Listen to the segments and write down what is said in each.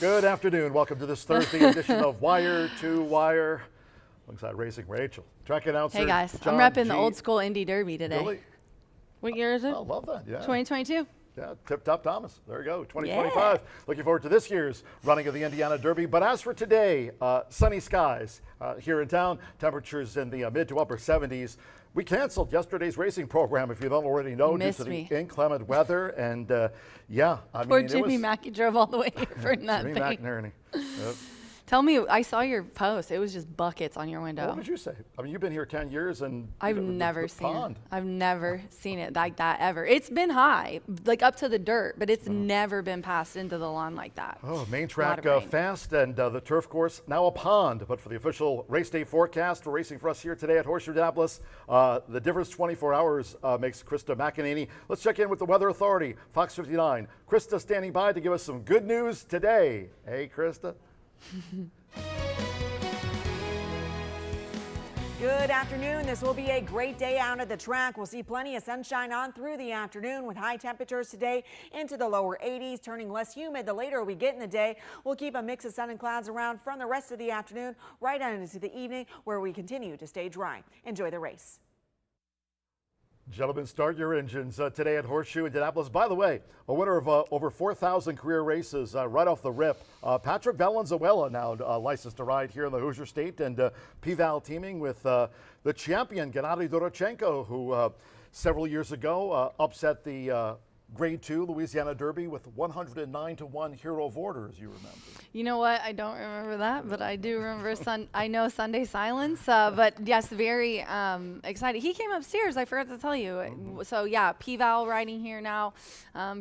Good afternoon. Welcome to this Thursday edition of Wire to Wire. Alongside Racing Rachel. Track announcer. Hey guys, John I'm repping G. the old school Indy Derby today. Really? What year is it? I love that. Yeah. 2022. Yeah, Tip Top Thomas. There you go. 2025. Yeah. Looking forward to this year's running of the Indiana Derby. But as for today, sunny skies here in town. Temperatures in the mid to upper 70s. We canceled yesterday's racing program, if you don't already know, due to the inclement weather. And yeah, I Poor mean, Jimmy Mackey drove all the way here for nothing. Jimmy McNerney. Yep. Tell me, I saw your post. It was just buckets on your window. What did you say? I mean, you've been here 10 years and I've never seen it. I've never seen it like that ever. It's been high, like up to the dirt, but it's never been passed into the lawn like that. Oh, main track fast and the turf course now a pond. But for the official race day forecast for racing for us here today at Horseshoe Indianapolis, the difference 24 hours makes Krista McEnany. Let's check in with the Weather Authority, Fox 59. Krista standing by to give us some good news today. Hey, Krista. Good afternoon. This will be a great day out at the track. We'll see plenty of sunshine on through the afternoon with high temperatures today into the lower 80s, turning less humid the later we get in the day. We'll keep a mix of sun and clouds around from the rest of the afternoon right on into the evening, where we continue to stay dry. Enjoy the race. Gentlemen, start your engines today at Horseshoe Indianapolis. By the way, a winner of over 4,000 career races right off the rip. Patrick Valenzuela now licensed to ride here in the Hoosier State, and P-Val teaming with the champion Gennady Dorochenko, who several years ago upset the Grade 2 Louisiana Derby with 109-1 Hero of Order, as you remember. You know what? I don't remember that, but I do remember I know Sunday Silence. But yes, very excited. He came upstairs. I forgot to tell you. So yeah, P-Val riding here now.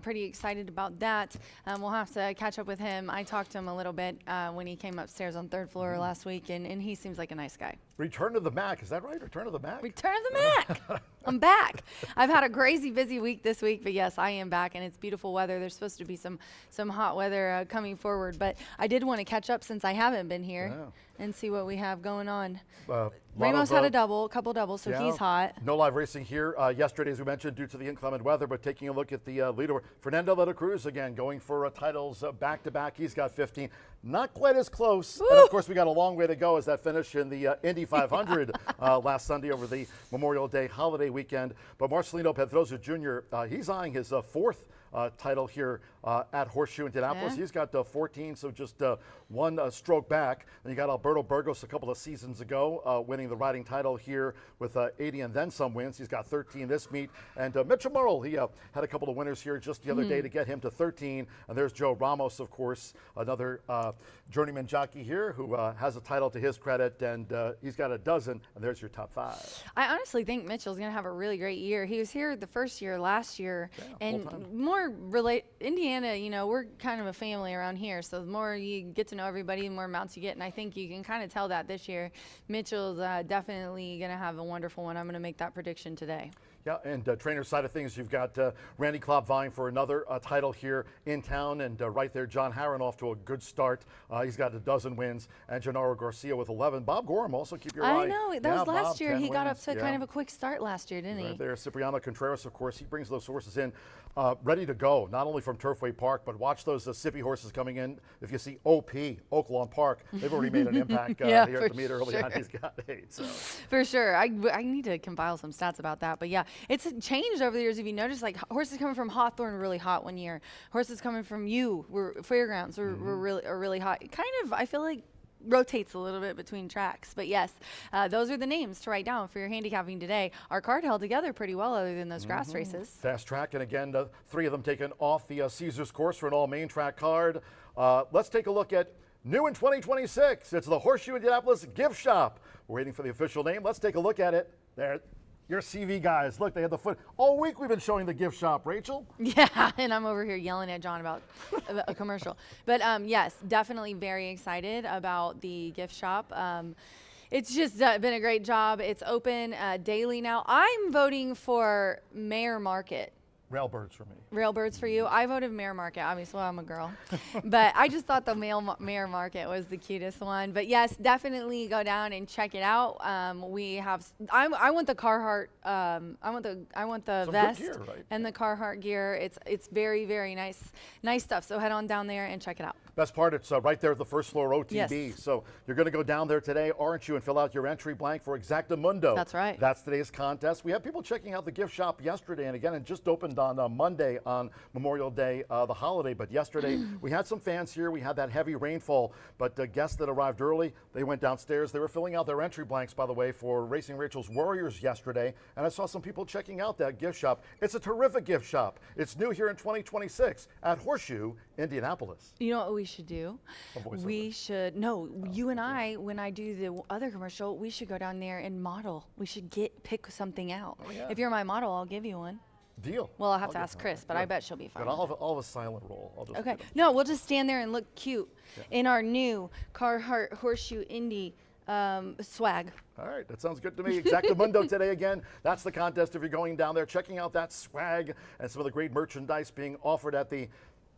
Pretty excited about that. We'll have to catch up with him. I talked to him a little bit when he came upstairs on third floor last week, and he seems like a nice guy. Return to the Mac, is that right? Return to the Mac? Return to the Mac. I'm back. I've had a crazy busy week this week, but yes, I am back, and it's beautiful weather. There's supposed to be some hot weather coming forward, but I did want to catch up since I haven't been here and see what we have going on. Ramos had a couple doubles, so he's hot. No live racing here yesterday, as we mentioned, due to the inclement weather, but taking a look at the leader, Fernando de la Cruz again, going for titles back-to-back. He's got 15. Not quite as close. Woo! And of course, we got a long way to go as that finish in the Indy 500 last Sunday over the Memorial Day holiday weekend. But Marcelino Pedrosa Jr., he's eyeing his fourth title here at Horseshoe Indianapolis. He's got 14, so just one stroke back. And you got Alberto Burgos a couple of seasons ago winning the riding title here with 80 and then some wins. He's got 13 this meet. And Mitchell Murrell, he had a couple of winners here just the other day to get him to 13. And there's Joe Ramos, of course, another journeyman jockey here who has a title to his credit, and he's got a dozen, and there's your top 5. I honestly think Mitchell's going to have a really great year. He was here the first year last year, and more Indiana, you know, we're kind of a family around here, so the more you get to know everybody, the more mounts you get, and I think you can kind of tell that this year. Mitchell's definitely going to have a wonderful one. I'm going to make that prediction today. Yeah, and trainer side of things, you've got Randy Klopp vying for another title here in town, and right there, John Harron off to a good start. He's got a dozen wins, and Gennaro Garcia with 11. Bob Gorham also keep your eye. I know, that was last year. He got up to kind of a quick start last year, didn't he? Right there, Cipriano Contreras, of course, he brings those horses in ready to go, not only from Turfway Park, but watch those Sippy horses coming in. If you see OP, Oaklawn Park, they've already made an impact here at the meet early on. He's got 8. So. For sure. I need to compile some stats about that, but yeah, it's changed over the years. If you notice, like horses coming from Hawthorne were really hot one year. Horses coming from Fairgrounds were really hot. It kind of, I feel like, rotates a little bit between tracks. But yes, those are the names to write down for your handicapping today. Our card held together pretty well other than those grass races. Fast track, and again, 3 of them taken off the Caesars course for an all main track card. Let's take a look at new in 2026. It's the Horseshoe Indianapolis Gift Shop. We're waiting for the official name. Let's take a look at it. There. Your CV guys, look, they had the foot. All week we've been showing the gift shop, Rachel. Yeah, and I'm over here yelling at John about a commercial. But yes, definitely very excited about the gift shop. It's just been a great job. It's open daily now. I'm voting for Mayor Market. Railbirds for me. Railbirds for you. I voted Mare Market. Obviously, well, I'm a girl, but I just thought the Mare Market was the cutest one. But yes, definitely go down and check it out. We have. I want the Carhartt. I want the Some vest good gear, right? and the Carhartt gear. It's very, very nice stuff. So head on down there and check it out. Best part, it's right there at the first floor OTB. Yes. So you're going to go down there today, aren't you, and fill out your entry blank for Exactamundo. That's right. That's today's contest. We had people checking out the gift shop yesterday, and again, it just opened on Monday on Memorial Day, the holiday. But yesterday, we had some fans here. We had that heavy rainfall, but guests that arrived early, they went downstairs. They were filling out their entry blanks, by the way, for Racing Rachel's Warriors yesterday, and I saw some people checking out that gift shop. It's a terrific gift shop. It's new here in 2026 at Horseshoe Indianapolis. You know what we should do? We should, you and I, when I do the other commercial, we should go down there and model. We should pick something out. Oh, yeah. If you're my model, I'll give you one. Deal. Well, I'll have to ask Chris, but I bet she'll be fine. But I'll have a silent roll. I'll just Okay. get 'em. No, we'll just stand there and look cute in our new Carhartt Horseshoe Indy swag. All right, that sounds good to me. Exactamundo today again. That's the contest if you're going down there, checking out that swag and some of the great merchandise being offered at the.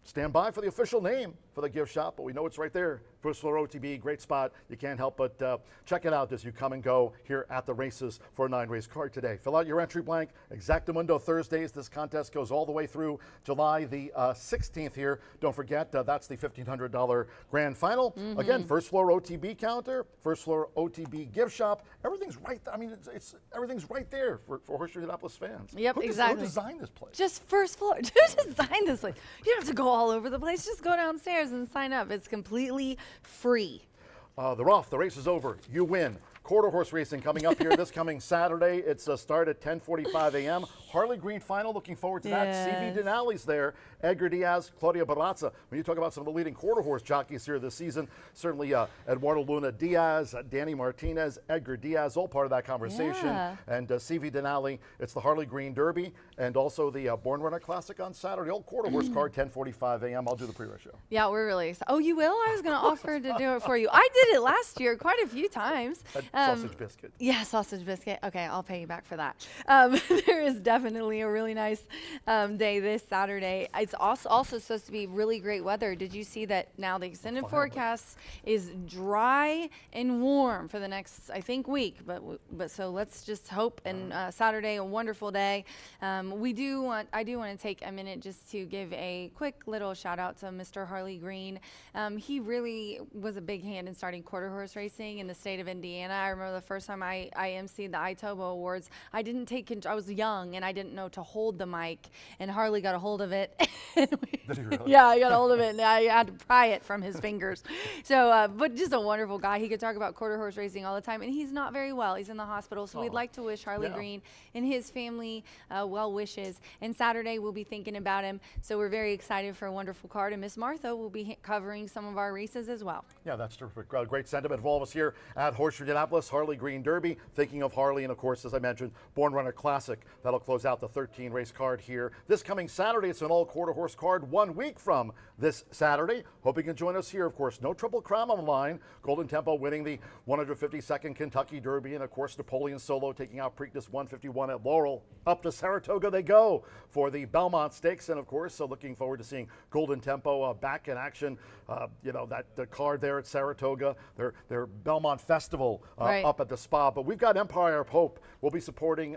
Stand by for the official name for the gift shop, but we know it's right there. First floor OTB, great spot. You can't help but check it out as you come and go here at the races for a 9-race card today. Fill out your entry blank. Exactamundo Thursdays. This contest goes all the way through July the 16th here. Don't forget, that's the $1,500 grand final. Again, first floor OTB counter, first floor OTB gift shop. Everything's right. I mean, everything's right there for Horseshoe Indianapolis fans. Yep, exactly. Who designed this place? Just first floor. Who designed this place? You don't have to go all over the place. Just go downstairs and sign up. It's completely free. They're off. The race is over. You win. Quarter horse racing coming up here this coming Saturday. It's a start at 10:45 a.m. Harley Green final. Looking forward to that. CV Denali's there. Edgar Diaz, Claudia Barraza. When you talk about some of the leading quarter horse jockeys here this season, certainly Eduardo Luna Diaz, Danny Martinez, Edgar Diaz, all part of that conversation. Yeah. And CV Denali. It's the Harley Green Derby and also the Born Runner Classic on Saturday. Old quarter horse card, 10:45 a.m. I'll do the pre-race show. Yeah, we're really excited. Oh, you will? I was going to offer to do it for you. I did it last year quite a few times. Sausage biscuit. Yeah, sausage biscuit. Okay, I'll pay you back for that. There is definitely a really nice day this Saturday. It's also supposed to be really great weather. Did you see that now the extended forecast is dry and warm for the next, I think, week. But so let's just hope. And Saturday, a wonderful day. I do want to take a minute just to give a quick little shout out to Mr. Harley Green. He really was a big hand in starting quarter horse racing in the state of Indiana. I remember the first time I emceed the ITOBA Awards, I didn't take control. I was young and I didn't know to hold the mic, and Harley got a hold of it. Did he really? Yeah, I got a hold of it and I had to pry it from his fingers. So, but just a wonderful guy. He could talk about quarter horse racing all the time, and he's not very well. He's in the hospital, so we'd like to wish Harley Green and his family well wishes. And Saturday we'll be thinking about him, so we're very excited for a wonderful card. And Miss Martha will be covering some of our races as well. Yeah, that's terrific. Great sentiment of all of us here at Horseshoe Indianapolis, Harley Green Derby. Thinking of Harley, and of course, as I mentioned, Born Runner Classic. That'll close out the 13-race card here. This coming Saturday, it's an all-quarter horse card 1 week from this Saturday. Hope you can join us here. Of course, no Triple Crown on the line. Golden Tempo winning the 152nd Kentucky Derby, and of course, Napoleon Solo taking out Preakness 151 at Laurel. Up to Saratoga they go for the Belmont Stakes, and of course, so looking forward to seeing Golden Tempo back in action. The card there at Saratoga, their Belmont Festival up at the spa. But we've got Empire of Hope. We'll be supporting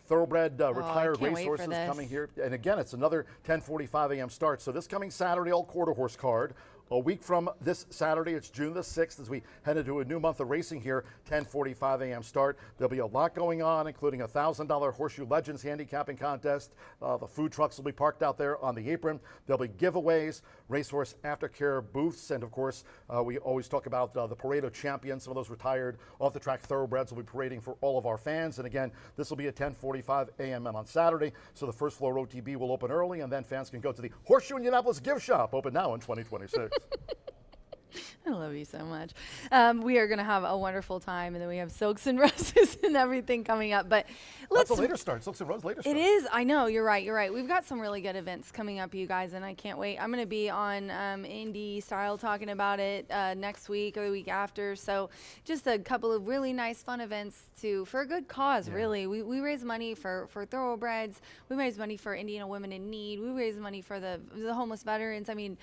thoroughbred retired racehorses coming here. And again, it's another 10:45 a.m. start. So this coming Saturday, all quarter horse card. A week from this Saturday, it's June the 6th, as we head into a new month of racing here, 10:45 a.m. start. There'll be a lot going on, including a $1,000 Horseshoe Legends handicapping contest. The food trucks will be parked out there on the apron. There'll be giveaways, racehorse aftercare booths, and of course, we always talk about the Parade of Champions. Some of those retired off-the-track thoroughbreds will be parading for all of our fans. And again, this will be at 10:45 a.m. on Saturday, so the first floor OTB will open early, and then fans can go to the Horseshoe Indianapolis gift shop, open now in 2026. I love you so much. We are going to have a wonderful time, and then we have Silks and Roses and everything coming up. But That's a later start. Silks and Roses later start. It is. I know. You're right. You're right. We've got some really good events coming up, you guys, and I can't wait. I'm going to be on Indie Style talking about it next week or the week after. So just a couple of really nice, fun events for a good cause, really. We raise money for thoroughbreds. We raise money for Indiana women in need. We raise money for the homeless veterans. I mean,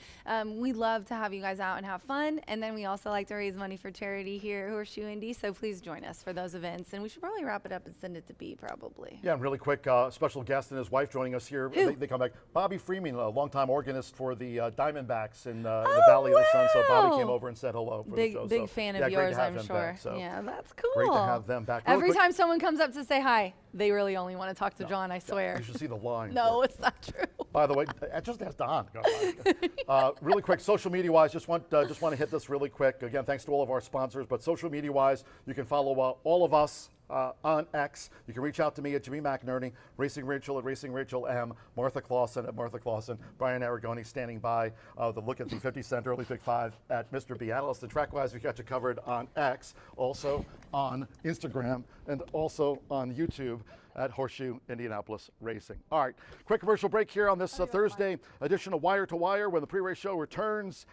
we love to have you guys out and have fun. And then we also like to raise money for charity here at Horseshoe Indy. So please join us for those events. And we should probably wrap it up and send it to B, probably. Yeah, and really quick, special guest and his wife joining us here. They come back. Bobby Freeman, a longtime organist for the Diamondbacks in the Valley of the Sun. So Bobby came over and said hello for the show. Big fan of yours, I'm sure. Back, so yeah, that's cool. Great to have them back. Every time someone comes up to say hi, they really only want to talk to John, I swear. You should see the line. No, it's not true. By the way, just ask Don. Really quick, social media-wise, just want to hit this really quick. Again, thanks to all of our sponsors. But social media-wise, you can follow all of us on X. You can reach out to me at Jimmy McNerney, Racing Rachel at Racing Rachel M, Martha Clausen at Martha Clausen, Brian Aragoni standing by the look at the 50 Cent Early Pick 5 at Mr. B. Analyst and Track-wise, we got you covered on X, also on Instagram, and also on YouTube at Horseshoe Indianapolis Racing. All right, quick commercial break here on this Thursday edition of Wire to Wire. When the pre-race show returns,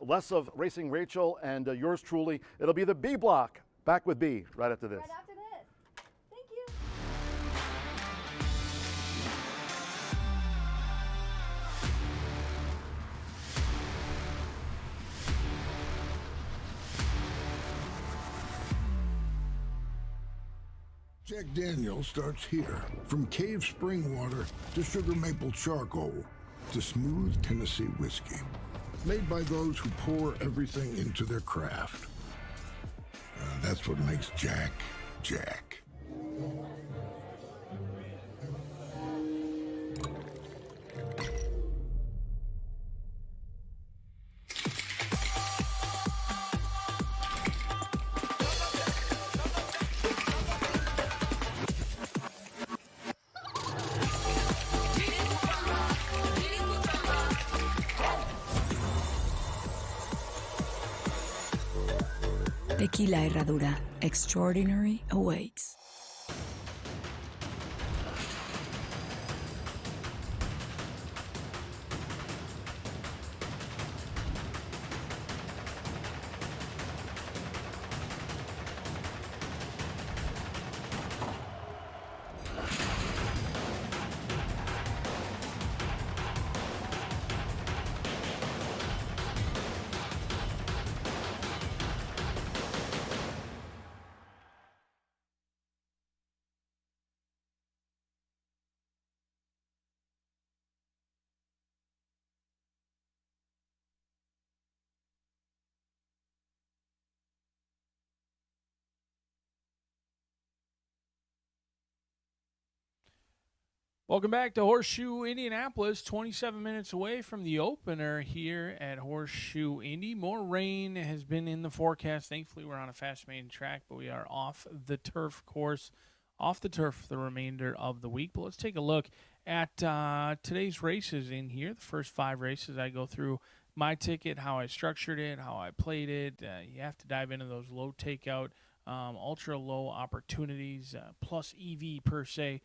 less of Racing Rachel and yours truly. It'll be the B block. Back with B right after this. Right after this. Thank you. Jack Daniels starts here. From cave spring water to sugar maple charcoal to smooth Tennessee whiskey. Made by those who pour everything into their craft. That's what makes Jack, Jack. Tequila Herradura. Extraordinary awaits. Welcome back to Horseshoe Indianapolis, 27 minutes away from the opener here at Horseshoe Indy. More rain has been in the forecast. Thankfully, we're on a fast main track, but we are off the turf course, off the turf for the remainder of the week. But let's take a look at today's races in here. The first 5 races, I go through my ticket, how I structured it, how I played it. You have to dive into those low takeout, ultra low opportunities, plus EV per se.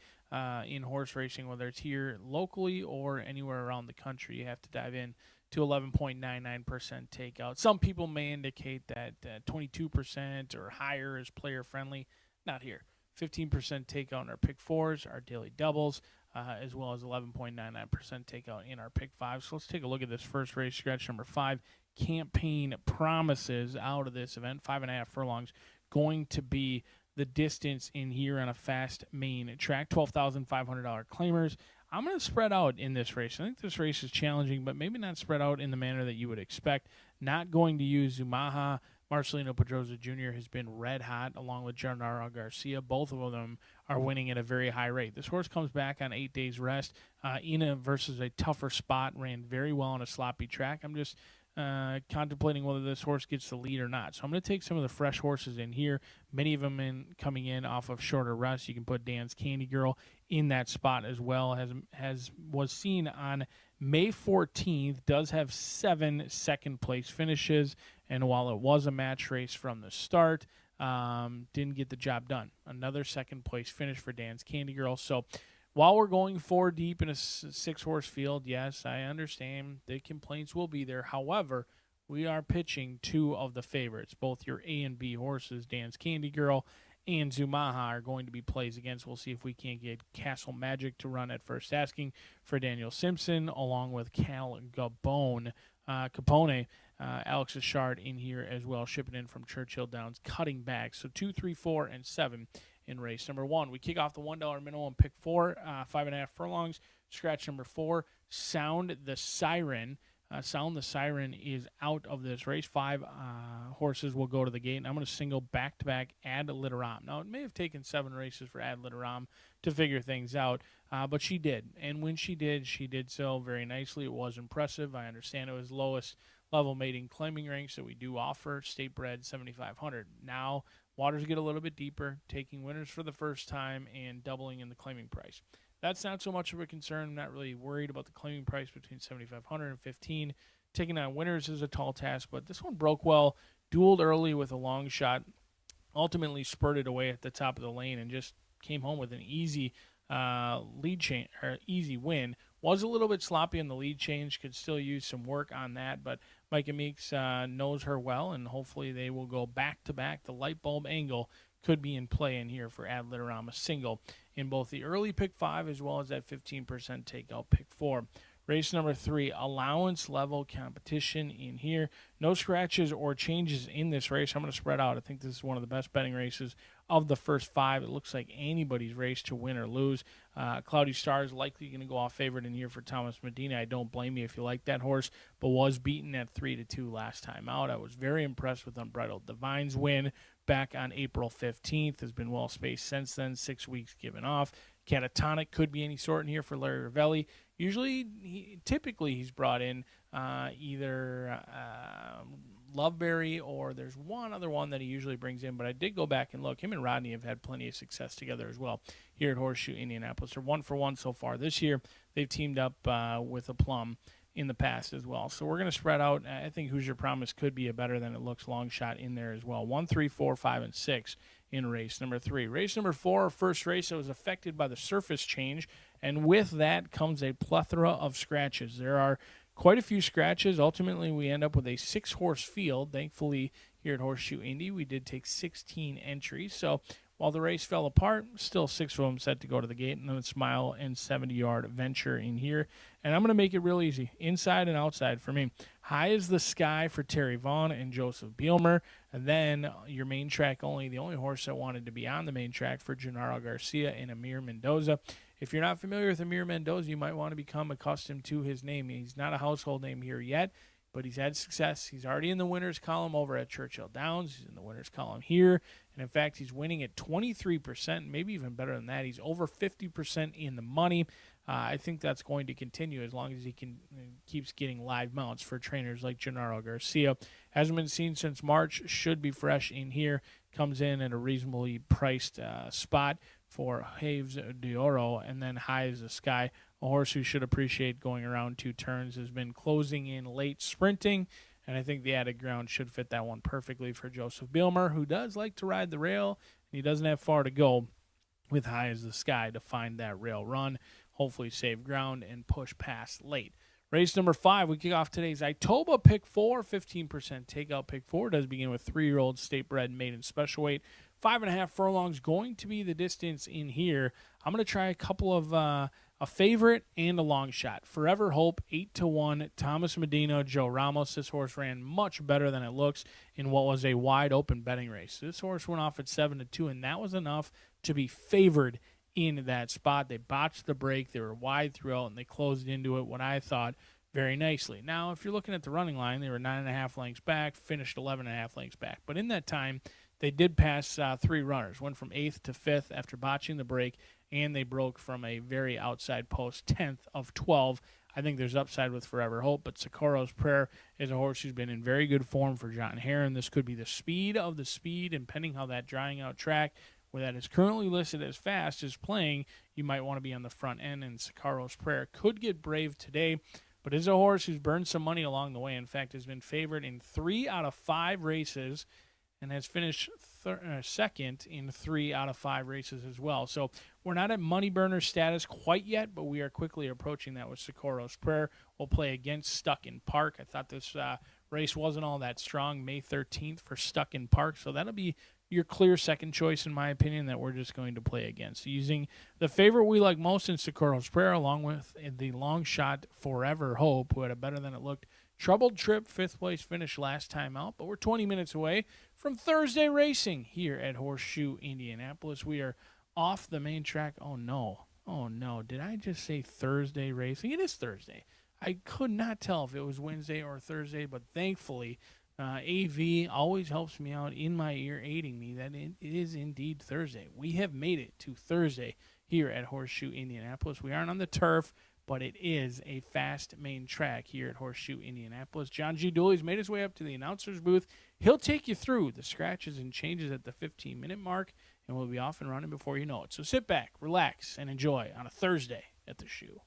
In horse racing, whether it's here locally or anywhere around the country, you have to dive in to 11.99% takeout. Some people may indicate that 22% or higher is player friendly. Not here. 15% takeout in our pick 4s, our daily doubles, as well as 11.99% takeout in our pick 5s. So let's take a look at this first race, stretch number 5. Campaign Promises out of this event, 5.5 furlongs, going to be the distance in here on a fast main track. $12,500 claimers. I'm going to spread out in this race. I think this race is challenging, but maybe not spread out in the manner that you would expect. Not going to use Zumaha. Marcelino Pedroza Jr. has been red hot along with Gennaro Garcia. Both of them are winning at a very high rate. This horse comes back on 8 days rest versus a tougher spot. Ran very well on a sloppy track. I'm just contemplating whether this horse gets the lead or not. So I'm going to take some of the fresh horses in here, many of them coming in off of shorter rest. You can put Dan's Candy Girl in that spot as well, was seen on May 14th, does have 7 second-place finishes, And while it was a match race from the start, didn't get the job done. Another second-place finish for Dan's Candy Girl. So while we're going 4 deep in a 6-horse field, yes, I understand the complaints will be there. However, we are pitching 2 of the favorites. Both your A and B horses, Dan's Candy Girl and Zumaha, are going to be plays against. We'll see if we can't get Castle Magic to run at first asking for Daniel Simpson, along with Cal Capone, Alex Ashard in here as well, shipping in from Churchill Downs, cutting back. So 2, 3, 4, and 7 in race number 1. We kick off the $1 minimum, pick 4, 5.5 furlongs. Scratch number 4, Sound the Siren. Sound the Siren is out of this race. 5 horses will go to the gate, and I'm going to single back-to-back Ad Literam. Now, it may have taken 7 races for Ad Literam to figure things out, but she did. And when she did so very nicely. It was impressive. I understand it was lowest level mating claiming ranks that we do offer, state bred 7,500. Now, waters get a little bit deeper, taking winners for the first time and doubling in the claiming price. That's not so much of a concern. I'm not really worried about the claiming price between 7,500 and 15. Taking on winners is a tall task, but this one broke well, dueled early with a long shot, ultimately spurted away at the top of the lane and just came home with an easy easy win. Was a little bit sloppy on the lead change, could still use some work on that, but Micah Meeks knows her well, and hopefully they will go back-to-back. The light bulb angle could be in play in here for Ad Literam, a single in both the early pick 5 as well as that 15% takeout pick 4. Race number 3, allowance level competition in here. No scratches or changes in this race. I'm going to spread out. I think this is one of the best betting races of the first 5. It looks like anybody's race to win or lose. Cloudy Star is likely going to go off favorite in here for Thomas Medina. I don't blame you if you like that horse, but was beaten at 3-2 last time out. I was very impressed with Unbridled Divine's win back on April 15th. Has been well spaced since then, 6 weeks given off. Catatonic could be any sort in here for Larry Ravelli. Typically he's brought in either Loveberry, or there's one other one that he usually brings in, but I did go back and look. Him and Rodney have had plenty of success together as well here at Horseshoe Indianapolis. They're 1-for-1 so far this year. They've teamed up with a Plum in the past as well. So we're going to spread out. I think Who's Your Promise could be a better than it looks long shot in there as well. 1, 3, 4, 5, and 6 in race number 3. Race number 4, first race that was affected by the surface change, and with that comes a plethora of scratches. There are quite a few scratches. Ultimately, we end up with a 6-horse field. Thankfully, here at Horseshoe Indy, we did take 16 entries. So while the race fell apart, still 6 of them set to go to the gate, and a smile and 70-yard venture in here. And I'm going to make it real easy, inside and outside for me. High as the Sky for Terry Vaughn and Joseph Bielmer. And then your main track only, the only horse that wanted to be on the main track for Gennaro Garcia and Amir Mendoza. If you're not familiar with Amir Mendoza, you might want to become accustomed to his name. He's not a household name here yet, but he's had success. He's already in the winners column over at Churchill Downs. He's in the winners column here. And, in fact, he's winning at 23%, maybe even better than that. He's over 50% in the money. I think that's going to continue as long as he keeps getting live mounts for trainers like Gennaro Garcia. Hasn't been seen since March. Should be fresh in here. Comes in at a reasonably priced spot for Haves de Oro, and then High as the Sky, a horse who should appreciate going around 2 turns, has been closing in late sprinting, and I think the added ground should fit that one perfectly for Joseph Bielmer, who does like to ride the rail, and he doesn't have far to go with High as the Sky to find that rail run, hopefully save ground and push past late. Race number 5, we kick off today's Itoba pick 4, 15% takeout pick 4. Does begin with 3-year-old state-bred maiden special weight. 5.5 furlongs going to be the distance in here. I'm going to try a couple of a favorite and a long shot. Forever Hope, 8-1. Thomas Medina, Joe Ramos. This horse ran much better than it looks in what was a wide-open betting race. This horse went off at 7-2, and that was enough to be favored in that spot. They botched the break. They were wide throughout, and they closed into it, what I thought, very nicely. Now, if you're looking at the running line, they were 9.5 lengths back, finished 11.5 lengths back. But in that time, they did pass 3 runners, went from 8th to 5th after botching the break, and they broke from a very outside post, 10th of 12. I think there's upside with Forever Hope, but Socorro's Prayer is a horse who's been in very good form for John Heron. This could be the speed of the speed, and pending how that drying out track, where that is currently listed as fast, is playing, you might want to be on the front end, and Socorro's Prayer could get brave today. but is a horse who's burned some money along the way. In fact, has been favored in 3 out of 5 races and has finished second in 3 out of 5 races as well. So we're not at money burner status quite yet, but we are quickly approaching that with Socorro's Prayer. We'll play against Stuck in Park. I thought this race wasn't all that strong, May 13th for Stuck in Park. So that'll be your clear second choice, in my opinion, that we're just going to play against. Using the favorite we like most in Socorro's Prayer, along with the long shot Forever Hope, who had a better than it looked Troubled Trip 5th place finish last time out. But we're 20 minutes away from Thursday racing here at Horseshoe Indianapolis. We are off the main track. Oh no. Did I just say Thursday racing? It is Thursday. I could not tell if it was Wednesday or Thursday, but thankfully AV always helps me out in my ear, aiding me that it is indeed Thursday. We have made it to Thursday here at Horseshoe Indianapolis. We aren't on the turf, but it is a fast main track here at Horseshoe Indianapolis. John G. Dooley's made his way up to the announcer's booth. He'll take you through the scratches and changes at the 15-minute mark, and we'll be off and running before you know it. So sit back, relax, and enjoy on a Thursday at the Shoe.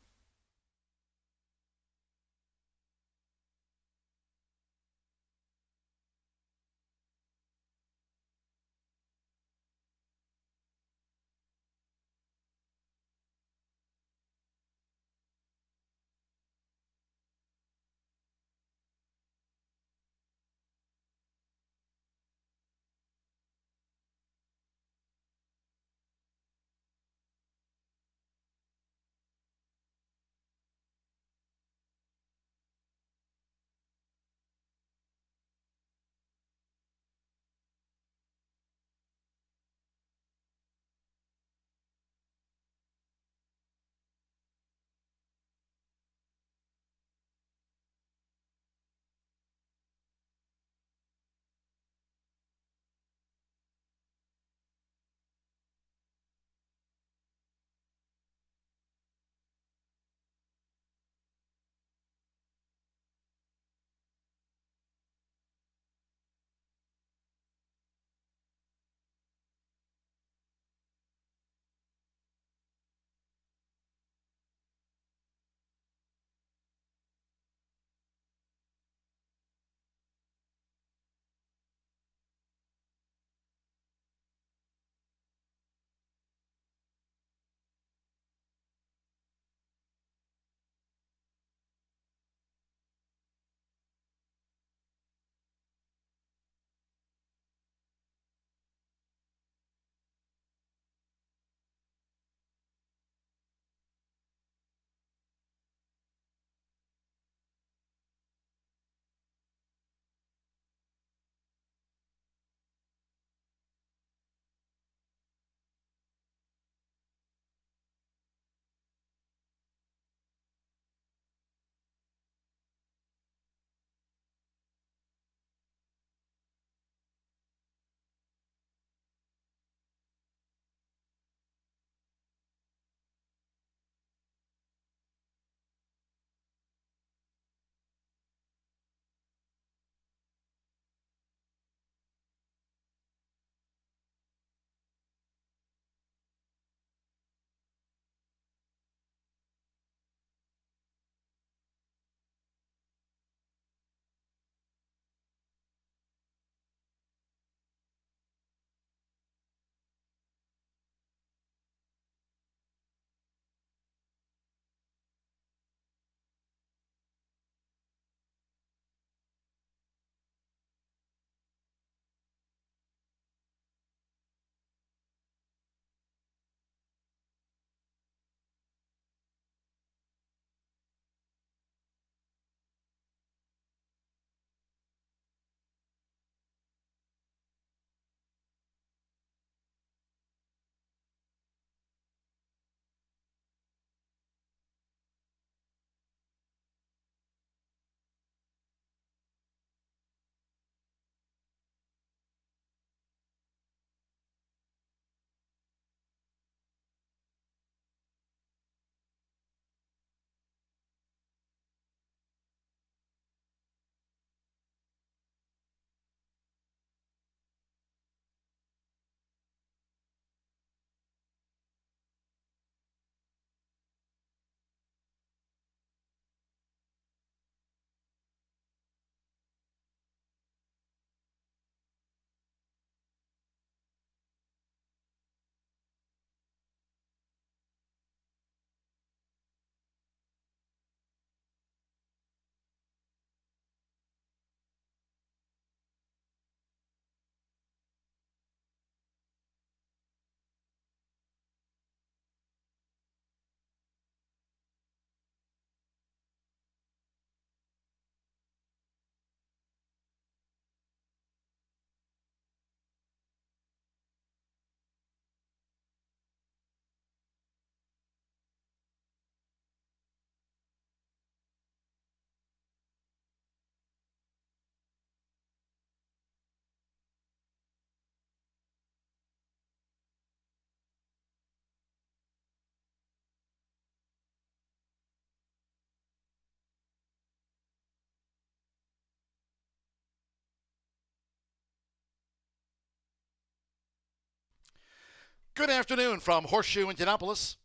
Good afternoon from Horseshoe Indianapolis.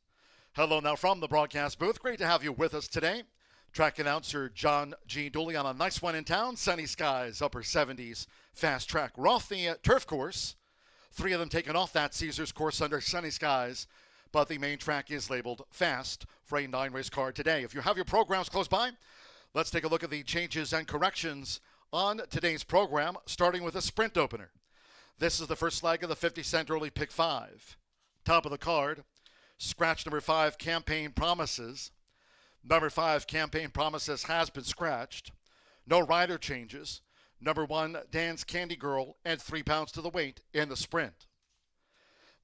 Hello now from the broadcast booth. Great to have you with us today. Track announcer John G. Dooley on a nice one in town. Sunny skies, upper 70s, fast track. We're off the turf course. 3 of them taken off that Caesars course under sunny skies, but the main track is labeled fast for a 9-race card today. If you have your programs close by, let's take a look at the changes and corrections on today's program, starting with a sprint opener. This is the first leg of the 50-cent early pick 5. Top of the card, scratch number 5, Campaign Promises. Number 5, Campaign Promises has been scratched. No rider changes. Number 1, Dan's Candy Girl, and 3 pounds to the weight in the sprint.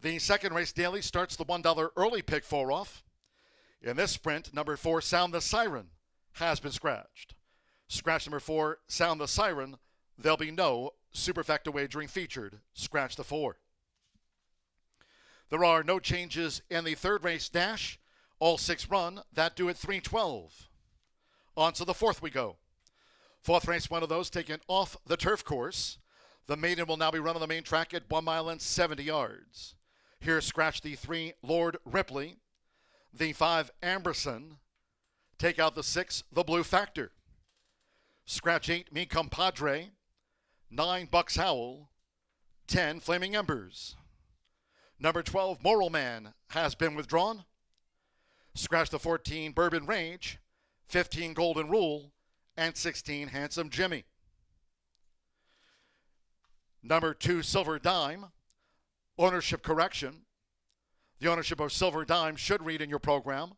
The second race daily starts the $1 early pick 4 off. In this sprint, number 4, Sound the Siren, has been scratched. Scratch number 4, Sound the Siren. There'll be no superfecta wagering featured. Scratch the 4. There are no changes in the third race dash. All 6 run. That do at 3:12. On to the fourth we go. Fourth race, one of those taken off the turf course. The maiden will now be run on the main track at 1 mile and 70 yards. Here, scratch the 3, Lord Ripley. The 5, Amberson. Take out the 6, The Blue Factor. Scratch 8, Me Compadre. 9, Bucks Howl. 10, Flaming Embers. Number 12, Moral Man, has been withdrawn. Scratch the 14, Bourbon Rage. 15, Golden Rule. And 16, Handsome Jimmy. Number 2, Silver Dime. Ownership correction. The ownership of Silver Dime should read in your program.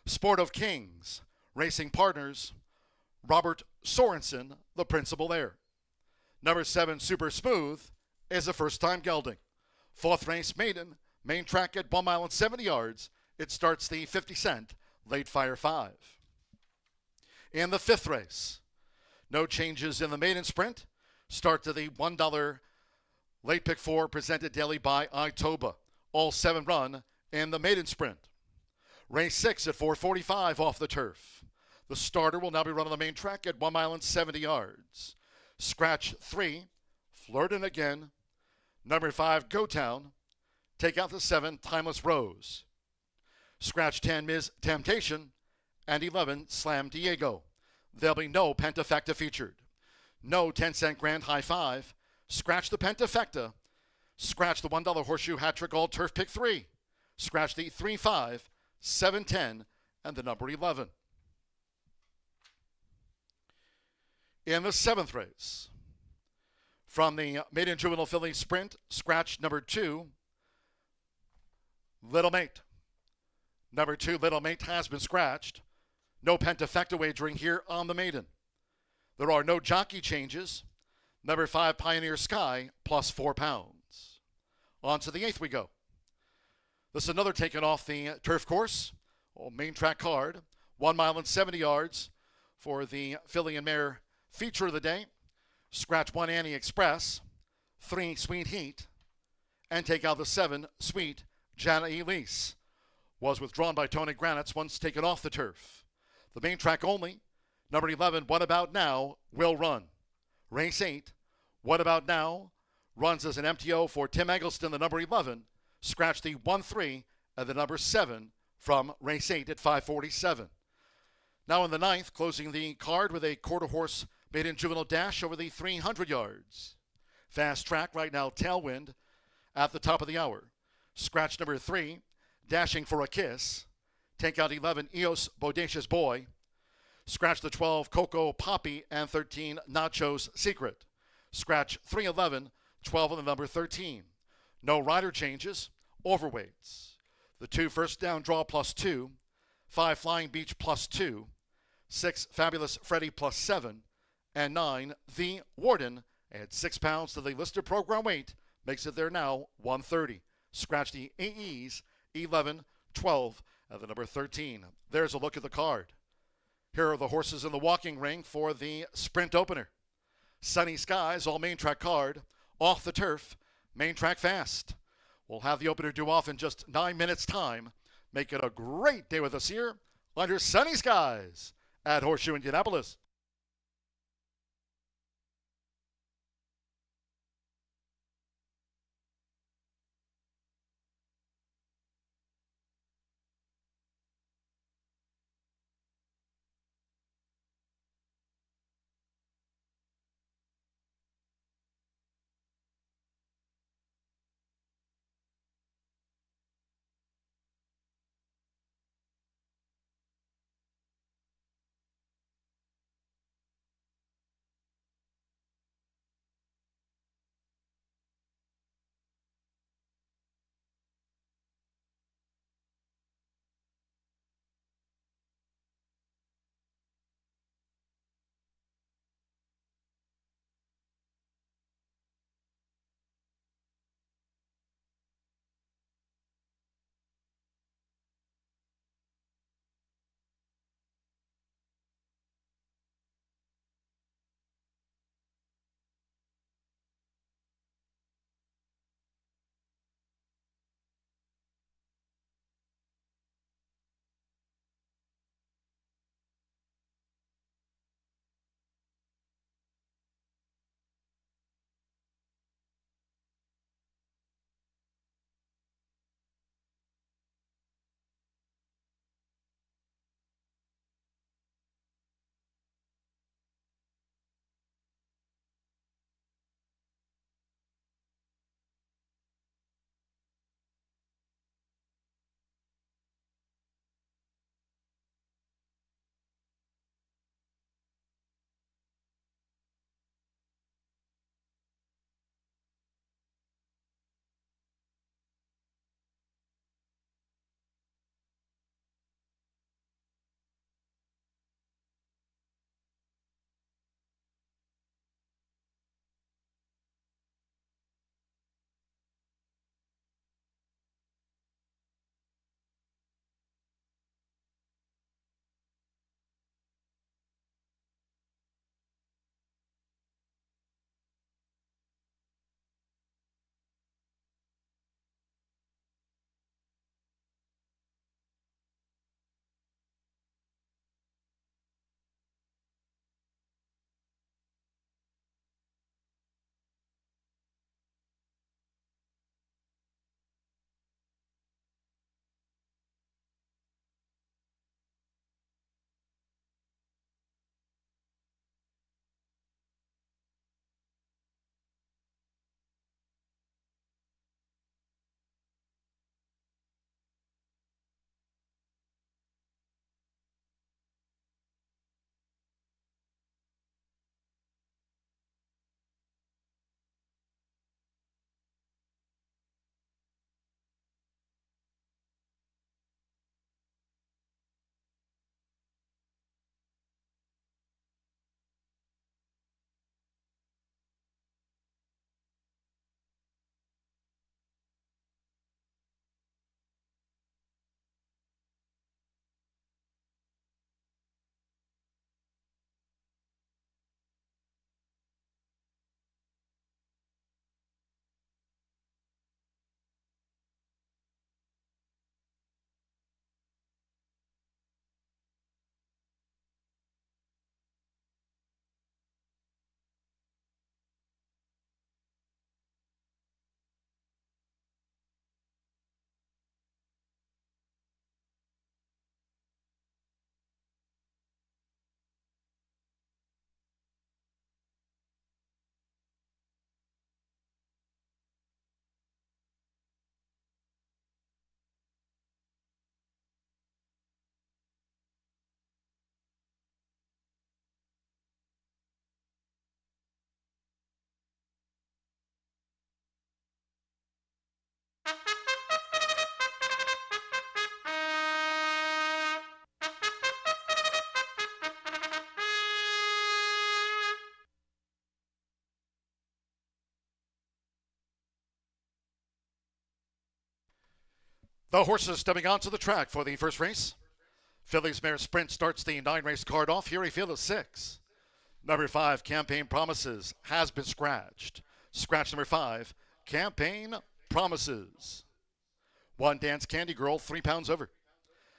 Sport of Kings. Racing Partners. Robert Sorensen, the principal there. Number 7, Super Smooth, is a first-time gelding. Fourth race maiden, main track at 1 mile and 70 yards. It starts the 50-cent late fire 5. In the fifth race, no changes in the maiden sprint. Start to the $1 late pick 4 presented daily by Itoba. All 7 run in the maiden sprint. Race 6 at 4:45 off the turf. The starter will now be run on the main track at 1 mile and 70 yards. Scratch 3, Flirtin' Again. Number 5, Go Town. Take out the 7, Timeless Rose. Scratch 10, Ms. Temptation. And 11, Slam Diego. There'll be no Pentafecta featured. No 10-cent Grand High 5. Scratch the Pentafecta. Scratch the $1 Horseshoe Hat Trick All Turf Pick 3. Scratch the 3, 5, 7, 10, and the number 11. In the 7th race, from the maiden juvenile filly sprint, scratch number 2, Little Mate. Number 2, Little Mate, has been scratched. No Pentafecta wagering here on the maiden. There are no jockey changes. Number 5, Pioneer Sky, plus 4 pounds. On to the 8th we go. This is another taken off the turf course. Main track card. 1 mile and 70 yards for the filly and mare feature of the day. Scratch 1, Annie Express. 3, Sweet Heat. And take out the 7, Sweet Jana Elise. Was withdrawn by Tony Granitz once taken off the turf. The main track only. Number 11, What About Now, will run. Race 8, What About Now, runs as an MTO for Tim Eggleston, the number 11. Scratch the 1, 3, and the number 7 from race 8 at 5:47. Now in the 9th, closing the card with a quarter-horse maiden juvenile dash over the 300 yards. Fast track right now, Tailwind at the top of the hour. Scratch number 3, Dashing for a Kiss. Take out 11, Eos Bodacious Boy. Scratch the 12, Coco Poppy, and 13, Nacho's Secret. Scratch 3, 11, 12 and the number 13. No rider changes. Overweights. The 2 first down draw plus 2. 5 Flying Beach plus 2. 6 Fabulous Freddy plus 7. And 9 The Warden. Add 6 pounds to the listed program weight. Makes it there now 130. Scratch the AEs 11, 12, and the number 13. There's a look at the card. Here are the horses in the walking ring for the sprint opener. Sunny Skies, all main track card. Off the turf, main track fast. We'll have the opener due off in just 9 minutes' time. Make it a great day with us here under Sunny Skies at Horseshoe Indianapolis. The horses stepping onto the track for the first race. Phillies Mare Sprint starts the 9-race card off. Here a field of 6. Number 5, Campaign Promises, has been scratched. Scratch number 5, Campaign Promises. 1, Dance Candy Girl, 3 pounds over.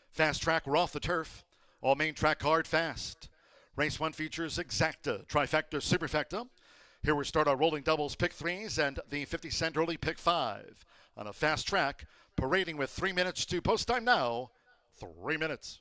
Fast Track, we're off the turf. All main track card fast. Race 1 features Exacta, Trifecta, Superfecta. Here we start our rolling doubles, pick 3s, and the 50-cent early pick 5. On a fast track, parading with 3 minutes to post time now. 3 minutes.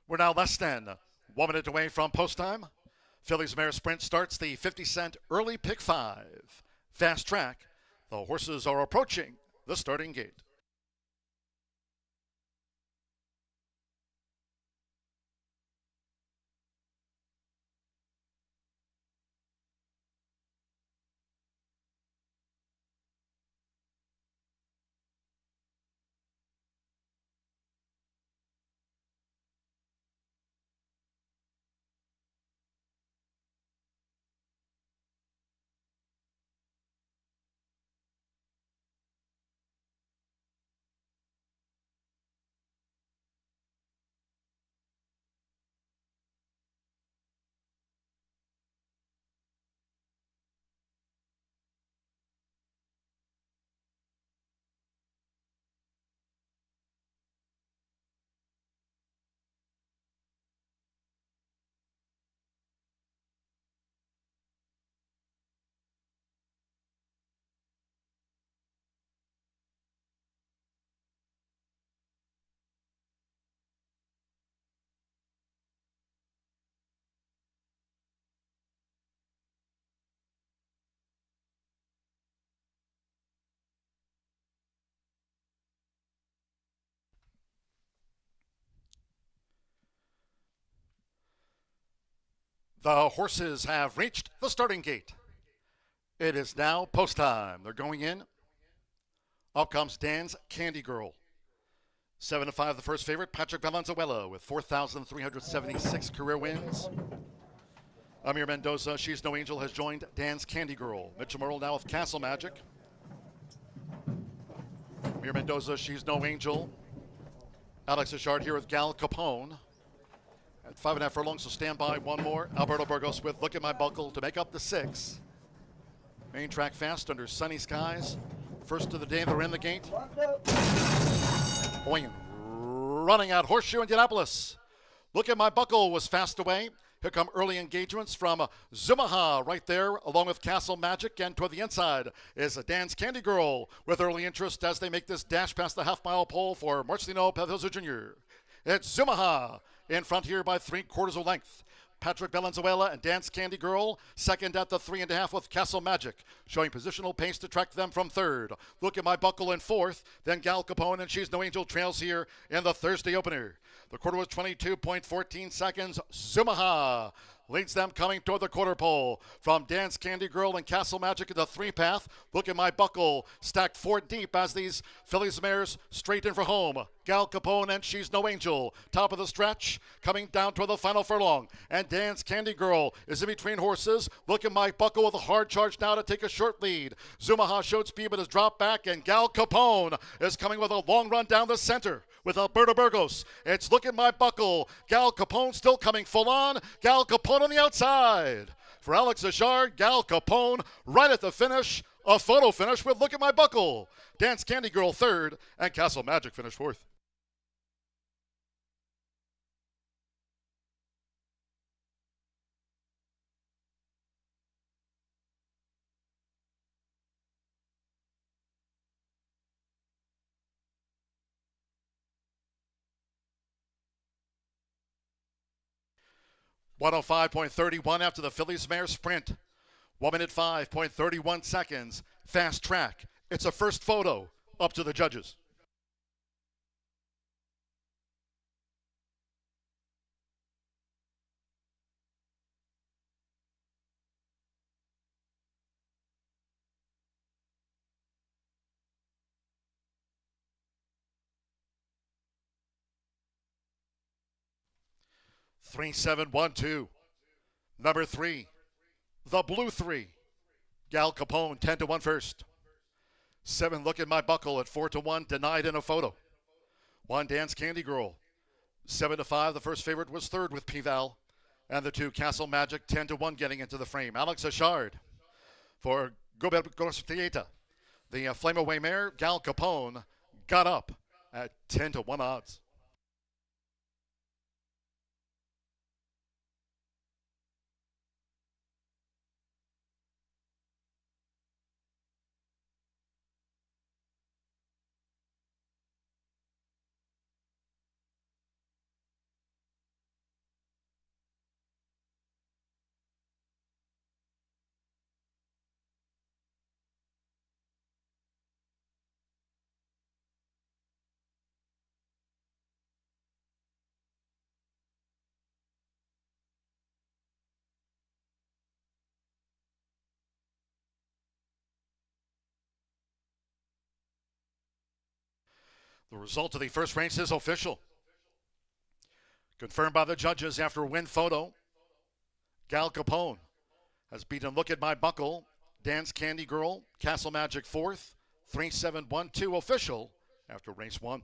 We're now less than 1 minute away from post time. Phillies Mare Sprint starts the 50-cent early pick 5. Fast track. The horses are approaching the starting gate. The horses have reached the starting gate. It is now post time. They're going in. Up comes Dan's Candy Girl. 7-5, the first favorite, Patrick Valenzuela, with 4,376 career wins. Amir Mendoza, She's No Angel, has joined Dan's Candy Girl. Mitchell Merle now with Castle Magic. Amir Mendoza, She's No Angel. Alex Achard here with Gal Capone. At 5.5 furlongs, so stand by one more. Alberto Burgos with Look at My Buckle to make up the 6. Main track fast under sunny skies. First of the day, they're in the gate. Going running out Horseshoe Indianapolis. Look at My Buckle was fast away. Here come early engagements from Zumaha right there, along with Castle Magic. And toward the inside is Dan's Candy Girl with early interest as they make this dash past the half-mile pole for Marcelino Pedrosa Jr. It's Zumaha in front here by 3/4 of length. Patrick Valenzuela and Dan's Candy Girl second at the 3.5 with Castle Magic, showing positional pace to track them from third. Look at My Buckle in fourth, then Gal Capone and She's No Angel trails here in the Thursday opener. The quarter was 22.14 seconds. Zumaha leads them coming toward the quarter pole. From Dan's Candy Girl and Castle Magic in the 3-path. Look at My Buckle stacked 4 deep as these Phillies mares straight in for home. Gal Capone and She's No Angel, top of the stretch, coming down toward the final furlong. And Dan's Candy Girl is in between horses. Look at My Buckle with a hard charge now to take a short lead. Zumaha showed speed but has dropped back, and Gal Capone is coming with a long run down the center with Alberto Burgos. It's Look at My Buckle. Gal Capone still coming full on. Gal Capone on the outside. For Alex Achard, Gal Capone right at the finish. A photo finish with Look at My Buckle. Dan's Candy Girl third, and Castle Magic finished fourth. .105.31 after the Phillies Mare Sprint. 1 minute 5.31 seconds. Fast track. It's a first photo. Up to the judges. Three, 7, 1, 2. Number 3, the blue 3. Gal Capone, 10-1 first. 7, Look at My Buckle at 4-1, denied in a photo. 1, Dan's Candy Girl. 7-5, the first favorite was third with P-Val. And the 2, Castle Magic, 10-1 getting into the frame. Alex Achard for Gobert Gorstieta. The Flame Away mare, Gal Capone, got up at 10-1 odds. The result of the first race is official. Confirmed by the judges after a win photo. Gal Capone has beaten Look at My Buckle, Dance Candy Girl, Castle Magic fourth, 3-7-1-2 official after race 1.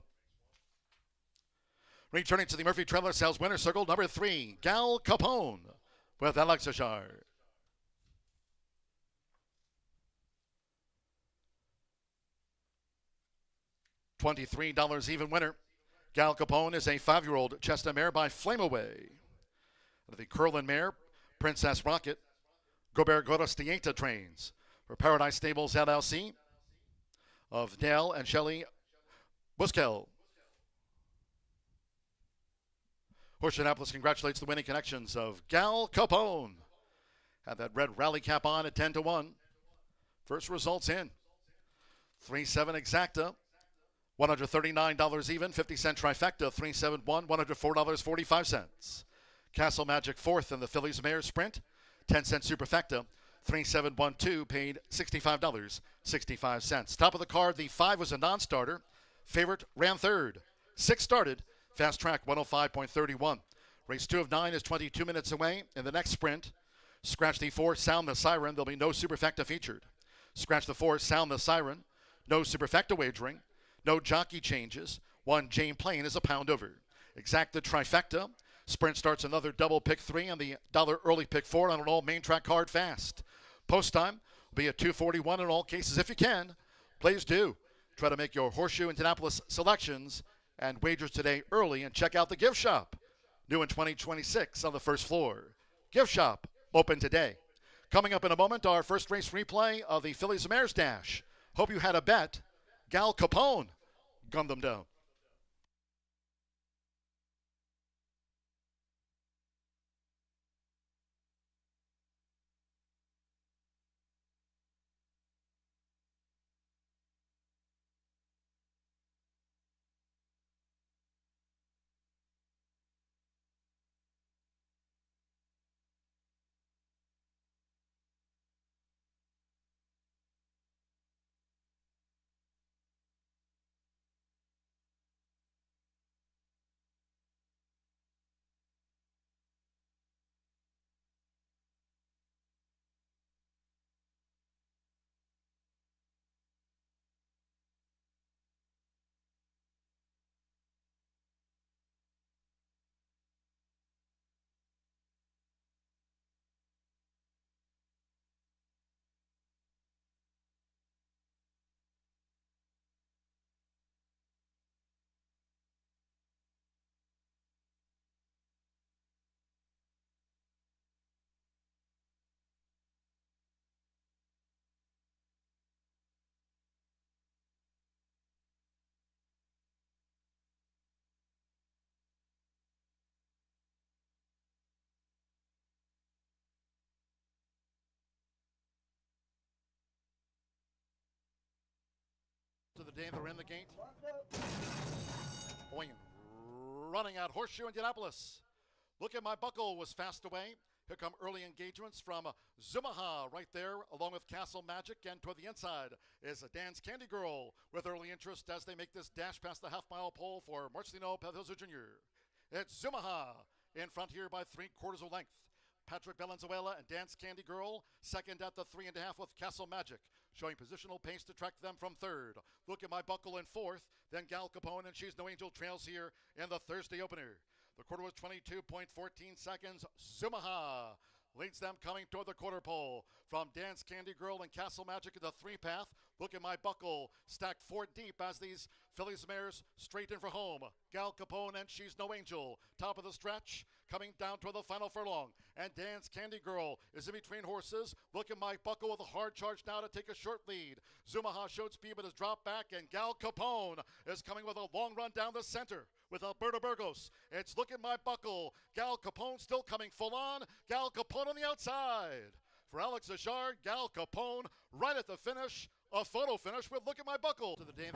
Returning to the Murphy Trailer Sales winner circle, number 3, Gal Capone with Alex Achard. $23 even winner. Gal Capone is a 5-year-old chestnut mare by Flame Away. The Curlin mare, Princess Rocket, Gobert Gorostieta trains for Paradise Stables LLC of Dale and Shelley Buskel. Horseshoe Indianapolis congratulates the winning connections of Gal Capone. Had that red rally cap on at 10-1. First results in. 3-7 exacta. $139 even, 50-cent trifecta, 3-7-1, $104.45. Castle Magic fourth in the Phillies Mares Sprint, 10-cent superfecta, 3-7-1-2, paid $65.65. Top of the card, the 5 was a non-starter. Favorite ran third. 6 started, fast track 105.31. Race 2 of 9 is 22 minutes away. In the next sprint, scratch the 4, sound the siren. There'll be no superfecta featured. Scratch the 4, sound the siren. No superfecta wagering. No jockey changes. 1 Jane Plain is a pound over. Exacta trifecta. Sprint starts another double pick 3 and the dollar early pick 4 on an all main track card fast. Post time will be at 2:41 in all cases. If you can, please do try to make your Horseshoe Indianapolis selections and wagers today early, and check out the gift shop. New in 2026 on the first floor. Gift shop open today. Coming up in a moment, our first race replay of the Phillies Mares Dash. Hope you had a bet. Gal Capone gunned them down. To the day they're in the gate. Going running out Horseshoe Indianapolis. Look at My Buckle was fast away. Here come early engagements from Zumaha right there, along with Castle Magic, and toward the inside is Dan's Candy Girl with early interest as they make this dash past the half-mile pole for Marcelino Pedrosa Jr. It's Zumaha in front here by 3/4 of length. Patrick Valenzuela and Dance Candy Girl second at the 3.5 with Castle Magic, showing positional pace to track them from third. Look at My Buckle in fourth, then Gal Capone and She's No Angel trails here in the Thursday opener. The quarter was 22.14 seconds. Zumaha leads them coming toward the quarter pole. From Dance Candy Girl and Castle Magic in the 3-path. Look at My Buckle stacked 4 deep as these Phillies mares straight in for home. Gal Capone and She's No Angel top of the stretch, coming down toward the final furlong. And Dance Candy Girl is in between horses. Look at My Buckle with a hard charge now to take a short lead. Zumaha showed speed but has dropped back, and Gal Capone is coming with a long run down the center with Alberto Burgos. It's Look at My Buckle. Gal Capone still coming full on. Gal Capone on the outside. For Alex Achard, Gal Capone right at the finish. A photo finish with Look at My Buckle. To the day.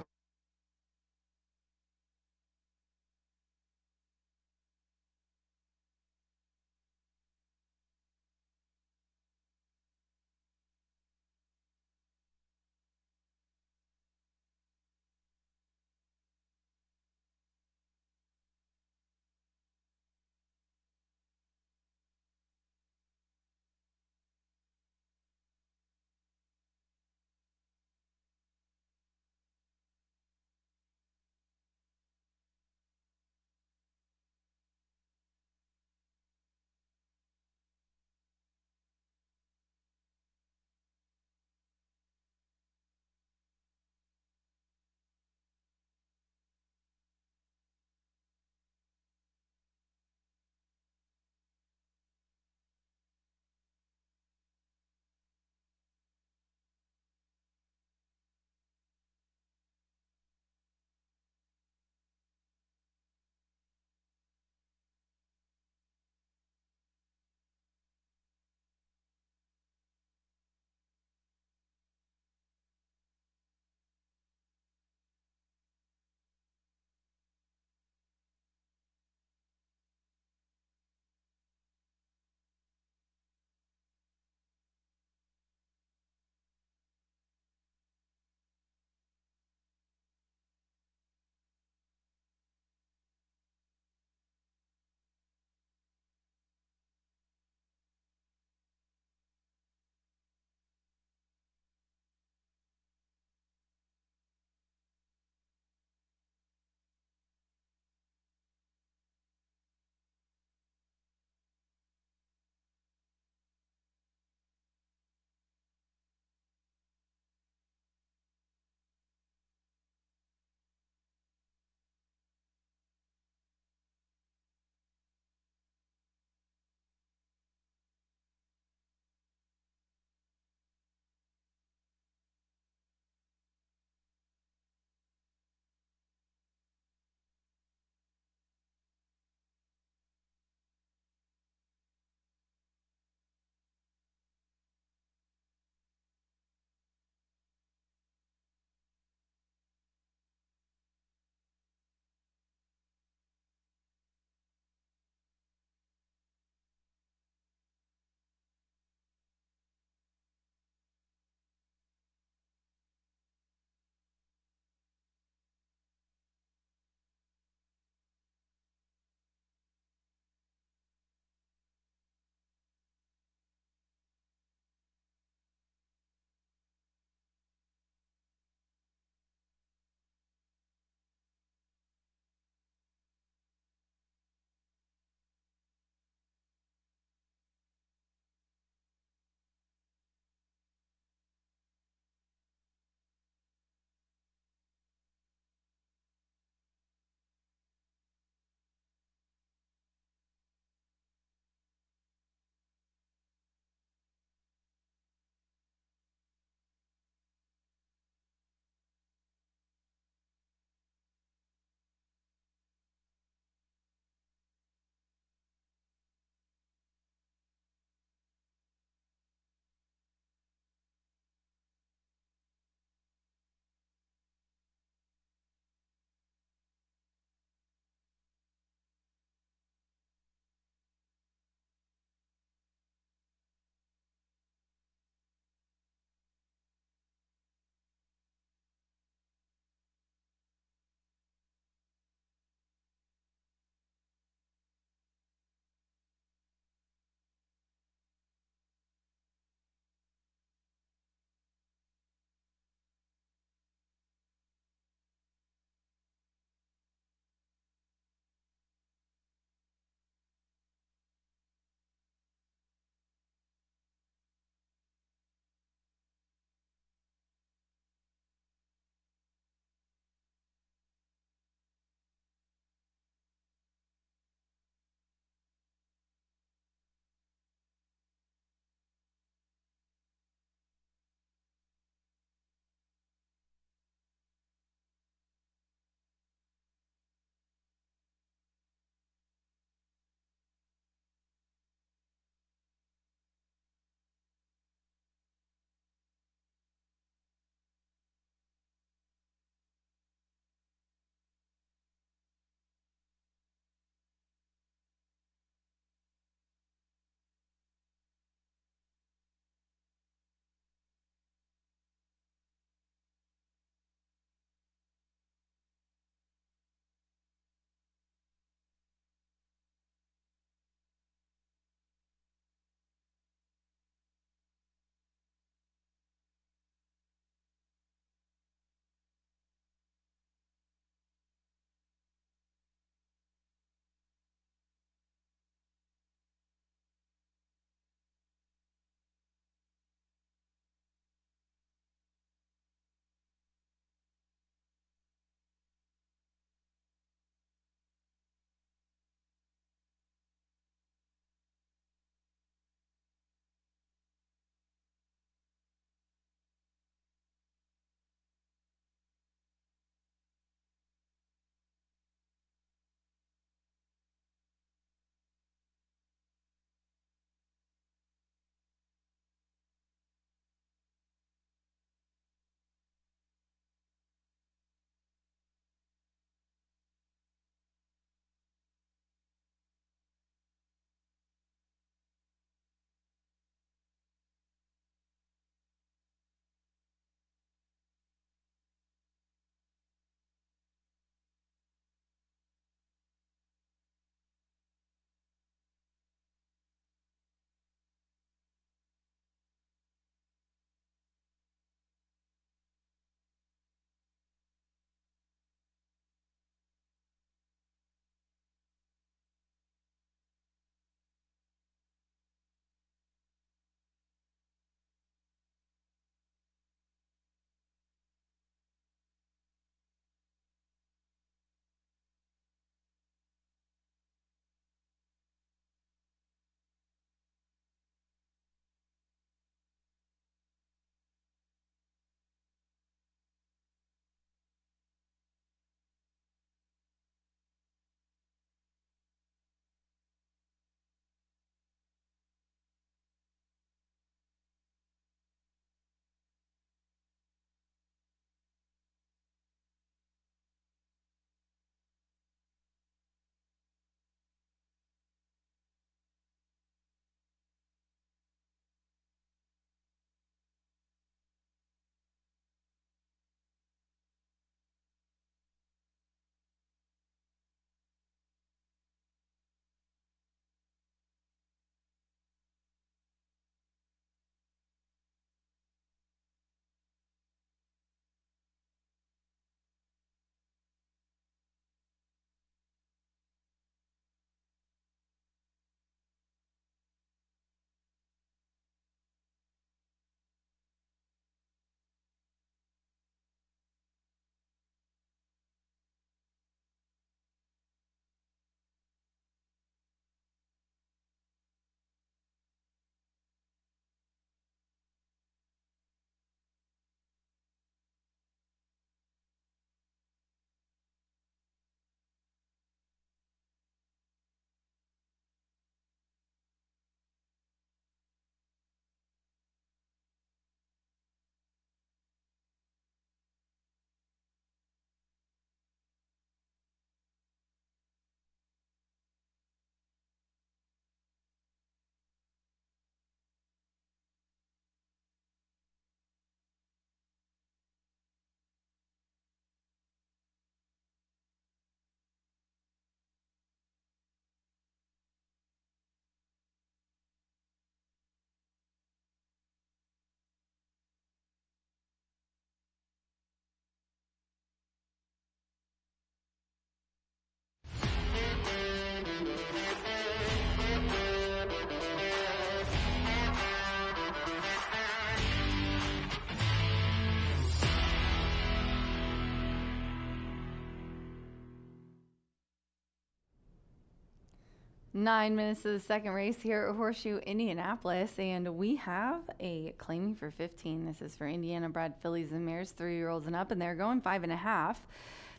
9 minutes to the second race here at Horseshoe Indianapolis, and we have a claiming for 15. This is for Indiana bred fillies and mares, 3-year-olds and up, and they're going 5.5.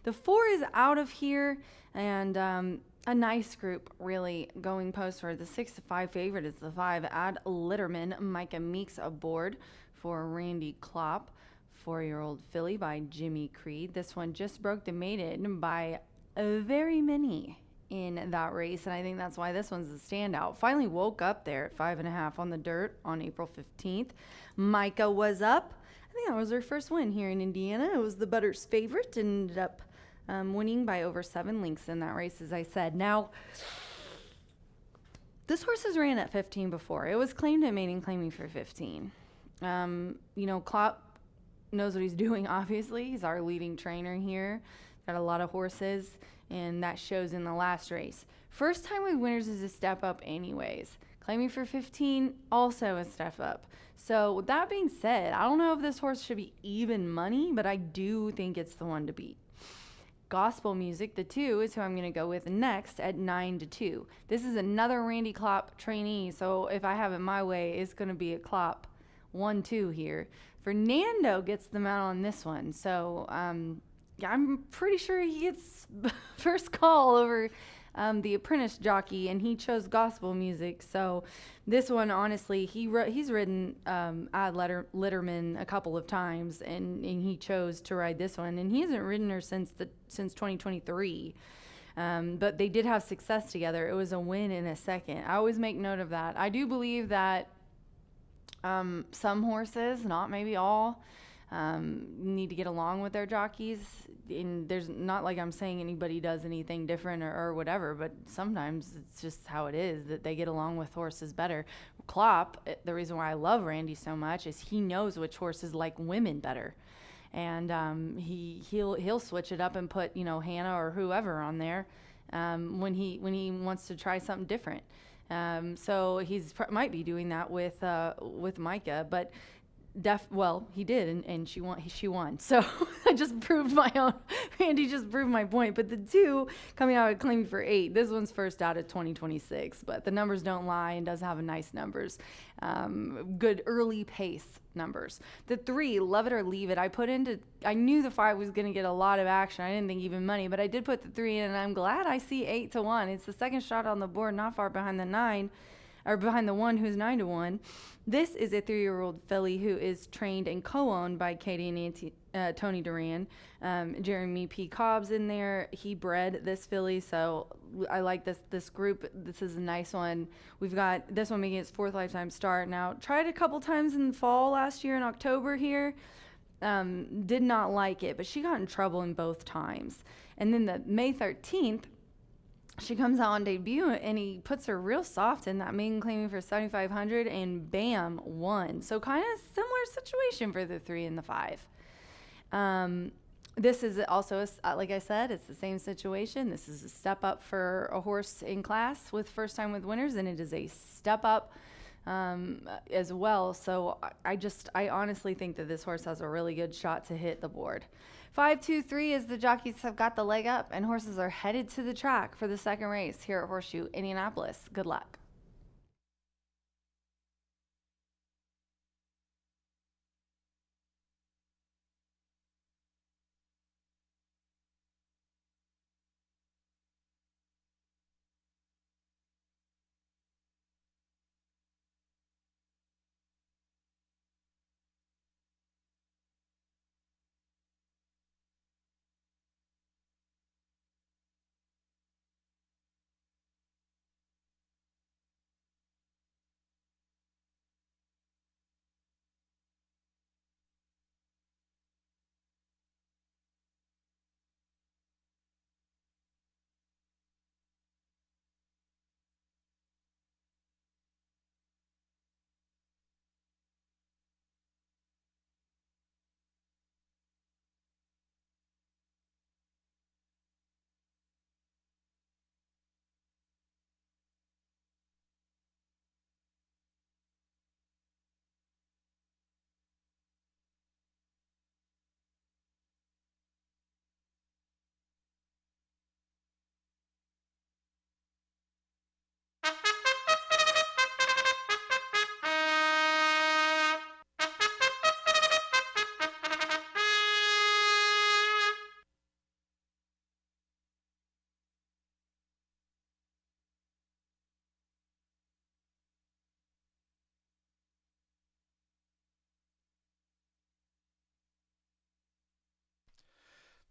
The 4 is out of here, and a nice group really going postward. The 6-5 favorite is the 5 Ad Litterman. Micah Meeks aboard for Randy Klopp. 4-year-old filly by Jimmy Creed. This one just broke the maiden by very many in that race, and I think that's why this one's a standout. Finally woke up there at 5.5 on the dirt on April 15th. Micah was up. I think that was her first win here in Indiana. It was the Butter's favorite, ended up winning by over 7 lengths in that race, as I said. Now, this horse has ran at 15 before. It was claimed at maiden, claiming for 15. Klopp knows what he's doing, obviously. He's our leading trainer here. Got a lot of horses, and that shows in the last race. First time with winners is a step up anyways. Claiming for 15, also a step up. So with that being said, I don't know if this horse should be even money, but I do think it's the one to beat. Gospel Music, the 2, is who I'm going to go with next at 9-2. This is another Randy Klopp trainee, so if I have it my way, it's going to be a Klopp 1-2 here. Fernando gets the mount on this one, so I'm pretty sure he gets first call over the apprentice jockey, and he chose Gospel Music. So this one, honestly, he's ridden Ad Litterman a couple of times, and he chose to ride this one, and he hasn't ridden her since 2023. But they did have success together. It was a win in a second. I always make note of that. I do believe that some horses, not maybe all, need to get along with their jockeys. And there's not like I'm saying anybody does anything different or whatever, but sometimes it's just how it is that they get along with horses better. Klopp, the reason why I love Randy so much is he knows which horses like women better. And he'll switch it up and put Hannah or whoever on there when he wants to try something different. So he's might be doing that with Micah, but he did, and she won. So I just proved my own. Randy just proved my point. But the 2 coming out of claiming for 8. This one's first out of 2026, but the numbers don't lie and does have a nice numbers, good early pace numbers. The 3, Love It or Leave It. I knew the 5 was going to get a lot of action. I didn't think even money, but I did put the 3 in, and I'm glad I see 8-1. It's the second shot on the board, not far behind the 9. Or behind the 1 who's 9-1. This is a 3-year-old filly who is trained and co-owned by Katie and Tony Duran. Jeremy P. Cobb's in there. He bred this filly, so I like this group. This is a nice one. We've got this one making its 4th lifetime start. Now, tried a couple times in the fall last year in October here. Did not like it, but she got in trouble in both times. And then the May 13th, she comes out on debut, and he puts her real soft in that maiden claiming for 7,500, and bam, won. So kind of similar situation for the 3 and the 5. This is also, like I said, it's the same situation. This is a step up for a horse in class with first time with winners, and it is a step up as well. So I honestly think that this horse has a really good shot to hit the board. 5-2-3 as the jockeys have got the leg up, and horses are headed to the track for the second race here at Horseshoe Indianapolis. Good luck.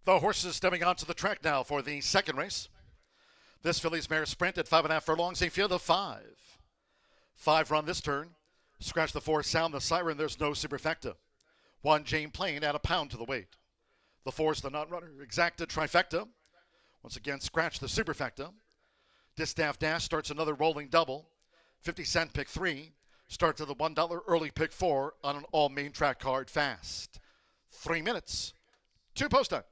The horses stepping onto the track now for the second race. This filly's mare sprint at 5.5 furlongs, a field of 5. 5 run this turn. Scratch the 4, sound the siren, there's no superfecta. 1 Jane Plain at a pound to the weight. The 4's the non-runner, exacta trifecta. Once again, scratch the superfecta. Distaff Dash starts another rolling double. 50-cent pick 3. Start to the $1 early pick 4 on an all main track card fast. 3 minutes. 2 post time.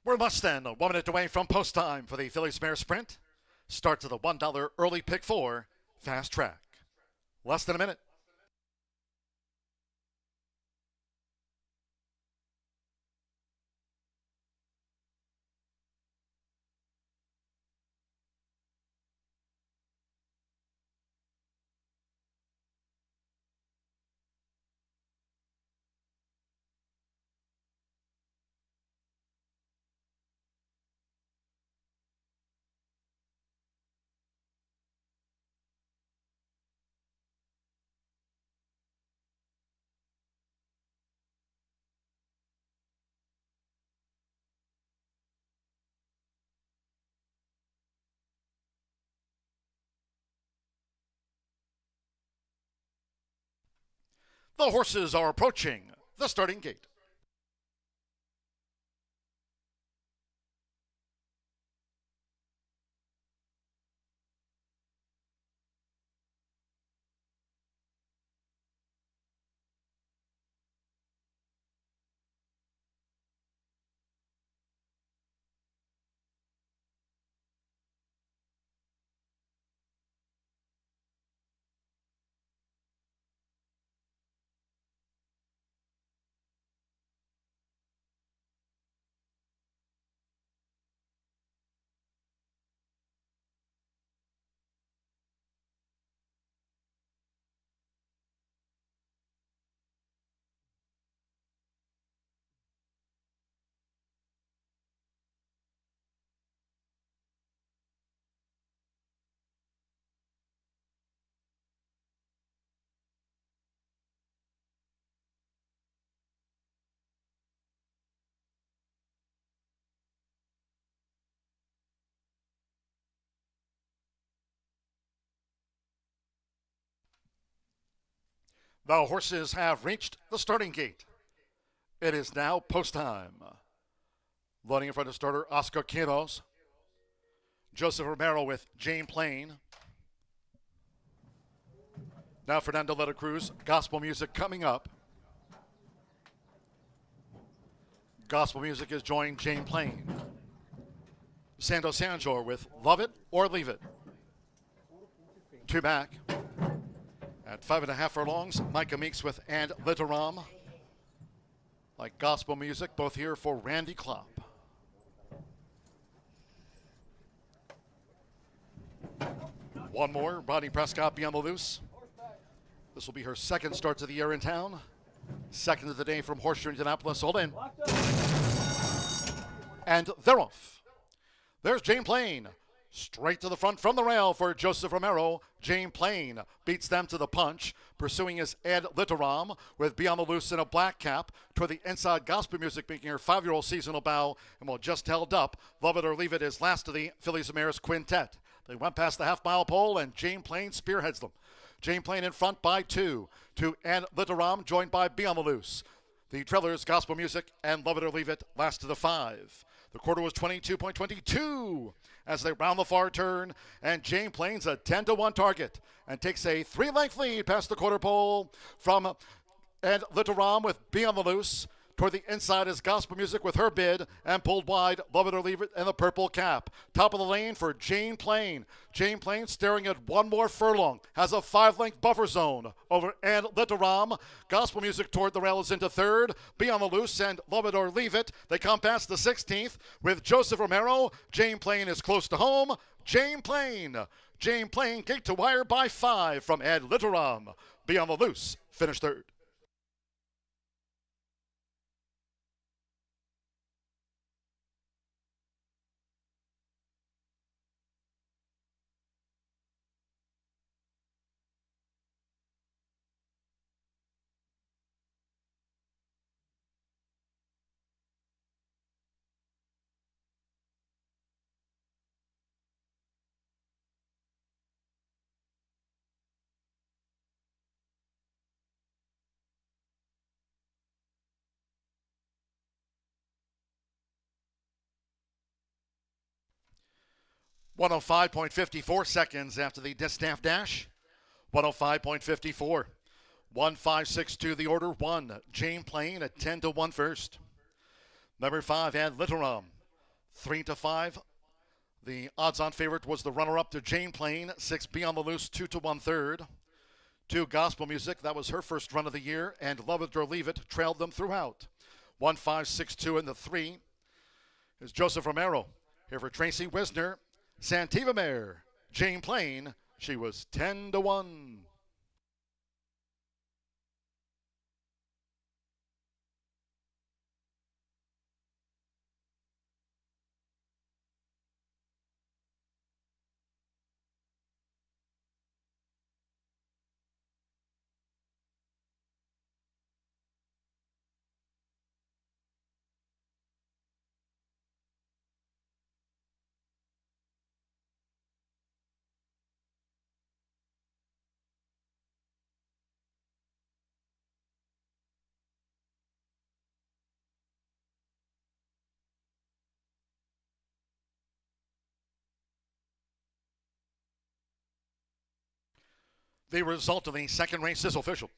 We're less than 1 minute away from post time for the Phillies Mare Sprint. Start to the $1 early pick 4 fast track. Less than a minute. The horses are approaching the starting gate. The horses have reached the starting gate. It is now post time. Loading in front of starter Oscar Quiroz. Joseph Romero with Jane Plain. Now Fernando Letta Cruz. Gospel music coming up. Gospel music is joined Jane Plain. Sando Sanjor with Love It or Leave It. Two back. At 5.5 furlongs, Micah Meeks with And Literam. Like gospel music, both here for Randy Klopp. One more, Bonnie Prescott be on the loose. This will be her second start to the year in town. Second of the day from Horseshoe Indianapolis. Hold in. And they're off. There's Jane Plain. Straight to the front from the rail for Joseph Romero. Jane Plain beats them to the punch. Pursuing is Ed Literam with Be on the Loose in a black cap. Toward the inside, gospel music making her 5-year-old seasonal bow. And will just held up. Love It or Leave It is last of the Phillies and Mares quintet. They went past the half-mile pole and Jane Plain spearheads them. Jane Plain in front by 2 to Ed Literam, joined by Be on the Loose. The trailers, gospel music, and Love It or Leave It last to the 5. The quarter was 22.22 as they round the far turn, and Jane Plain's a 10-1 target and takes a 3-length lead past the quarter pole from Ed Literam with Be on the Loose. Toward the inside is gospel music with her bid and pulled wide, Love It or Leave It in the purple cap. Top of the lane for Jane Plain. Jane Plain staring at one more furlong. Has a 5-length buffer zone over Ed Literam. Gospel music toward the rails into third. Be on the Loose and Love It or Leave It. They come past the 16th with Joseph Romero. Jane Plain is close to home. Jane Plain. Jane Plain gate to wire by 5 from Ed Literam. Be on the Loose. Finish third. 105.54 seconds after the distaff dash. 105.54. 1-5-6-2 the order. 1. Jane Plain at 10-1 first. Number 5, Ad Literam. 3-5. The odds-on favorite was the runner-up to Jane Plain. 6, Be on the Loose, 2-1 third. To Gospel Music, that was her first run of the year, and Love It or Leave It trailed them throughout. 1-5-6-2 in the 3 is Joseph Romero. Here for Tracy Wisner, Santiva Mare, Jane Plain. She was 10-1. The result of the second race is official.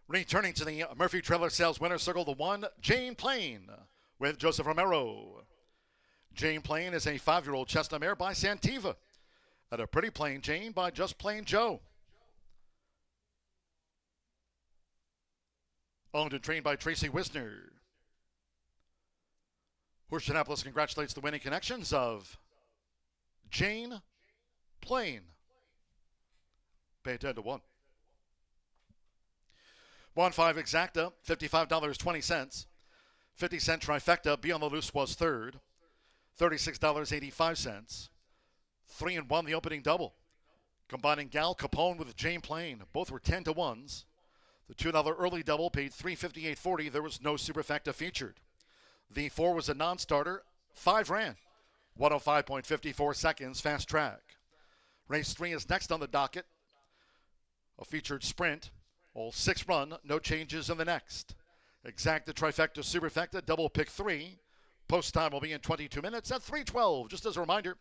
Returning to the Murphy Trailer Sales Winner's Circle, the 1, Jane Plain with Joseph Romero. Jane Plain is a 5-year-old chestnut mare by Santiva. And a Pretty Plain Jane by Just Plain Joe. Owned and trained by Tracy Wisner. Horseshoe Indianapolis congratulates the winning connections of Jane Plain. Pay 10-1. 1-5 exacta, $55.20. 50-cent trifecta, Be on the Loose was third. $36.85. 3-1 the opening double. Combining Gal Capone with Jane Plain. Both were 10-1s. The $2 early double paid $358.40. There was no superfecta featured. The 4 was a non-starter. 5 ran. 105.54 seconds, fast track. Race 3 is next on the docket. A featured sprint. All 6 run, no changes in the next. Exacta, trifecta, superfecta, double pick 3. Post time will be in 22 minutes at 3:12. Just as a reminder,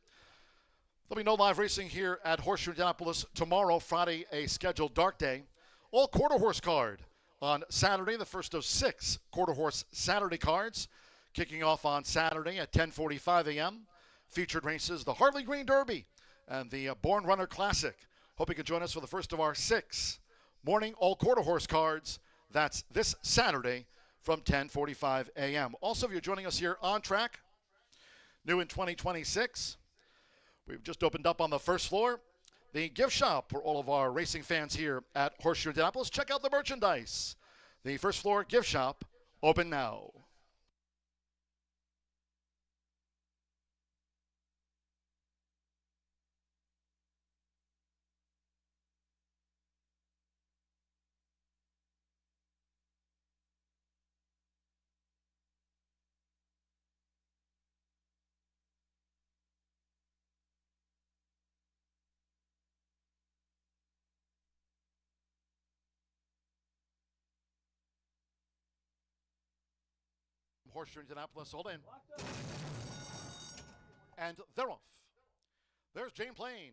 there'll be no live racing here at Horseshoe Indianapolis tomorrow, Friday, a scheduled dark day. All quarter horse card on Saturday, the first of 6 quarter horse Saturday cards, kicking off on Saturday at 10:45 a.m. Featured races, the Harley Green Derby and the Born Runner Classic. Hope you can join us for the first of our 6 morning all quarter horse cards. That's this Saturday from 10:45 a.m. Also, if you're joining us here on track, new in 2026, we've just opened up on the first floor the gift shop for all of our racing fans here at Horseshoe Indianapolis. Check out the merchandise. The first floor gift shop, open now. Horseshoe Indianapolis, hold in. And they're off. There's Jane Plain.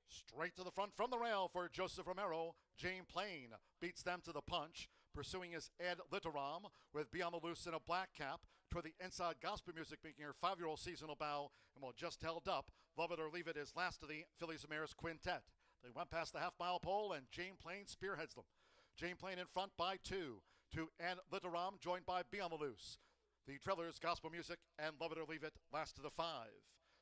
Straight to the front from the rail for Joseph Romero. Jane Plain beats them to the punch. Pursuing is Ed Litteram with Be on the Loose in a black cap. Toward the inside, Gospel Music making her 5-year-old seasonal bow. And while just held up, Love It or Leave It is last of the Fillies and Mares quintet. They went past the half-mile pole, and Jane Plain spearheads them. Jane Plain in front by 2. To Ed Litteram, joined by Be on the Loose. The Trailers, Gospel Music, and Love It or Leave It last to the 5.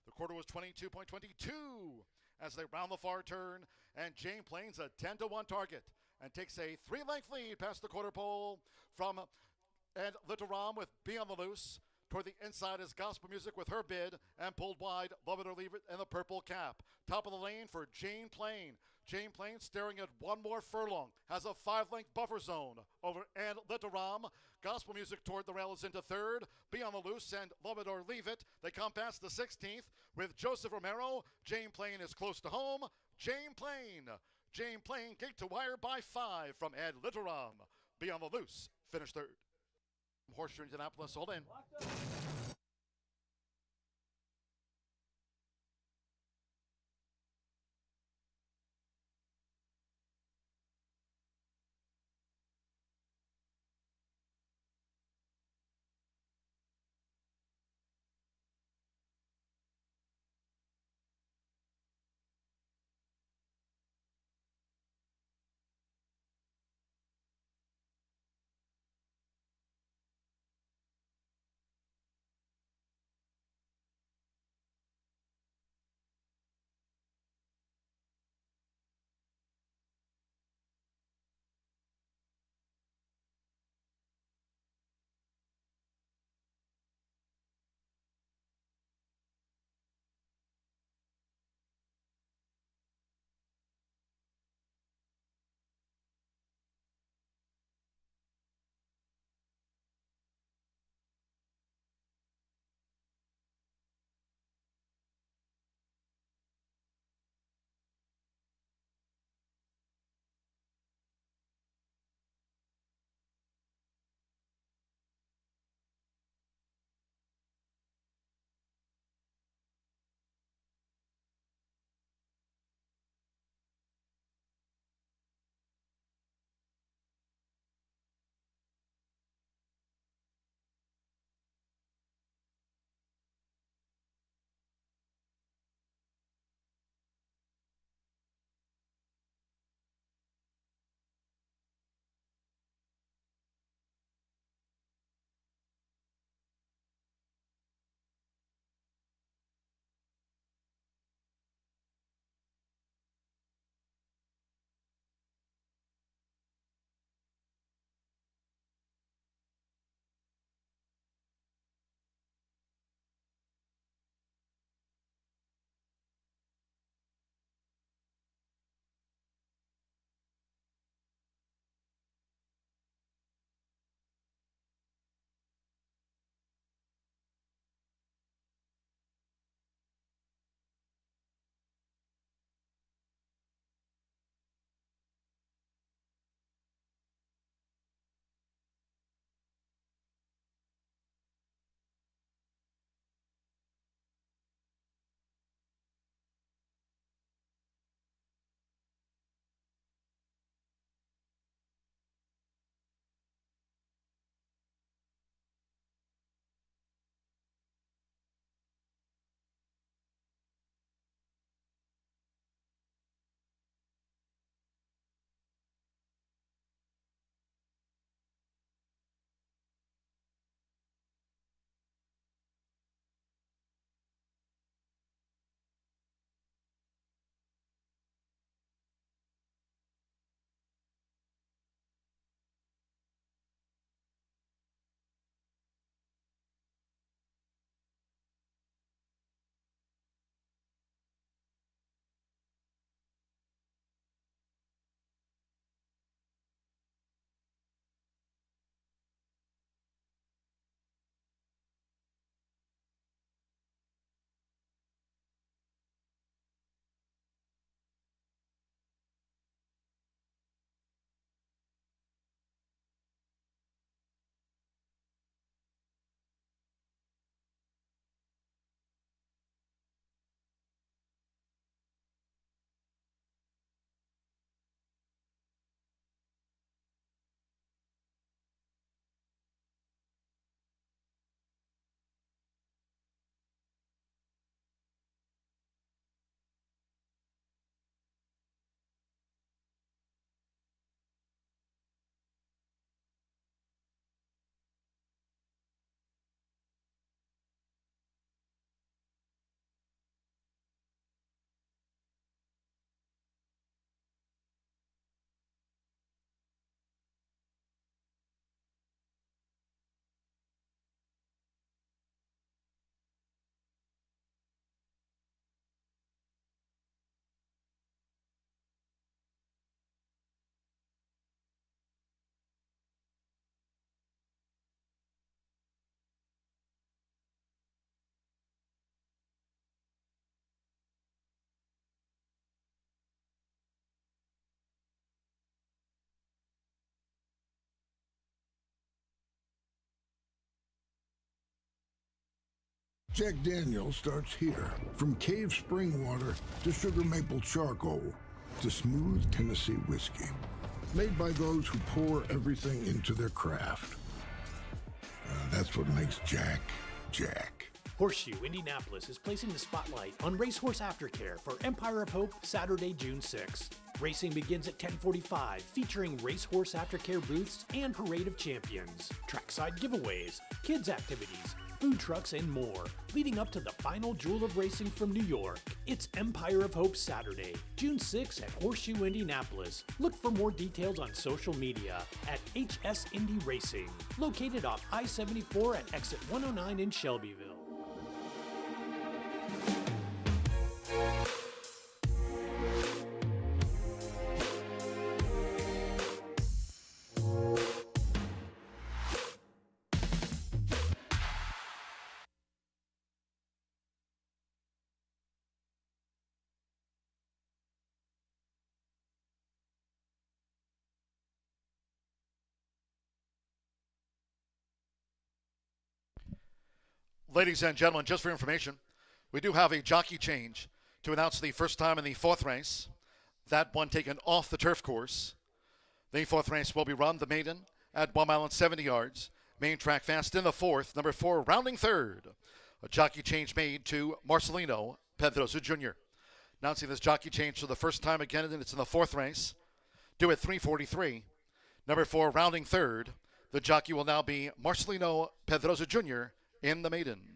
The quarter was 22.22 as they round the far turn, and Jane Plain's a 10-1 target and takes a 3-length lead past the quarter pole from Ed Litteram with Be on the Loose. Toward the inside is Gospel Music with her bid, and pulled wide, Love It or Leave It in the purple cap. Top of the lane for Jane Plain. Jane Plain staring at one more furlong, has a 5-length buffer zone over Ed Litteram. Gospel Music toward the rail is into 3rd. Be on the Loose and Love It or Leave It. They come past the 16th with Joseph Romero. Jane Plain is close to home. Jane Plain. Jane Plain gate to wire by 5 from Ed Litteram. Be on the Loose. Finish 3rd. Horseshoe Indianapolis, hold in. Jack Daniels starts here. From cave spring water to sugar maple charcoal to smooth Tennessee whiskey. Made by those who pour everything into their craft. That's what makes Jack, Jack. Horseshoe Indianapolis is placing the spotlight on Racehorse Aftercare for Empire of Hope Saturday, June 6th. Racing begins at 10:45, featuring Racehorse Aftercare booths and Parade of Champions, trackside giveaways, kids activities, food trucks, and more, leading up to the final jewel of racing from New York. It's Empire of Hope Saturday, June 6th at Horseshoe Indianapolis. Look for more details on social media at HS Indy Racing, located off I-74 at exit 109 in Shelbyville. Ladies and gentlemen, just for information, we do have a jockey change to announce the first time in the fourth race. That one taken off the turf course. The fourth race will be run, the maiden, at 1 mile and 70 yards. Main track fast in the fourth, number 4, rounding third. A jockey change made to Marcelino Pedrosa Jr. Announcing this jockey change for the first time again, and it's in the fourth race. Due at 3:43. Number 4, rounding third. The jockey will now be Marcelino Pedrosa Jr. in the maiden.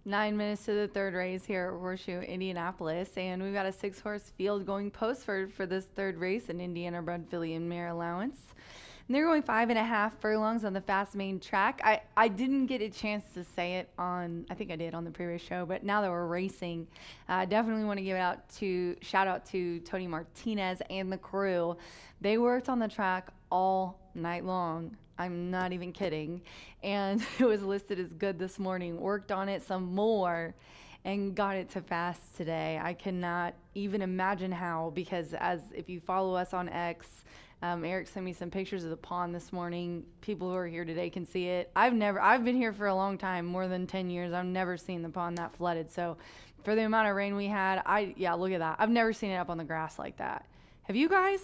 9 minutes to the third race here at Horseshoe Indianapolis, and we've got a 6-horse field going postford for this third race, an Indiana bred filly and mare allowance. And they're going 5.5 furlongs on the fast main track. I didn't get a chance to say it on, I think I did on the pre-race show, but now that we're racing, I definitely want to give shout out to Tony Martinez and the crew. They worked on the track all night long. I'm not even kidding. And it was listed as good this morning. Worked on it some more and got it to fast today. I cannot even imagine how, because if you follow us on X, Eric sent me some pictures of the pond this morning. People who are here today can see it. I've been here for a long time, more than 10 years. I've never seen the pond that flooded. So for the amount of rain we had, look at that. I've never seen it up on the grass like that. Have you guys?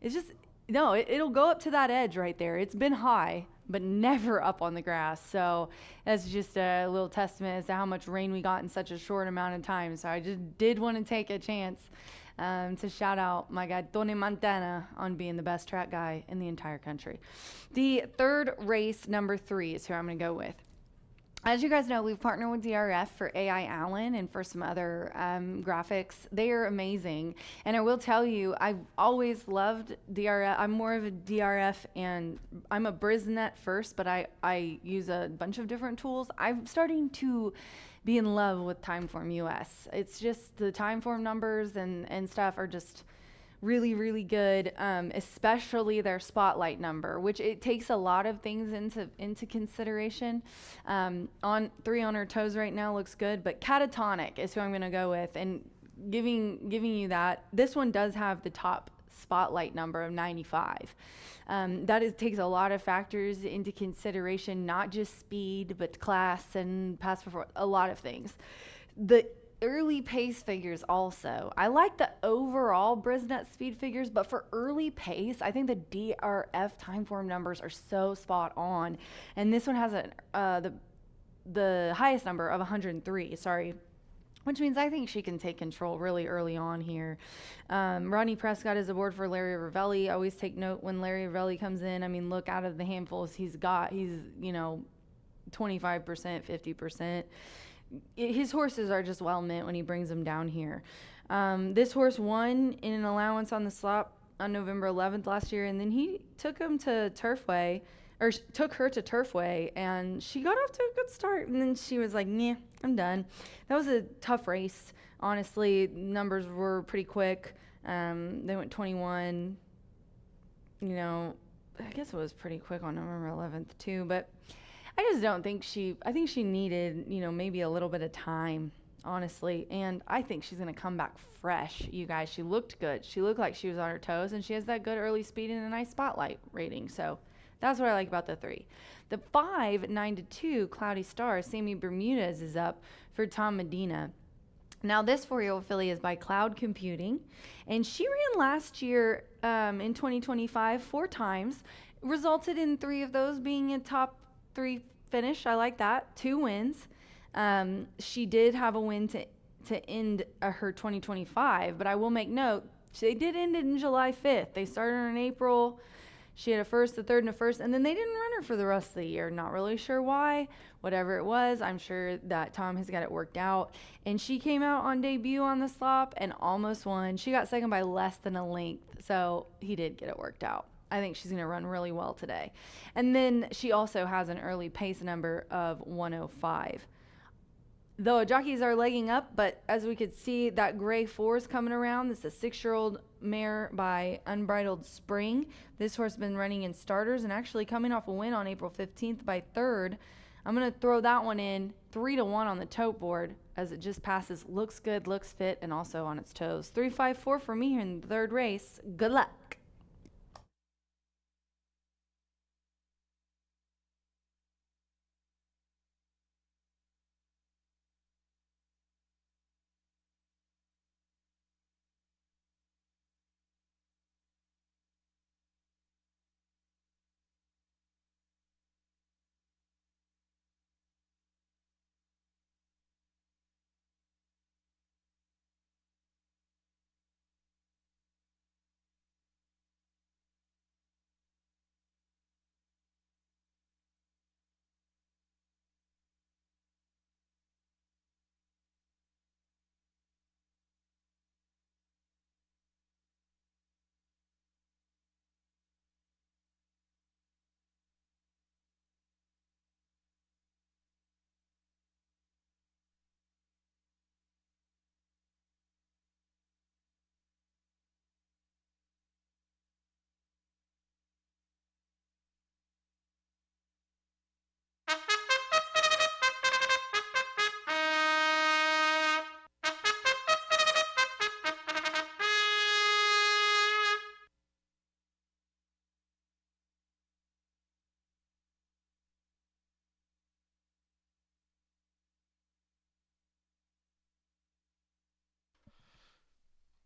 It's just, no, it'll go up to that edge right there. It's been high, but never up on the grass. So that's just a little testament as to how much rain we got in such a short amount of time. So I just did want to take a chance to shout out my guy Tony Montana on being the best track guy in the entire country. The third race, number 3, is who I'm going to go with. As you guys know, we've partnered with DRF for AI Allen and for some other graphics. They are amazing. And I will tell you, I've always loved DRF. I'm more of a DRF, and I'm a BrizNet first, but I use a bunch of different tools. I'm starting to be in love with Timeform US. It's just the Timeform numbers and stuff are just really, really good, especially their spotlight number, which it takes a lot of things into consideration. On 3 on her toes right now looks good, but Catatonic is who I'm going to go with. And giving you that, this one does have the top spotlight number of 95. Takes a lot of factors into consideration, not just speed, but class and past performance, a lot of things. The early pace figures also. I like the overall BrizNet speed figures, but for early pace, I think the DRF Timeform numbers are so spot on. And this one has the highest number of 103, which means I think she can take control really early on here. Rodney Prescott is aboard for Larry Ravelli. Always take note when Larry Ravelli comes in. I mean, look, out of the handfuls he's got, he's 25%, 50%. His horses are just well meant when he brings them down here. This horse won in an allowance on the slop on November 11th last year, and then he took her to Turfway, and she got off to a good start, and then she was like, "Nah, I'm done." That was a tough race, honestly. Numbers were pretty quick. They went 21. I guess it was pretty quick on November 11th too, but I just don't think I think she needed, maybe a little bit of time, honestly. And I think she's going to come back fresh, you guys. She looked good. She looked like she was on her toes, and she has that good early speed and a nice spotlight rating. So that's what I like about the 3. The 5, 9-2, Cloudy Star, Sammy Bermudez is up for Tom Medina. Now, this 4-year-old filly is by Cloud Computing, and she ran last year in 2025 4 times, resulted in 3 of those being a top 3 finish. I like that. 2 wins. She did have a win to end her 2025, but I will make note, they did end it in July 5th. They started her in April. She had a first, a third, and a first, and then they didn't run her for the rest of the year. Not really sure why. Whatever it was, I'm sure that Tom has got it worked out. And she came out on debut on the slop and almost won. She got second by less than a length, so he did get it worked out. I think she's going to run really well today. And then she also has an early pace number of 105. Though jockeys are legging up, but as we could see, that gray 4 is coming around. This is a 6-year-old mare by Unbridled Spring. This horse has been running in starters and actually coming off a win on April 15th by 3rd. I'm going to throw that one in 3-1 on the tote board as it just passes. Looks good, looks fit, and also on its toes. 3-5-4 for me here in the 3rd race. Good luck.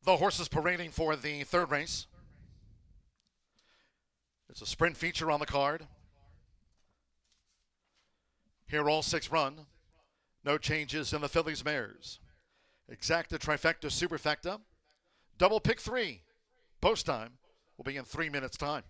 The horses parading for the third race. It's a sprint feature on the card. Here all 6 run. No changes in the fillies mares. Exacta, trifecta, superfecta. Double pick 3. Post time will be in 3 minutes time.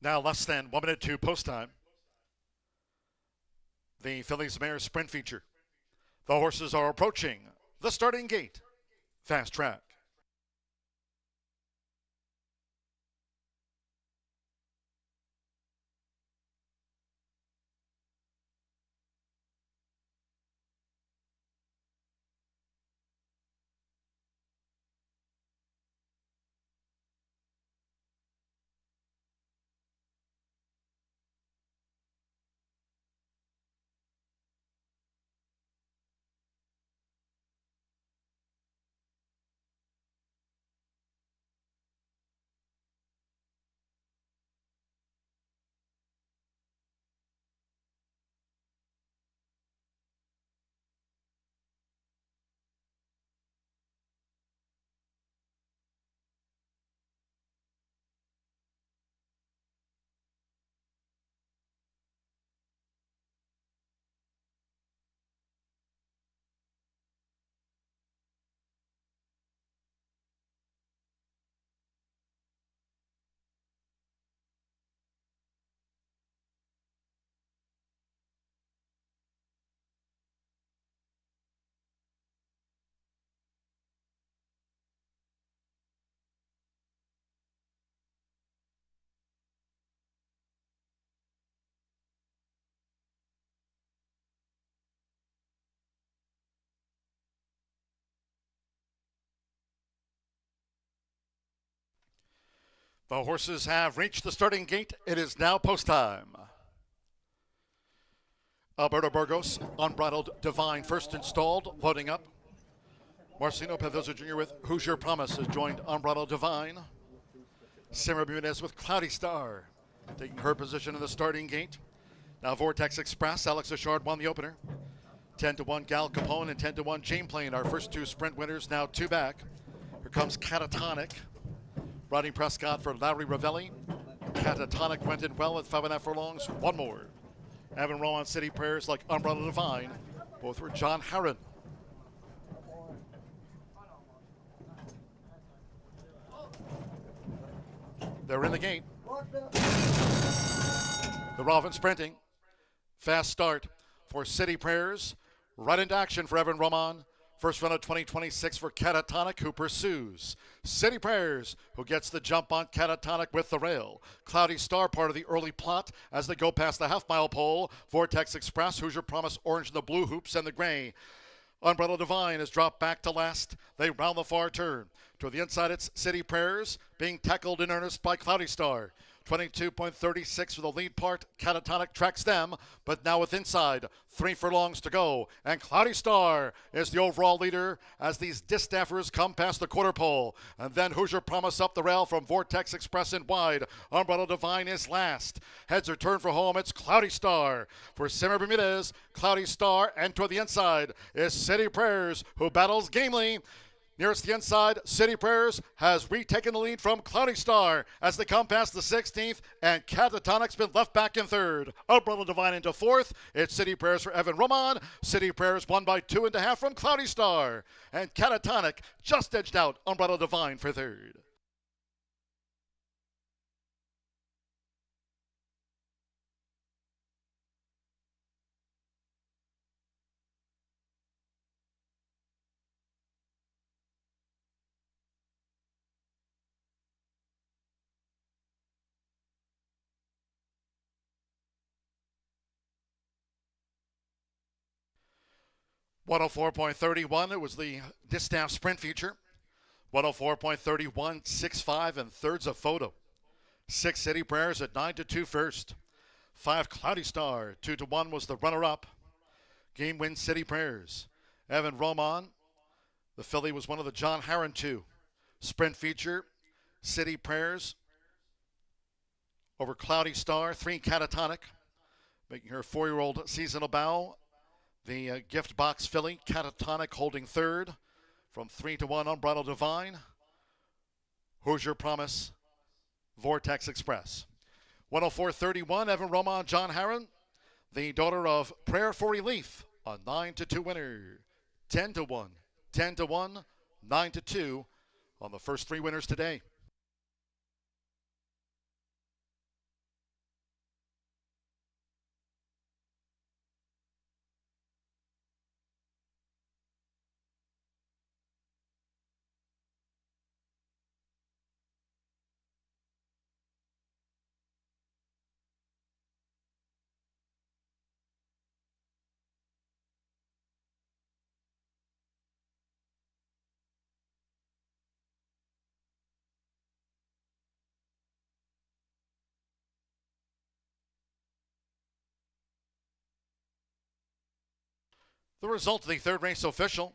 Now less than 1 minute to post time. The Phillies Mares Sprint feature. The horses are approaching the starting gate. Fast track. The horses have reached the starting gate. It is now post time. Alberto Burgos, Unbridled Divine, first installed, loading up. Marcino Pedroza Jr. with Hoosier Promise has joined Unbridled Divine. Sarah Bermudez with Cloudy Star, taking her position in the starting gate. Now Vortex Express, Alex Achard won the opener. 10-1 Gal Capone and 10-1 Jane Plain, our first two sprint winners, now two back. Here comes Catatonic. Rodney Prescott for Larry Ravelli. Catatonic went in well at 5.5 furlongs. One more. Evan Rowan City Prayers like Umbrella Divine. Both were John Harron. They're in the gate. The Robin sprinting. Fast start for City Prayers. Right into action for Evan Roman. First run of 2026 for Catatonic, who pursues. City Prayers, who gets the jump on Catatonic with the rail. Cloudy Star, part of the early plot as they go past the half-mile pole. Vortex Express, Hoosier Promise, orange in the blue hoops and the gray. Umbrella Divine is dropped back to last. They round the far turn. To the inside, it's City Prayers, being tackled in earnest by Cloudy Star. 22.36 for the lead part. Catatonic tracks them, but now with inside. 3 furlongs to go. And Cloudy Star is the overall leader as these distaffers come past the quarter pole. And then Hoosier Promise up the rail from Vortex Express and wide. Umbrella Divine is last. Heads are turned for home. It's Cloudy Star. For Simmer Bermudez, Cloudy Star, and toward the inside is City Prayers, who battles gamely. Nearest the inside, City Prayers has retaken the lead from Cloudy Star as they come past the 16th, and Catatonic's been left back in third. Umbrella Divine into fourth. It's City Prayers for Evan Roman. City Prayers won by 2.5 from Cloudy Star. And Catatonic just edged out Umbrella Divine for third. .104.31, it was the distaff sprint feature. 104.31, 6.5 and thirds of photo. 6 City Prayers at 9-2 first. 5 Cloudy Star, 2-1 was the runner-up. Game win City Prayers. Evan Roman, the filly, was one of the John Harron 2. Sprint feature, City Prayers over Cloudy Star. 3 Catatonic, making her 4-year-old seasonal bow. The gift box filly, Catatonic, holding third from 3-1 Umbrella Divine. Hoosier Promise, Vortex Express. 104.31, Evan Roman, John Harron, the daughter of Prayer for Relief, a 9-2 winner. 10-1, 10-1, 9-2 on the first 3 winners today. The result of the third race official.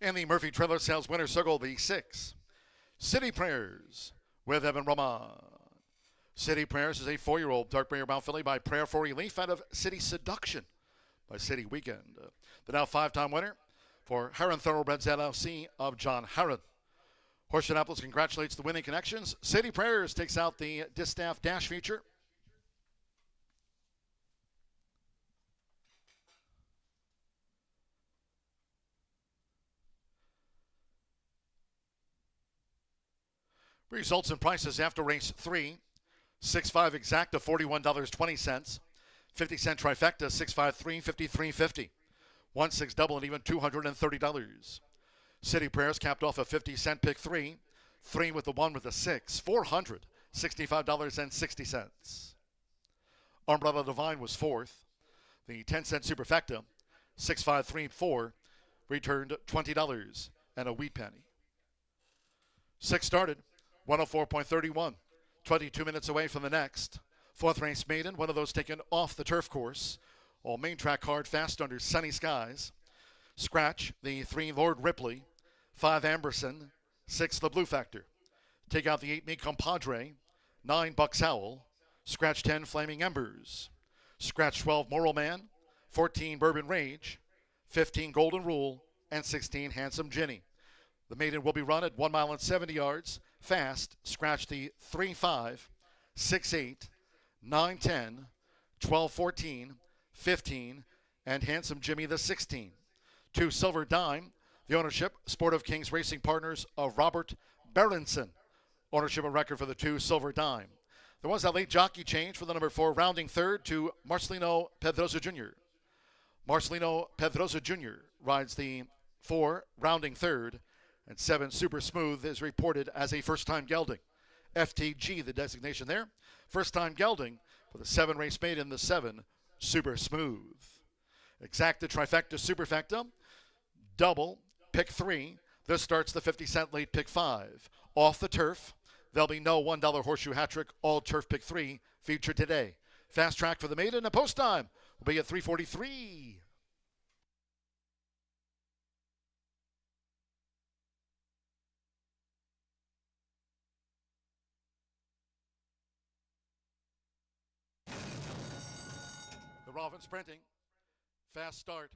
And the Murphy Trailer Sales winner circle, the 6. City Prayers with Evan Roman. City Prayers is a 4-year-old dark gray brown filly by Prayer for Relief out of City Seduction by City Weekend. The now 5-time winner for Heron Thoroughbreds LLC of John Heron. Horseshoe Indianapolis congratulates the winning connections. City Prayers takes out the Distaff Dash feature. Results and prices after race 3. 6-5 exacta, $41.20. 50-cent trifecta, 6-5-3, $53.50. 1-6 double and even $230. City Prayers capped off a 50-cent pick 3. 3 with the 1 with the 6, $465.60. Umbrella Divine was 4th. The 10-cent superfecta, 6-5-3-4, returned $20 and a wheat penny. 6 started. 104.31, 22 minutes away from the next. 4th race maiden, one of those taken off the turf course. All main track hard, fast under sunny skies. Scratch, the 3 Lord Ripley, 5 Amberson, 6 The Blue Factor. Take out the 8 Me Compadre, 9 Bucks Owl, scratch 10 Flaming Embers. Scratch 12 Moral Man, 14 Bourbon Rage, 15 Golden Rule, and 16 Handsome Ginny. The maiden will be run at 1 mile and 70 yards. Fast, scratch the 3-5, 6-8, 9-10, 12-14, 15, and Handsome Jimmy the 16. 2 Silver Dime, the ownership, Sport of Kings Racing Partners of Robert Berenson. Ownership and record for the 2 Silver Dime. There was that late jockey change for the number 4, rounding third to Marcelino Pedrosa Jr. Marcelino Pedrosa Jr. rides the 4, rounding third. And 7 Super Smooth is reported as a first-time gelding. FTG, the designation there. First-time gelding for the 7 race maiden, the 7 Super Smooth. Exacta, trifecta, superfecta. Double, pick 3. This starts the 50-cent late pick 5. Off the turf, there'll be no $1 horseshoe hat trick, all turf pick 3 featured today. Fast track for the maiden and post time will be at 3:43. Robin sprinting. Fast start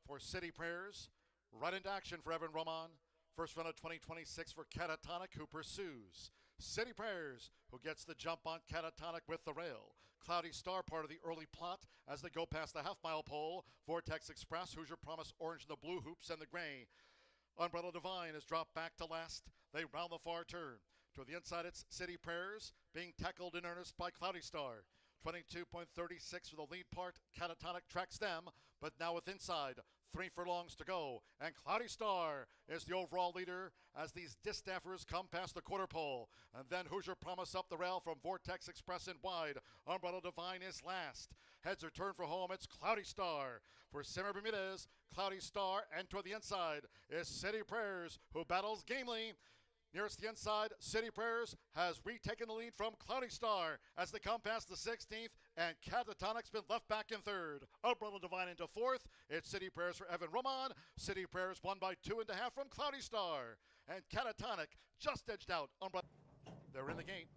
for City Prayers. Right into action for Evan Roman. First run of 2026 for Catatonic, who pursues. City Prayers, who gets the jump on Catatonic with the rail. Cloudy Star, part of the early plot as they go past the half-mile pole. Vortex Express, Hoosier Promise, orange in the blue hoops and the gray. Umbrella Divine is dropped back to last. They round the far turn. To the inside, it's City Prayers being tackled in earnest by Cloudy Star. 22.36 for the lead part. Catatonic tracks them, but now with inside 3 furlongs to go. And Cloudy Star is the overall leader as these distaffers come past the quarter pole. And then Hoosier Promise up the rail from Vortex Express and wide. Umbrella Divine is last. Heads are turned for home. It's Cloudy Star. For Simmer Bermudez, Cloudy Star, and toward the inside is City Prayers, who battles gamely. Nearest the inside, City Prayers has retaken the lead from Cloudy Star as they come past the 16th, and Catatonic's been left back in third. Umbrella Divine into fourth. It's City Prayers for Evan Roman. City Prayers won by 2.5 from Cloudy Star. And Catatonic just edged out Umbrella. They're in the gate.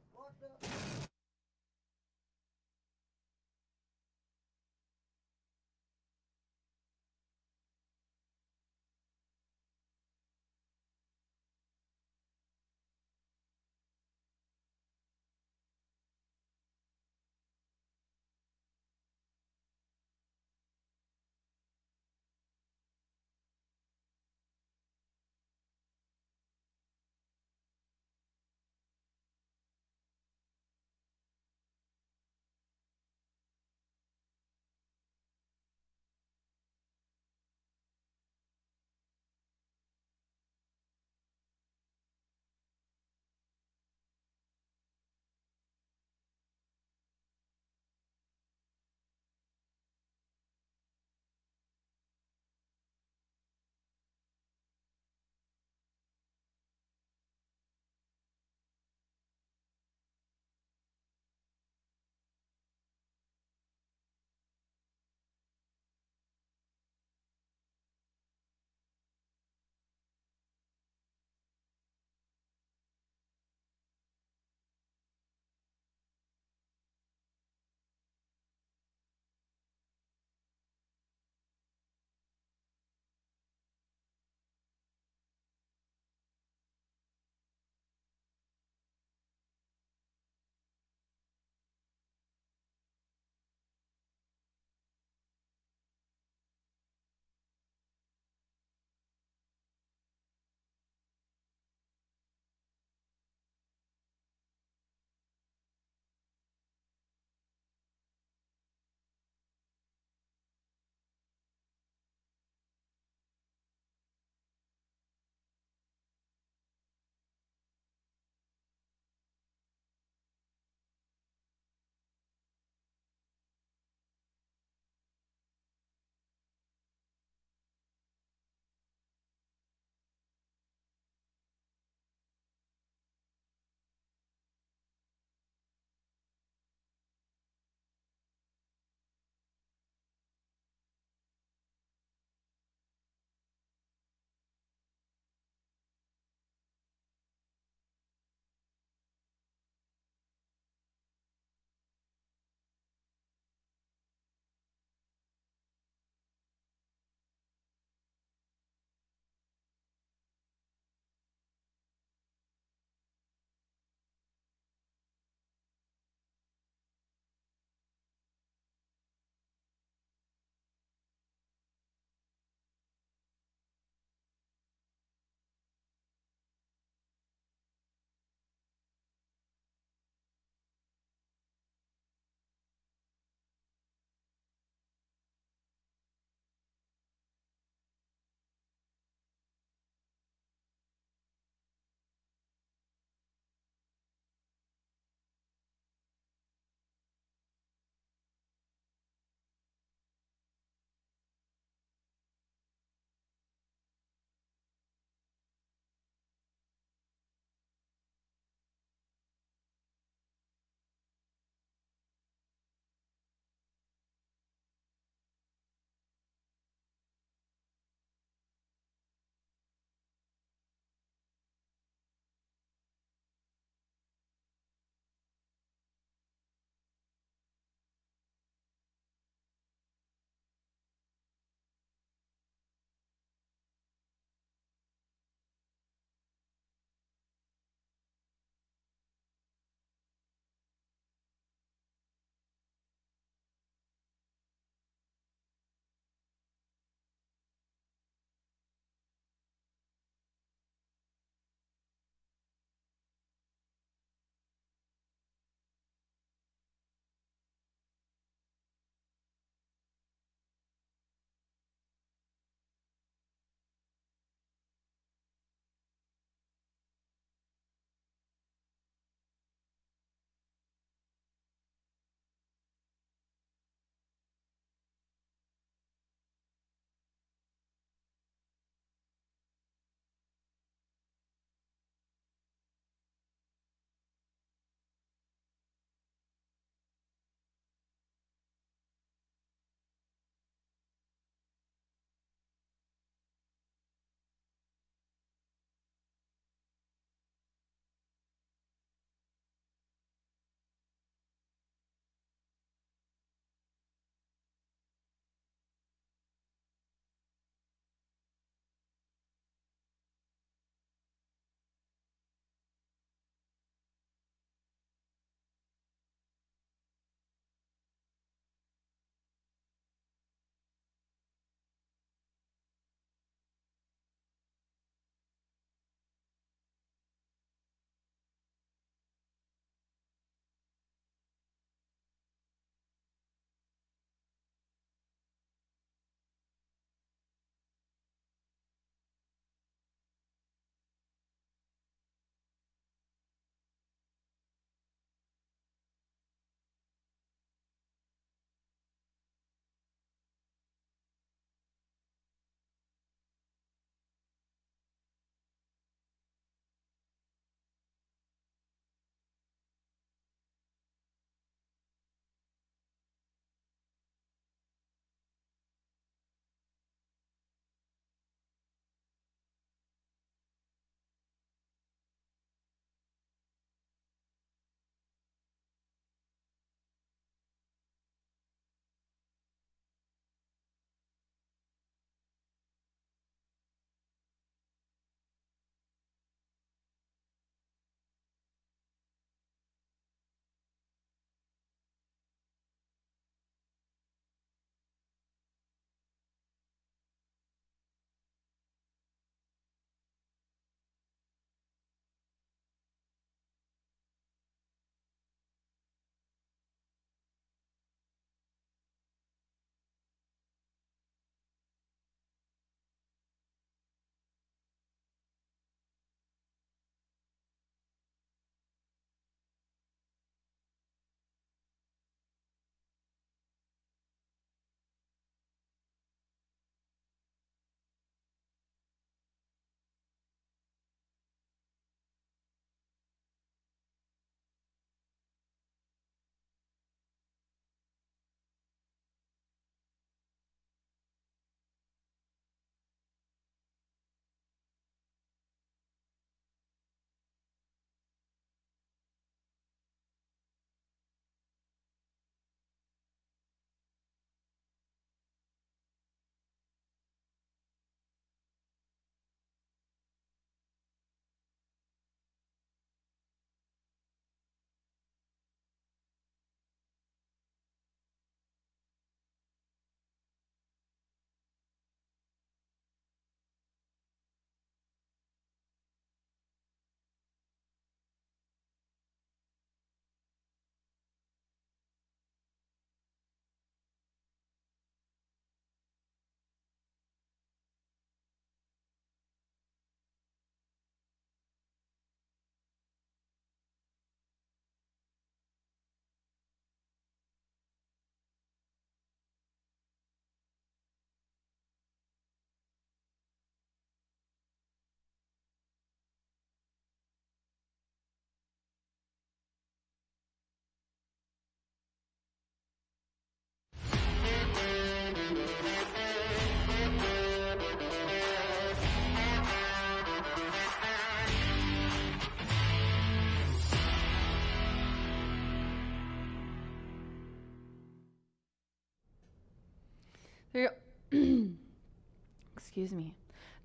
excuse me.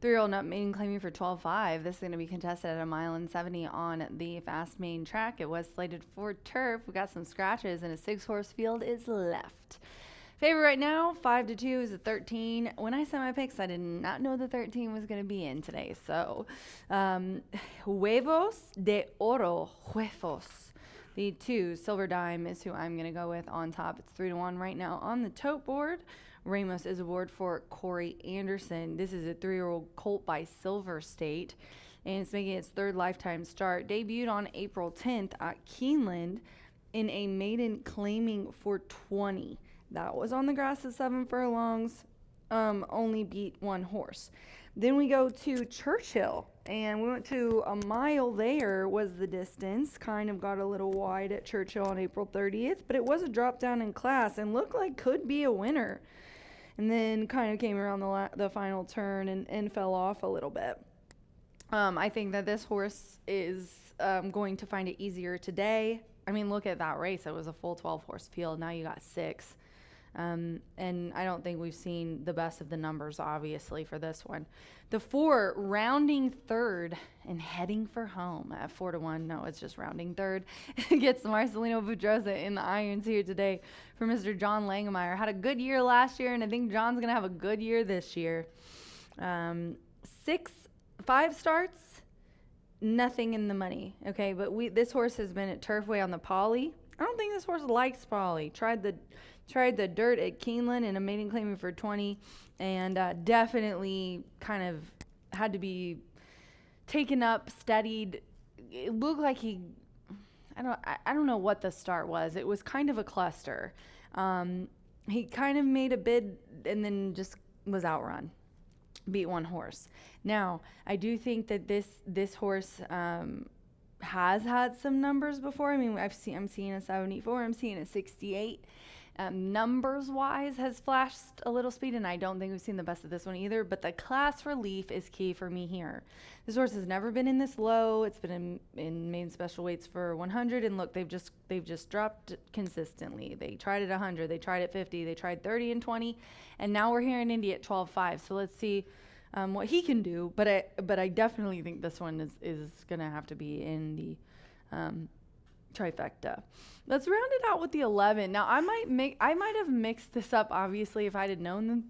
3-year-old nut maiden claiming for 12.5. This is going to be contested at 1.70 miles on the fast main track. It was slated for turf. We got some scratches, and a 6-horse field is left. Favorite right now, 5-2 is a 13. When I set my picks, I did not know the 13 was going to be in today. So, Huevos de Oro, Huevos. The 2, Silver Dime, is who I'm going to go with on top. It's 3-1 right now on the tote board. Ramos is aboard for Corey Anderson. This is a 3-year-old colt by Silver State, and it's making its 3rd lifetime start. Debuted on April 10th at Keeneland in a maiden claiming for 20. That was on the grass at 7 furlongs. Only beat 1 horse. Then we go to Churchill, and we went to a mile there was the distance. Kind of got a little wide at Churchill on April 30th, but it was a drop down in class and looked like could be a winner. And then kind of came around the final turn and fell off a little bit. I think that this horse is going to find it easier today. I mean, look at that race. It was a full 12-horse field. Now you got 6. And I don't think we've seen the best of the numbers, obviously, for this one. The 4, rounding 3rd and heading for home at 4-1. No, it's just rounding 3rd. Gets Marcelino Pedrosa in the irons here today for Mr. John Langemeyer. Had a good year last year, and I think John's going to have a good year this year. 5 starts, nothing in the money. Okay, but this horse has been at Turfway on the Poly. I don't think this horse likes Poly. Tried the dirt at Keeneland in a maiden claiming for 20, and definitely kind of had to be taken up, studied. It looked like I don't know what the start was. It was kind of a cluster. He kind of made a bid and then just was outrun. Beat 1 horse. Now, I do think that this horse has had some numbers before. I mean, I'm seeing a 74. I'm seeing a 68. Numbers-wise has flashed a little speed, and I don't think we've seen the best of this one either, but the class relief is key for me here. This horse has never been in this low. It's been in main special weights for 100, and look, they've just dropped consistently. They tried at 100, they tried at 50, they tried 30 and 20, and now we're here in Indy at 12.5, so let's see what he can do, but I definitely think this one is going to have to be in the trifecta. Let's round it out with the 11. Now I might have mixed this up, obviously, if I had known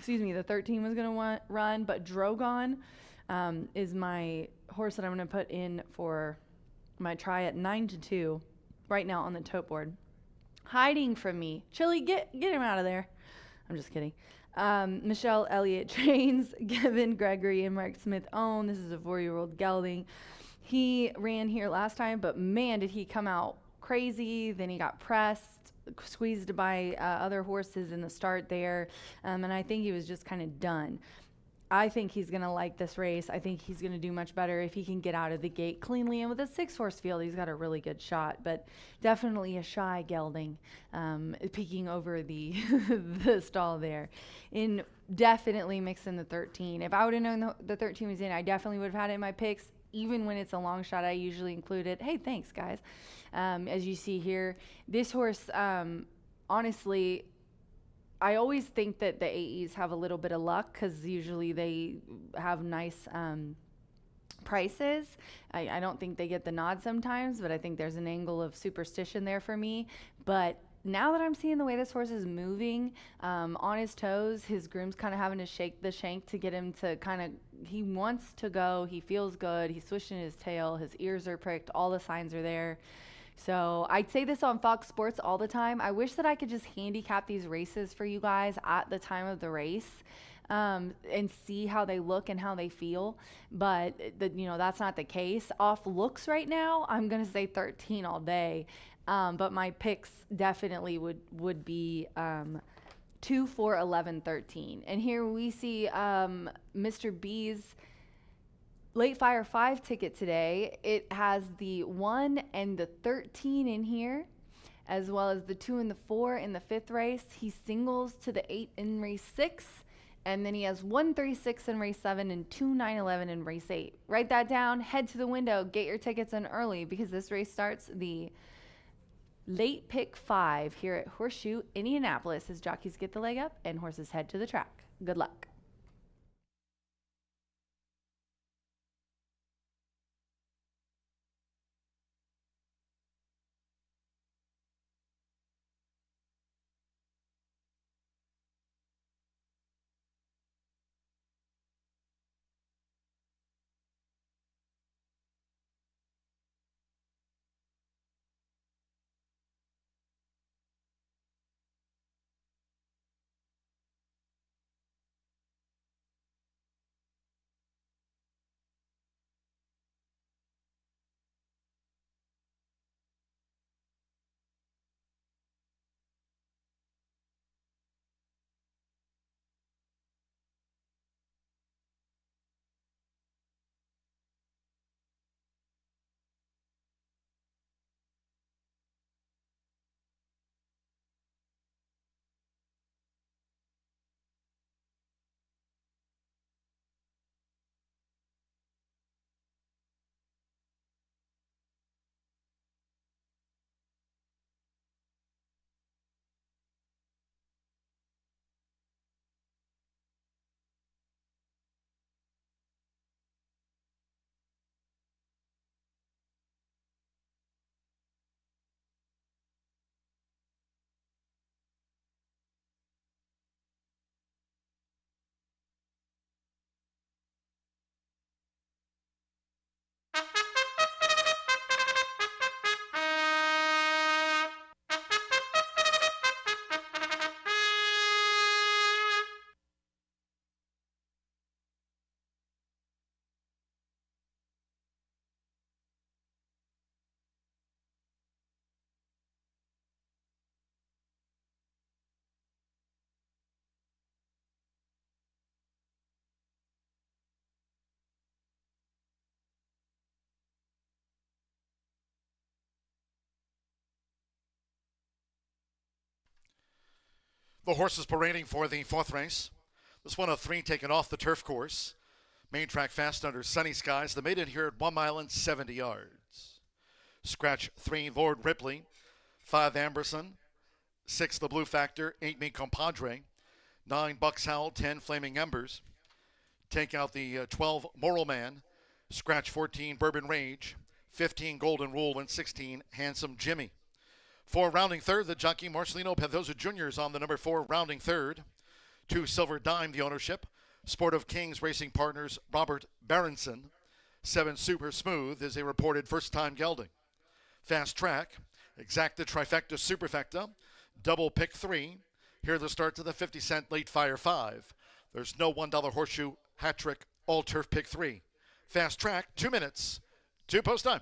the 13 was going to run, but Drogon is my horse that I'm going to put in for my try at 9-2 right now on the tote board. Hiding from me. Chili, get him out of there. I'm just kidding. Michelle Elliott trains, Kevin Gregory and Mark Smith own. This is a 4-year-old gelding. He ran here last time, but man, did he come out crazy. Then he got pressed, squeezed by other horses in the start there, and I think he was just kind of done. I think he's going to like this race. I think he's going to do much better if he can get out of the gate cleanly. And with a 6-horse field, he's got a really good shot, but definitely a shy gelding peeking over the the stall there. In definitely mixing the 13. If I would have known the 13 was in, I definitely would have had it in my picks. Even when it's a long shot, I usually include it. Hey, thanks, guys. As you see here, this horse, honestly, I always think that the AEs have a little bit of luck because usually they have nice prices. I don't think they get the nod sometimes, but I think there's an angle of superstition there for me. But now that I'm seeing the way this horse is moving on his toes, his groom's kind of having to shake the shank to get him to he wants to go. He feels good. He's swishing his tail. His ears are pricked. All the signs are there. So I'd say this on Fox Sports all the time. I wish that I could just handicap these races for you guys at the time of the race and see how they look and how they feel. But that's not the case. Off looks right now, I'm going to say 13 all day. But my picks definitely would be 2, 4, 11, 13. And here we see Mr. B's Late Fire 5 ticket today. It has the 1 and the 13 in here, as well as the 2 and the 4 in the 5th race. He singles to the 8 in race 6, and then he has 1, 3, 6 in race 7 and 2, 9, 11 in race 8. Write that down, head to the window, get your tickets in early because this race starts the late pick 5 here at Horseshoe Indianapolis as jockeys get the leg up and horses head to the track. Good luck. The horses parading for the fourth race. This one of 3 taken off the turf course. Main track fast under sunny skies. The maiden here at 1 mile and 70 yards. Scratch 3, Lord Ripley. 5, Amberson. 6, The Blue Factor. 8, Mi Compadre. 9, Bucks Howl. 10, Flaming Embers. Take out the 12, Moral Man. Scratch 14, Bourbon Rage. 15, Golden Rule. And 16, Handsome Jimmy. For rounding third, the jockey Marcelino Pedroza Jr. is on the number 4, rounding third. 2, Silver Dime, the ownership. Sport of Kings Racing Partners, Robert Berenson. 7, Super Smooth is a reported first-time gelding. Fast Track, Exacta Trifecta Superfecta, Double Pick 3. Here are the starts of the 50-cent Late Fire 5. There's no $1 Horseshoe Hat Trick All Turf Pick 3. Fast Track, 2 minutes, 2 post time.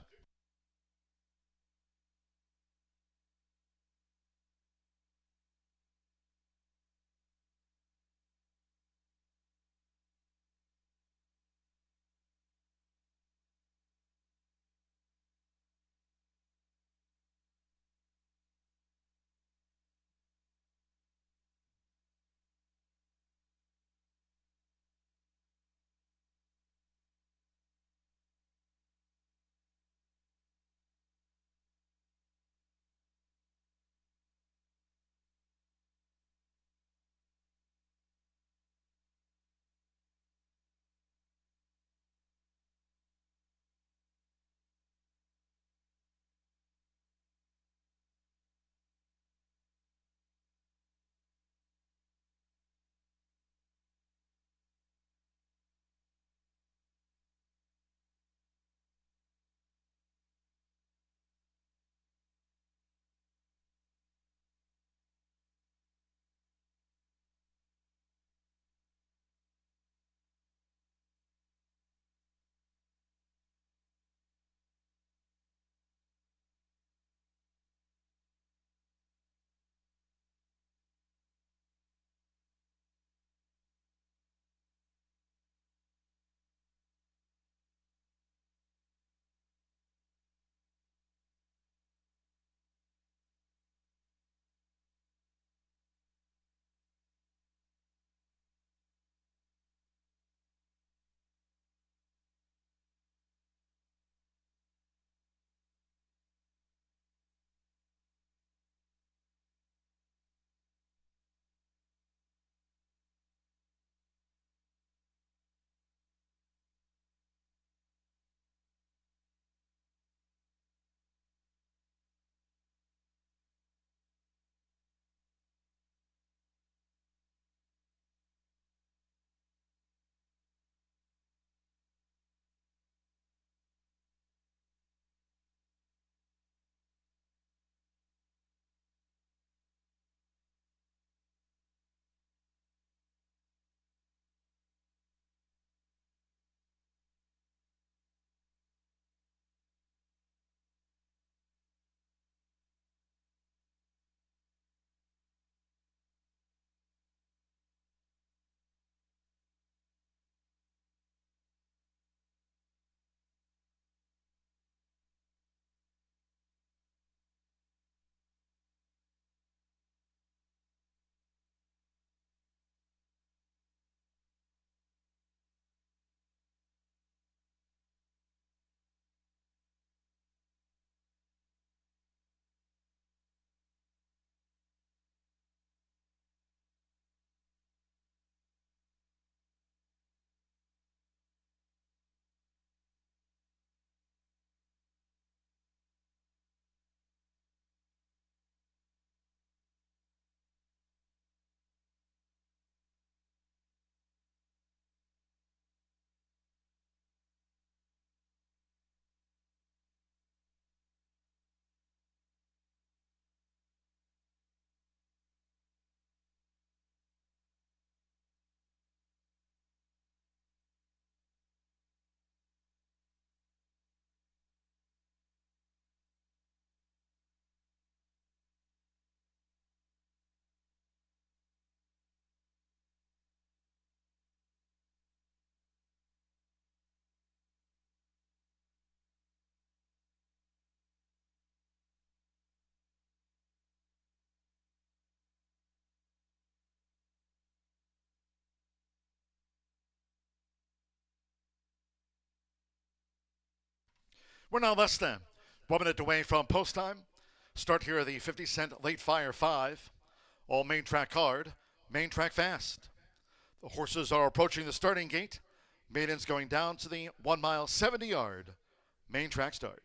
We're now less than 1 minute away from post time. Start here the 50-cent late fire 5. All main track hard, main track fast. The horses are approaching the starting gate. Maidens going down to the 1 mile 70-yard main track start.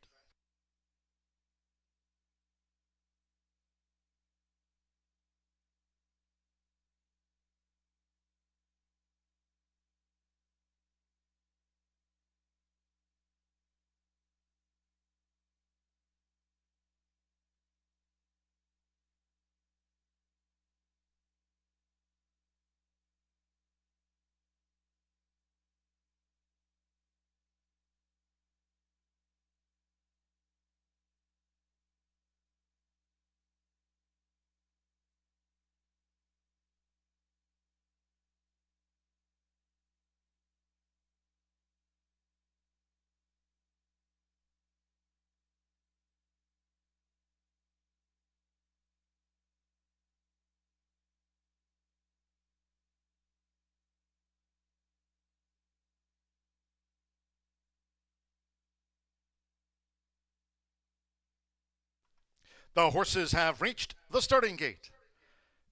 The horses have reached the starting gate.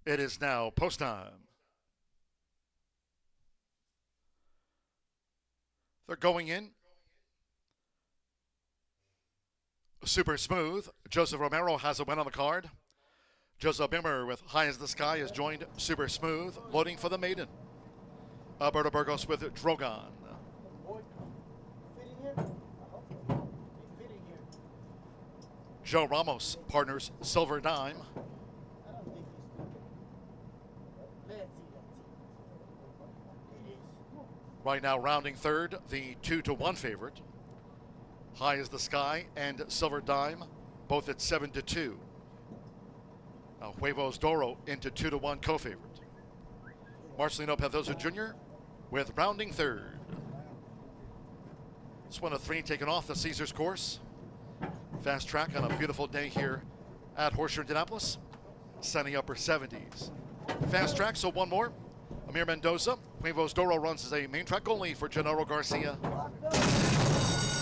It is now post time. They're going in. Super Smooth. Joseph Romero has a win on the card. Joseph Bimmer with High as the Sky has joined Super Smooth, loading for the maiden. Alberto Burgos with Drogon. Joe Ramos partners Silver Dime. Right now rounding third, the 2-1 favorite. High as the Sky and Silver Dime, both at 7-2. Now Huevos Doro into 2-1 co-favorite. Marcelino Pedroza Jr. with rounding third. It's 1 of 3 taken off the Caesars course. Fast track on a beautiful day here at Horseshoe Indianapolis. Sunny upper 70s. Fast track, so one more. Amir Mendoza. Huevos Doro runs as a main track only for Gennaro Garcia.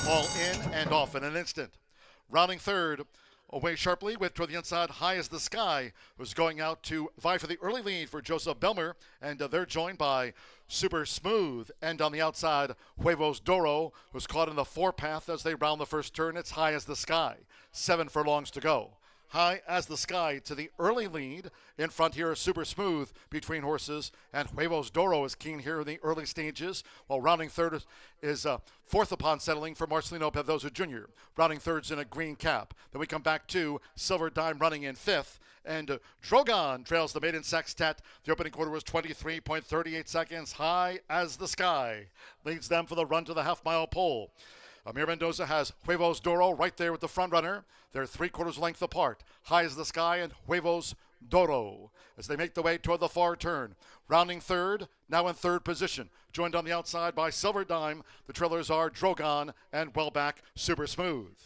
All in and off in an instant. Rounding third, away sharply with toward the inside, High as the Sky, who's going out to vie for the early lead for Joseph Belmer, and they're joined by Super Smooth, and on the outside, Huevos Doro, who's caught in the four-path as they round the first turn. It's High as the Sky. 7 furlongs to go. High as the Sky to the early lead. In front here is Super Smooth between horses, and Huevos Doro is keen here in the early stages, while rounding third is fourth upon settling for Marcelino Pedroza Jr. Rounding third's in a green cap. Then we come back to Silver Dime running in fifth, and Drogon trails the maiden sextet. The opening quarter was 23.38 seconds. High as the Sky leads them for the run to the half-mile pole. Amir Mendoza has Huevos Doro right there with the front runner. They're 3/4 length apart. High as the Sky and Huevos Doro as they make the way toward the far turn. Rounding third, now in third position. Joined on the outside by Silver Dime. The trailers are Drogon and well back Super Smooth.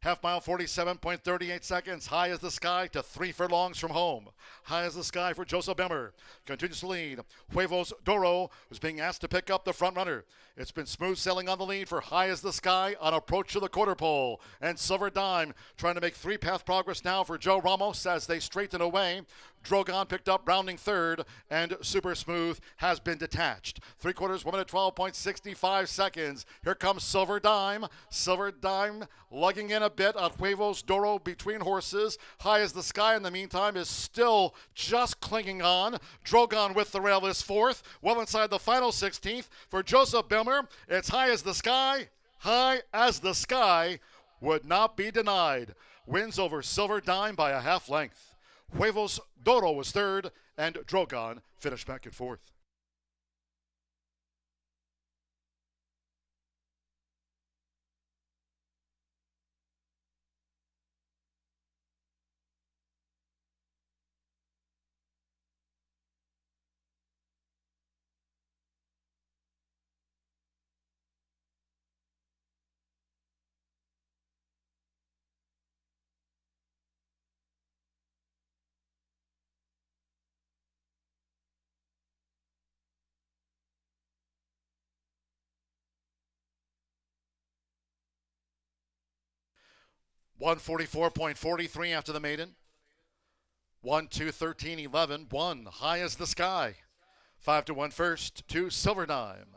Half mile, 47.38 seconds. High as the Sky to 3 furlongs from home. High as the Sky for Joseph Bemmer. Continues to lead. Huevos Doro is being asked to pick up the front runner. It's been smooth sailing on the lead for High as the Sky on approach to the quarter pole. And Silver Dime trying to make 3-path progress now for Joe Ramos as they straighten away. Drogon picked up rounding third, and Super Smooth has been detached. 3/4, 1 minute 12.65 seconds. Here comes Silver Dime. Silver Dime lugging in a bit on Huevos Doro between horses. High as the Sky in the meantime is still just clinging on. Drogon with the rail is fourth. Well inside the final 16th for Joseph Bimmer. It's High as the Sky. High as the Sky would not be denied. Wins over Silver Dime by a half length. Huevos Doro was third, and Drogon finished back in fourth. 144.43 after the maiden. 1, 2, 13, 11. 1, high as the sky. 5 to 1 first to Silver Dime.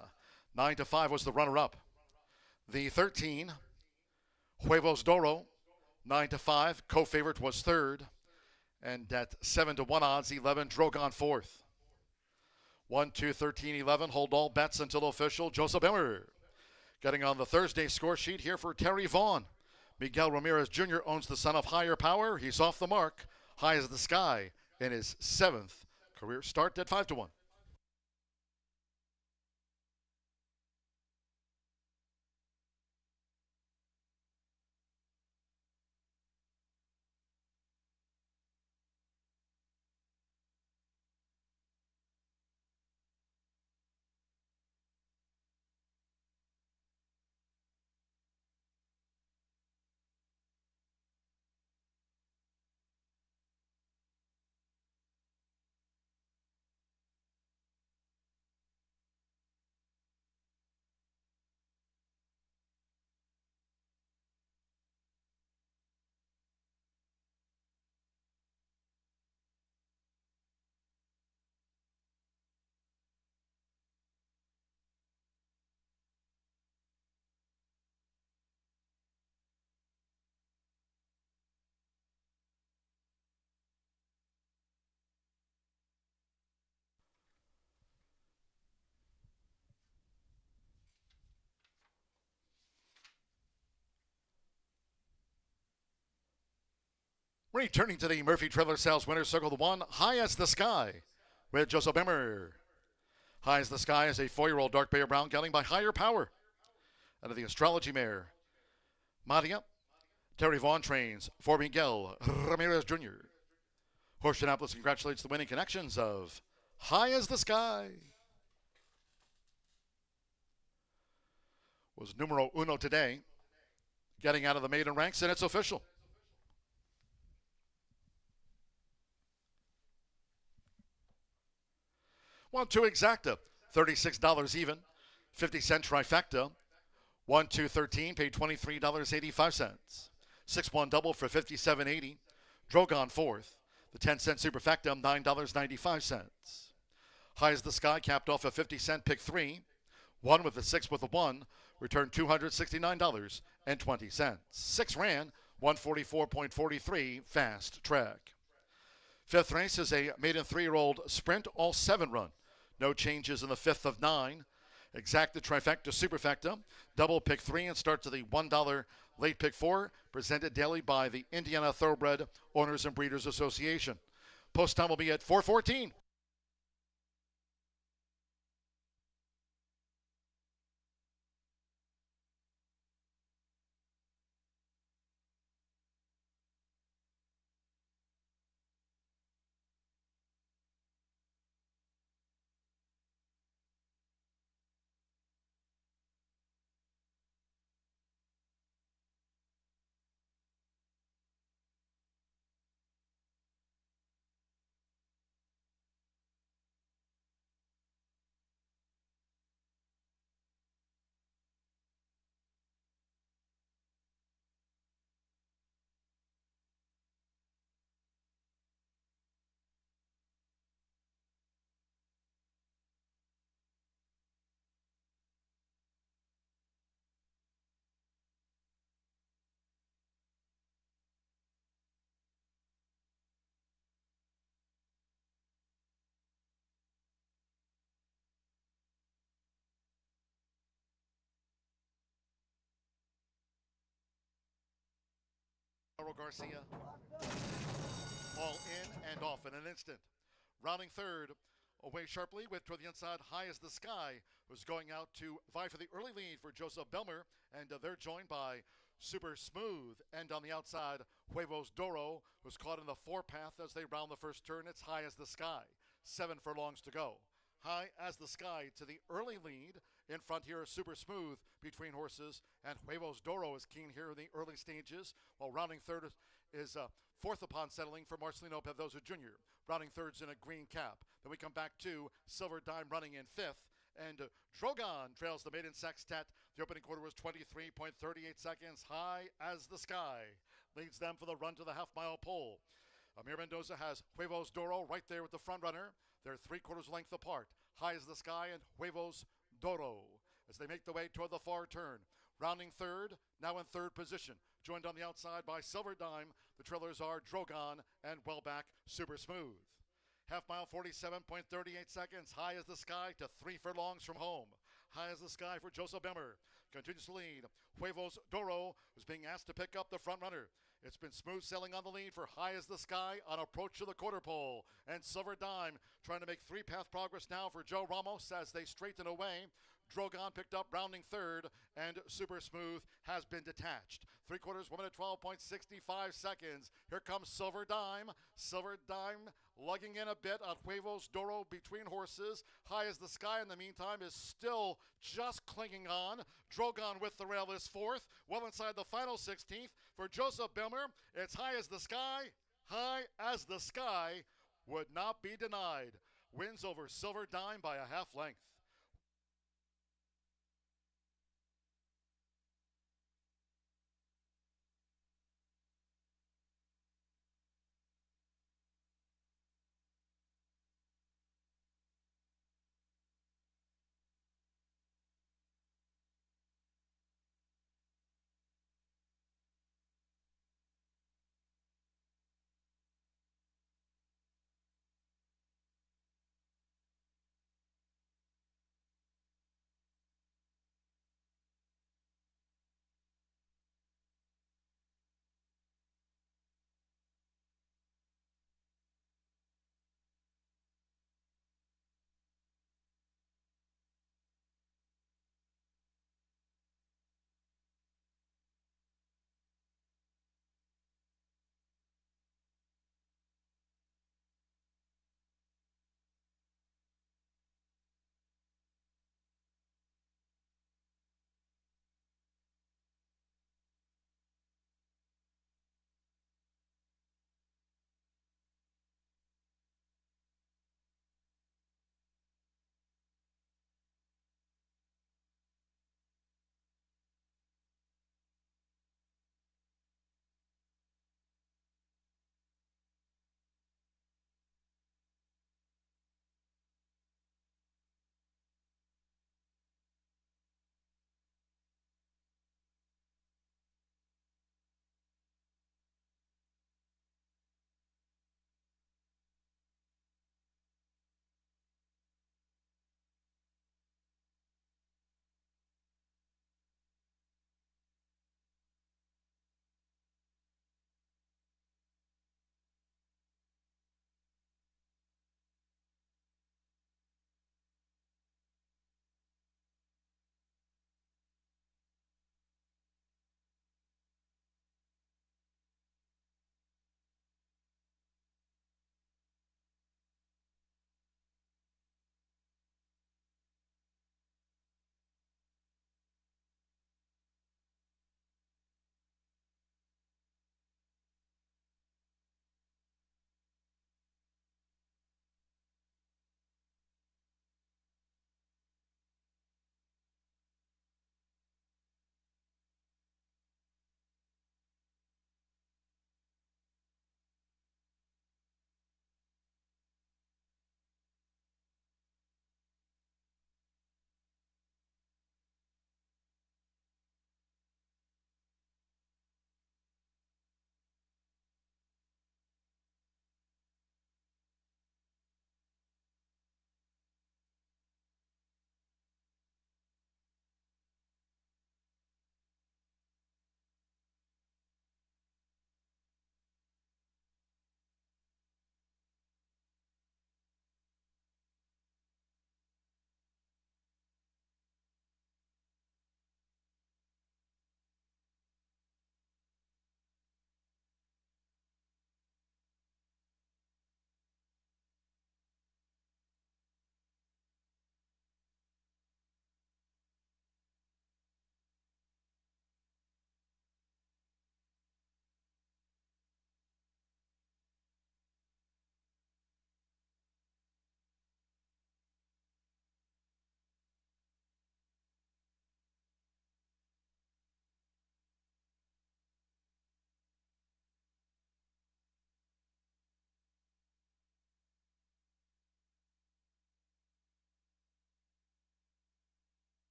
9 to 5 was the runner-up. The 13, Huevos Doro. 9 to 5, co-favorite was third. And at 7 to 1 odds, 11, Drogon fourth. 1, 2, 13, 11. Hold all bets until official. Joseph Emmer. Getting on the Thursday score sheet here for Terry Vaughn. Miguel Ramirez Jr. owns the son of Higher Power. He's off the mark. High as the sky in his 7th career start at 5 to 1. Returning to the Murphy Trailer Sales Winner's Circle, the 1, High as the Sky, with Joseph Emmer. High as the Sky is a 4-year-old dark Bear Brown gelding by Higher Power. Out of the Astrology Mare, Madia, Terry Vaughn trains for Miguel Ramirez Jr. Horseshoe Indianapolis congratulates the winning connections of High as the Sky. Was numero uno today, getting out of the maiden ranks, and it's official. One, 2 exacta, $36 even. 50-cent trifecta. 1, 2, 13 paid $23.85. 6-1 double for $57.80. Drogon fourth. The 10-cent superfecta, $9.95. High as the Sky capped off a 50-cent pick 3. 1 with a 6 with a 1. Returned $269.20. 6 ran 144.43 fast track. 5th race is a maiden 3-year-old sprint all 7 run. No changes in the 5th of 9. Exacta trifecta superfecta. Double pick 3 and start to the $1 late pick 4. Presented daily by the Indiana Thoroughbred Owners and Breeders Association. Post time will be at 4:14. Garcia, all in and off in an instant. Rounding third, away sharply with toward the inside, High as the Sky, who's going out to vie for the early lead for Joseph Belmer, and they're joined by Super Smooth, and on the outside, Huevos Doro, who's caught in the 4-path as they round the first turn. It's High as the Sky, 7 furlongs to go. High as the Sky to the early lead. In front here is Super Smooth between horses, and Huevos Doro is keen here in the early stages, while rounding third is fourth upon settling for Marcelino Pedroza Jr. Rounding third's in a green cap. Then we come back to Silver Dime running in 5th, and Drogon trails the maiden sextet. The opening quarter was 23.38 seconds. High as the Sky leads them for the run to the half-mile pole. Amir Mendoza has Huevos Doro right there with the front runner. They're 3/4 length apart. High as the Sky and Huevos Doro as they make the way toward the far turn. Rounding third, now in third position. Joined on the outside by Silver Dime. The trailers are Drogon and Wellback Super Smooth. Half mile, 47.38 seconds. High as the Sky to 3 furlongs from home. High as the Sky for Joseph Bemmer. Continues to lead. Huevos Doro was being asked to pick up the front runner. It's been smooth sailing on the lead for High as the Sky on approach to the quarter pole. And Silver Dime trying to make three-path progress now for Joe Ramos as they straighten away. Drogon picked up rounding third, and Super Smooth has been detached. 3/4, 1 minute 12.65 seconds. Here comes Silver Dime. Silver Dime lugging in a bit on Huevos Doro between horses. High as the Sky in the meantime is still just clinging on. Drogon with the rail is fourth. Well inside the final 16th for Joseph Bemmer. It's High as the Sky. High as the Sky would not be denied. Wins over Silver Dime by a half length.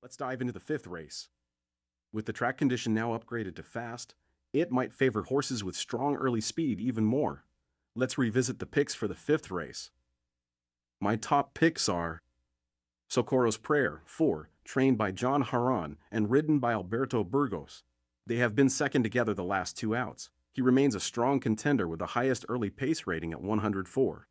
Let's dive into the 5th race. With the track condition now upgraded to fast, it might favor horses with strong early speed even more. Let's revisit the picks for the 5th race. My top picks are Socorro's Prayer, 4, trained by John Haran and ridden by Alberto Burgos. They have been second together the last 2 outs. He remains a strong contender with the highest early pace rating at 104.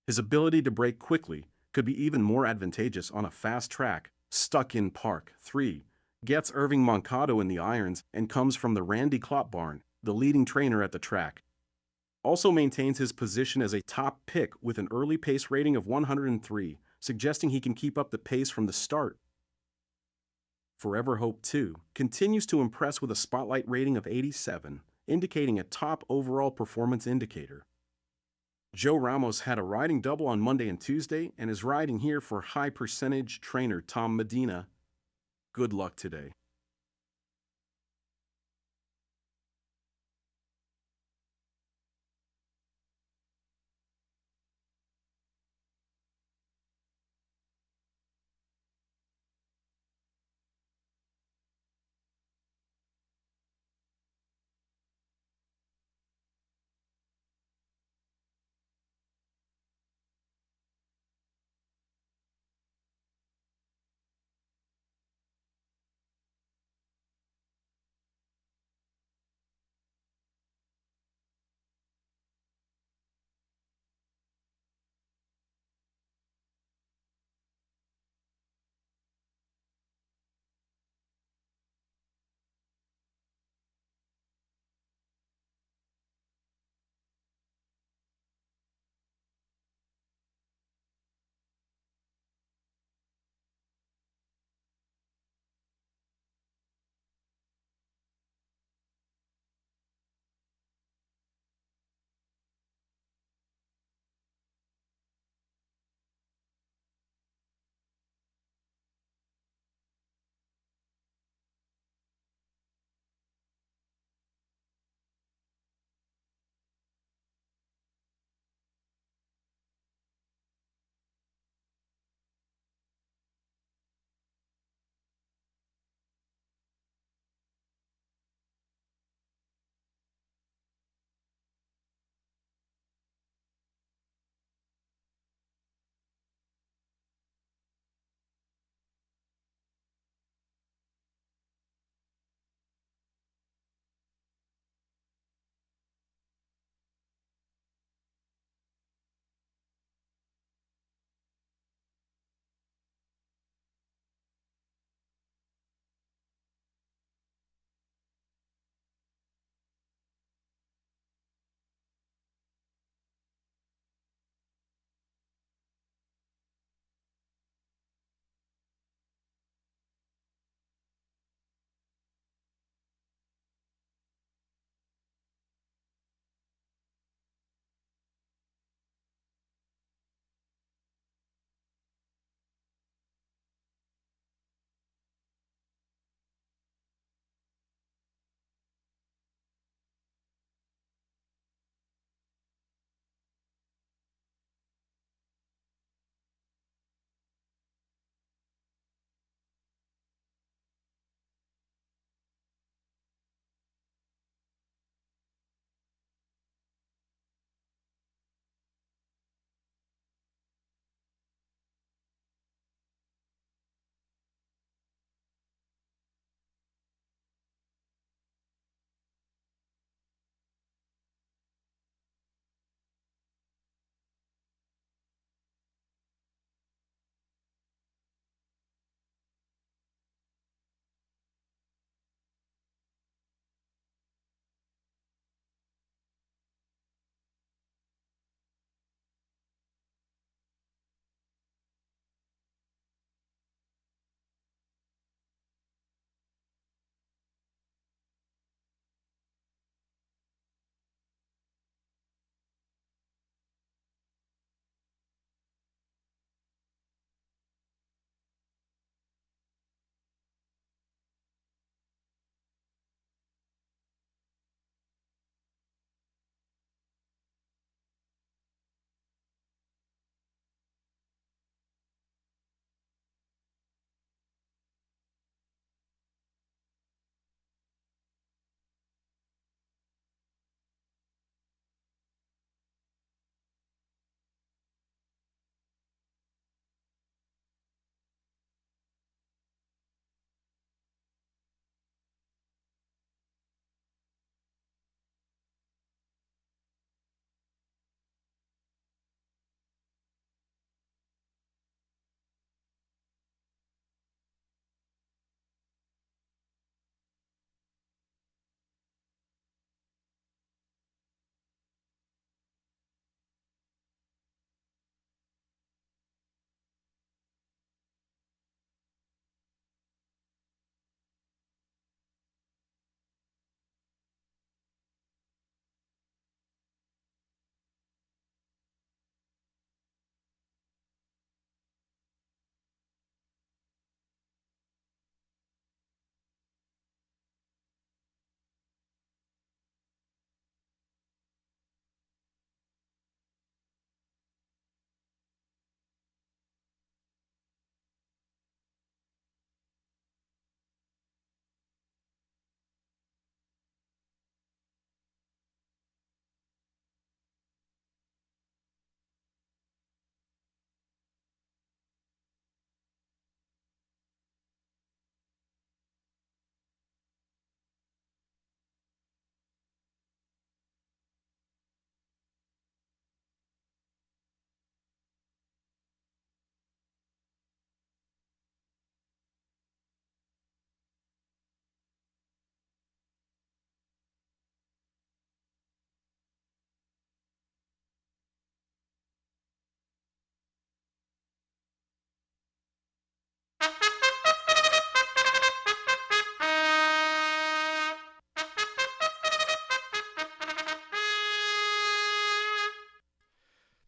His ability to break quickly could be even more advantageous on a fast track. Stuck in Park, 3, gets Irving Moncado in the irons and comes from the Randy Klopp barn, the leading trainer at the track. Also maintains his position as a top pick with an early pace rating of 103, suggesting he can keep up the pace from the start. Forever Hope 2 continues to impress with a spotlight rating of 87, indicating a top overall performance indicator. Joe Ramos had a riding double on Monday and Tuesday and is riding here for high percentage trainer Tom Medina. Good luck today.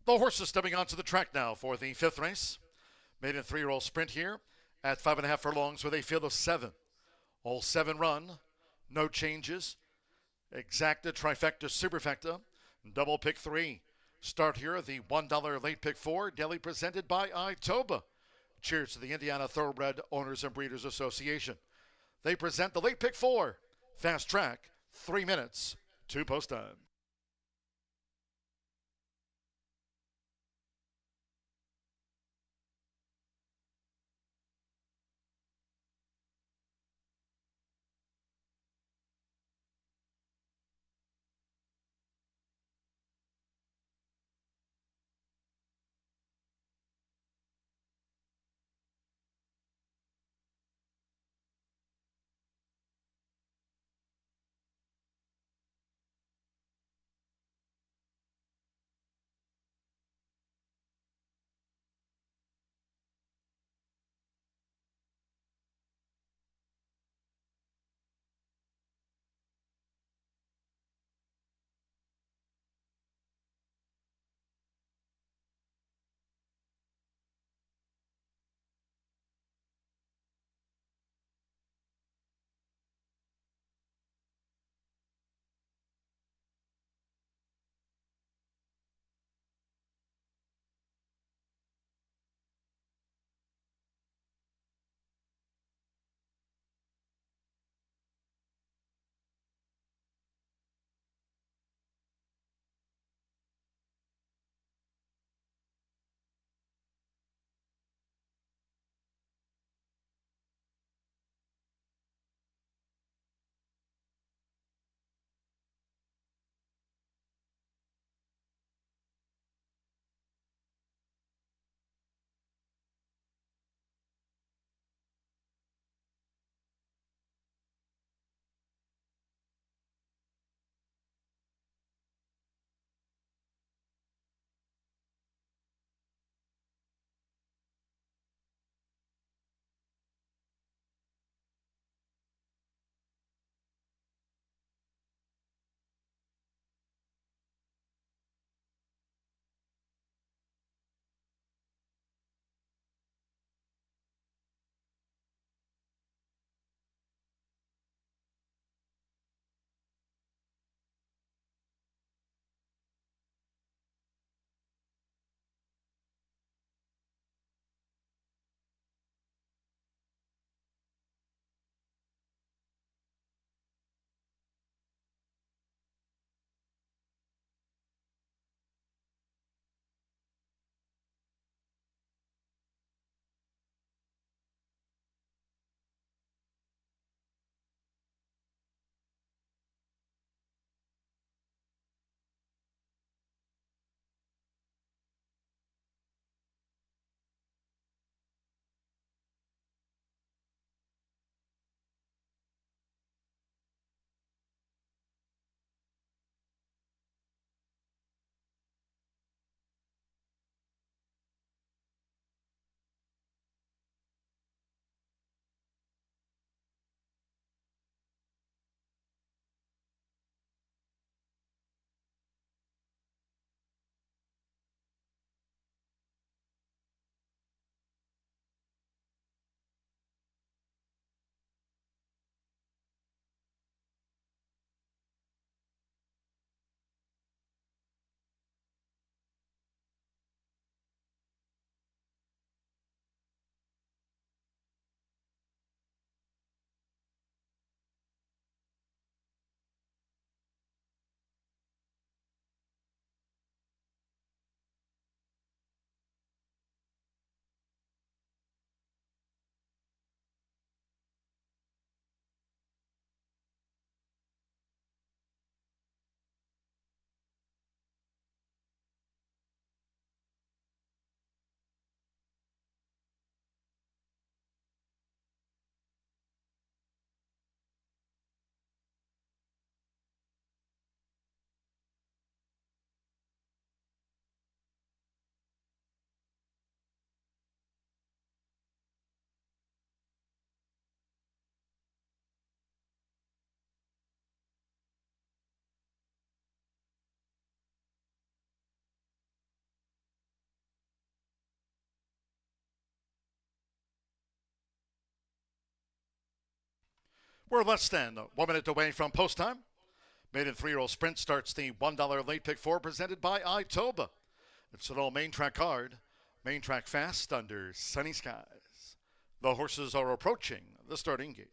The horses stepping onto the track now for the fifth race. Maiden 3-year-old sprint here at 5.5 furlongs with a field of 7. All 7 run, no changes. Exacta, trifecta, superfecta, double pick 3. Start here, the $1 late pick 4, daily presented by Itoba. Cheers to the Indiana Thoroughbred Owners and Breeders Association. They present the late pick 4. Fast track, 3 minutes, 2 post time. We're less than 1 minute away from post time. Maiden 3-year-old sprint starts the $1 late pick 4 presented by Itoba. It's an all main track card. Main track fast under sunny skies. The horses are approaching the starting gate.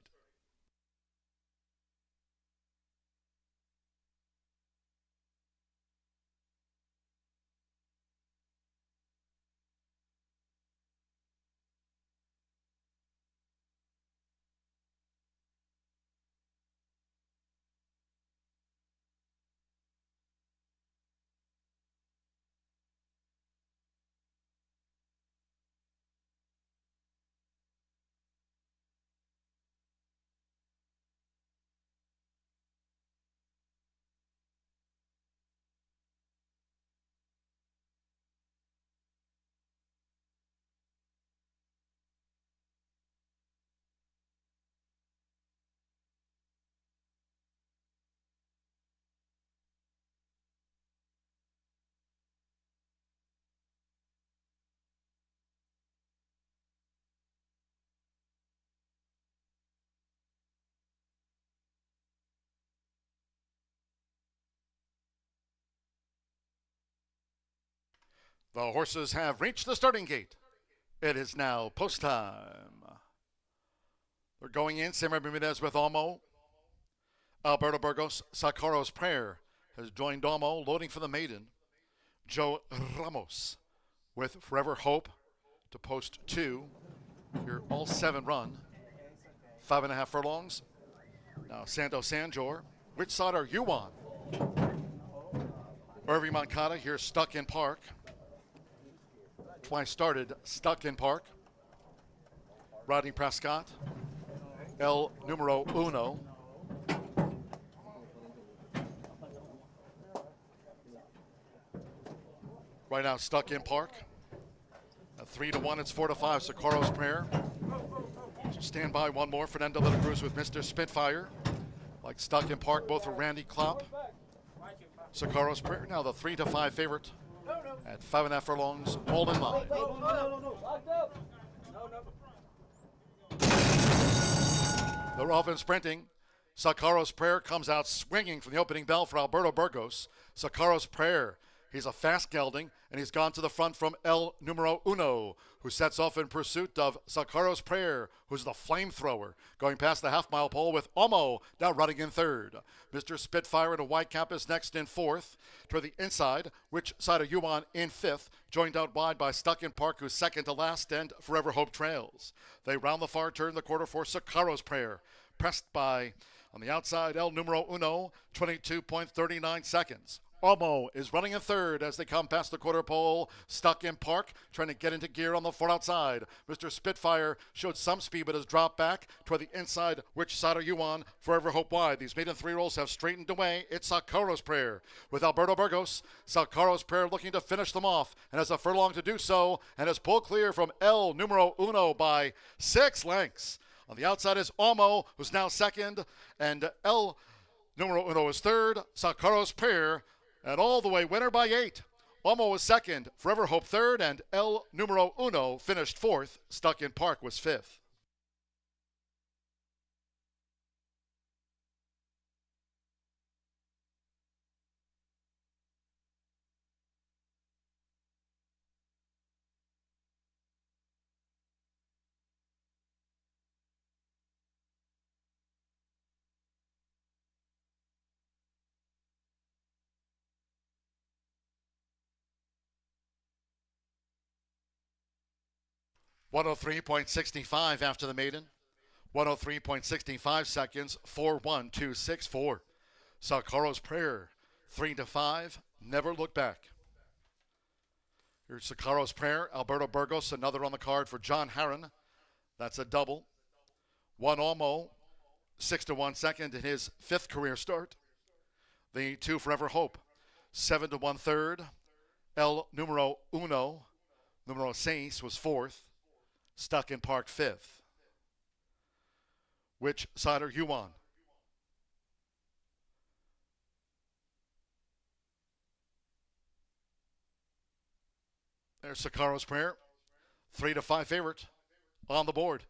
The horses have reached the starting gate. It is now post time. They're going in. Samuel Bermudez with Olmo. Alberto Burgos, Socorro's Prayer has joined Olmo, loading for the maiden. Joe Ramos with Forever Hope to post 2. Here, all 7 run. 5.5 furlongs. Now Santo Sanjor. Which side are you on? Irving Moncada here, Stuck in Park. Twice started, Stuck in Park. Rodney Prescott. El Numero Uno. Right now, Stuck in Park. At 3-1, it's 4-5, Socorro's Prayer. So stand by one more. Fernando de la Cruz with Mr. Spitfire. Like Stuck in Park, both for Randy Klopp. Socorro's Prayer, now the 3-5 favorite at 5.5 furlongs, all in line. They're off and sprinting. Socorro's Prayer comes out swinging from the opening bell for Alberto Burgos. Socorro's Prayer, he's a fast gelding, and he's gone to the front from El Numero Uno, who sets off in pursuit of Socorro's Prayer, who's the flamethrower, going past the half-mile pole with Olmo now running in third. Mr. Spitfire in a white cap is next in fourth. Toward the inside, Which Side Are You On in fifth, joined out wide by Stuck in Park, who's second to last, and Forever Hope trails. They round the far turn, the quarter for Socorro's Prayer, pressed by, on the outside, El Numero Uno, 22.39 seconds. Olmo is running in third as they come past the quarter pole. Stuck in Park, trying to get into gear on the far outside. Mr. Spitfire showed some speed but has dropped back toward the inside. Which Side Are You On? Forever Hope wide. These maiden 3-year-olds have straightened away. It's Socorro's Prayer with Alberto Burgos. Socorro's Prayer looking to finish them off and has a furlong to do so and has pulled clear from El Numero Uno by 6 lengths. On the outside is Olmo, who's now second, and El Numero Uno is third. Socorro's Prayer, and all the way winner by 8. Olmo was second, Forever Hope third, and El Numero Uno finished fourth. Stuck in Park was fifth. .103.65 after the maiden. 103.65 seconds. 4-1-2-6-4. Socorro's Prayer, 3-5. Never look back. Here's Socorro's Prayer. Alberto Burgos, another on the card for John Harron. That's a double. 1 Olmo, 6-1 second in his 5th career start. The 2 Forever Hope, 7-1 third. El Numero Uno, Numero 6 was 4th. Stuck in Park 5th. Which Side Are You On? There's Socorro's Prayer. 3-5 favorite on the board.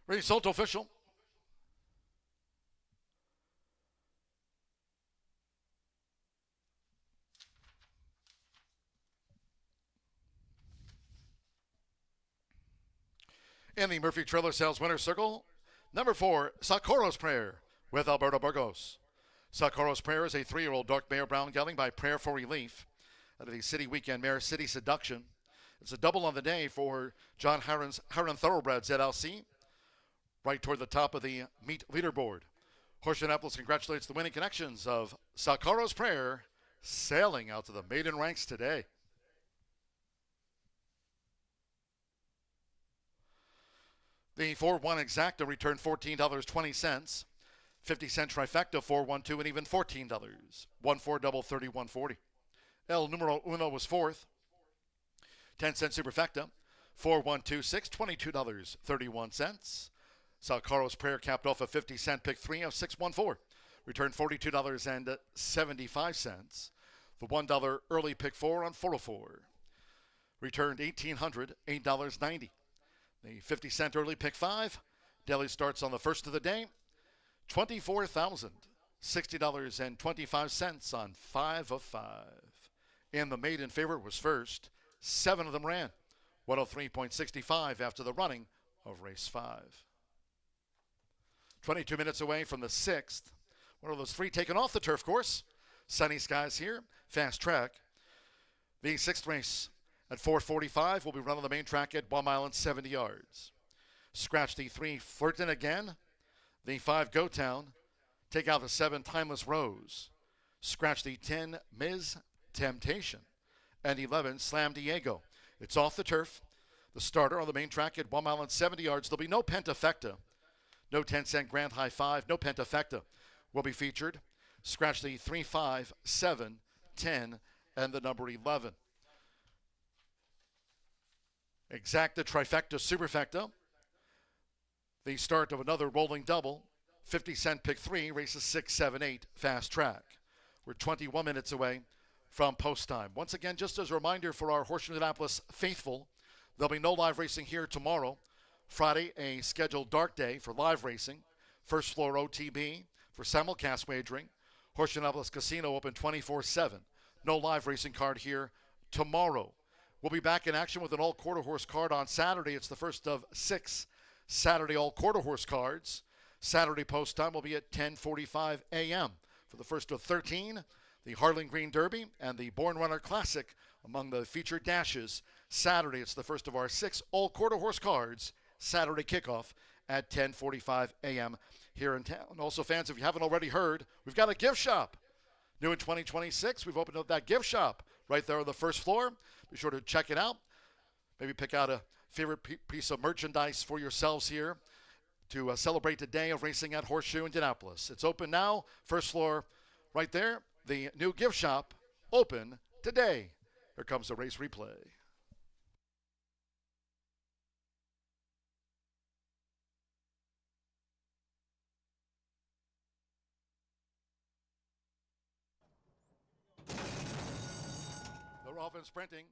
Result official. In the Murphy Trailer Sales Winner's Circle, number 4, Socorro's Prayer with Alberto Burgos. Socorro's Prayer is a 3-year-old dark mare brown gelding by Prayer for Relief out of the City Weekend mare City Seduction. It's a double on the day for John Harron Thoroughbreds LLC, right toward the top of the meet leaderboard. Horseshoe Indianapolis congratulates the winning connections of Socorro's Prayer, sailing out to the maiden ranks today. The 4-1 exacta returned $14.20. 50-cent trifecta 4-1-2 and even $14. 1-4 double 31.40. El Numero Uno was fourth. 10-cent superfecta 4-1-2-6 $22.31. Socorro's Prayer capped off a 50-cent pick 3 of 6-1-4. Returned $42.75. The $1 early pick 4 on 404. Returned $1,800, $8.90. The 50-cent early pick 5. Daily starts on the first of the day. $24,060.25 on 5 of 5. And the maiden favorite was first. 7 of them ran. 103.65 after the running of race 5. 22 minutes away from the 6th. One of those 3 taken off the turf course. Sunny skies here. Fast track. The 6th race at 4:45 will be run on the main track at 1 mile and 70 yards. Scratch the 3 Flirtin again. The 5 Go Town. Take out the 7 Timeless Rose. Scratch the 10 Ms. Temptation. And 11 Slam Diego. It's off the turf. The starter on the main track at 1 mile and 70 yards. There'll be no Pentafecta. No 10-cent Grand High 5. No Pentafecta will be featured. Scratch the 3, 5, 7, 10, and the number 11. Exacta, trifecta, superfecta. The start of another rolling double. 50-cent pick 3, races 6, 7, 8, fast track. We're 21 minutes away from post time. Once again, just as a reminder for our Horseshoe Indianapolis faithful, there'll be no live racing here tomorrow. Friday, a scheduled dark day for live racing. First floor OTB for simulcast wagering. Horseshoe Indianapolis Casino open 24/7. No live racing card here tomorrow. We'll be back in action with an all-quarter horse card on Saturday. It's the first of 6 Saturday all-quarter horse cards. Saturday post time will be at 10:45 a.m. For the first of 13, the Harlan Green Derby and the Born Runner Classic among the featured dashes. Saturday, it's the first of our 6 all-quarter horse cards. Saturday kickoff at 10:45 a.m. here in town. Also, fans, if you haven't already heard, we've got a gift shop. New in 2026, we've opened up that gift shop right there on the first floor. Be sure to check it out. Maybe pick out a favorite piece of merchandise for yourselves here to celebrate the day of racing at Horseshoe Indianapolis. It's open now. First floor right there. The new gift shop open today. Here comes the race replay. They're off and sprinting.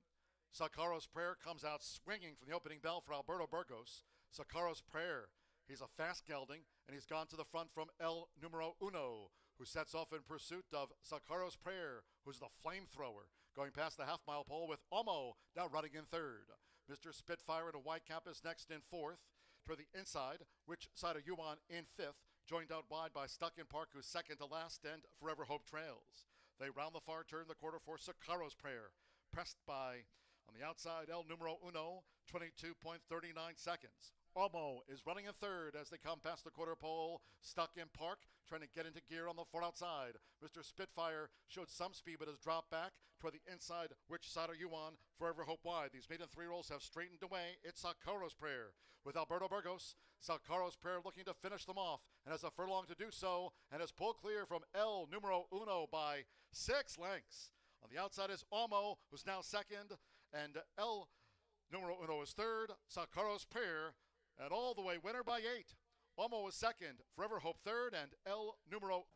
Socorro's Prayer comes out swinging from the opening bell for Alberto Burgos. Socorro's Prayer. He's a fast gelding, and he's gone to the front from El Numero Uno, who sets off in pursuit of Socorro's Prayer, who's the flamethrower, going past the half-mile pole with Omo now running in third. Mr. Spitfire in a white cap is next in fourth. Toward the inside, which side are you on in fifth? Joined out wide by Stuck in Park, who's second to last, and Forever Hope trails. They round the far turn, the quarter for Socorro's Prayer. Pressed by, on the outside, El Numero Uno, 22.39 seconds. Omo is running in third as they come past the quarter pole. Stuck in Park, trying to get into gear on the far outside. Mr. Spitfire showed some speed but has dropped back toward the inside. Which side are you on? Forever Hope wide. These maiden 3-year-olds have straightened away. It's Socorro's Prayer with Alberto Burgos. Socorro's Prayer looking to finish them off and has a furlong to do so and has pulled clear from El Numero Uno by 6 lengths. On the outside is Omo, who's now second, and El Numero Uno is third. Socorro's Prayer, and all the way winner by 8. Omo is second, Forever Hope third, and El Numero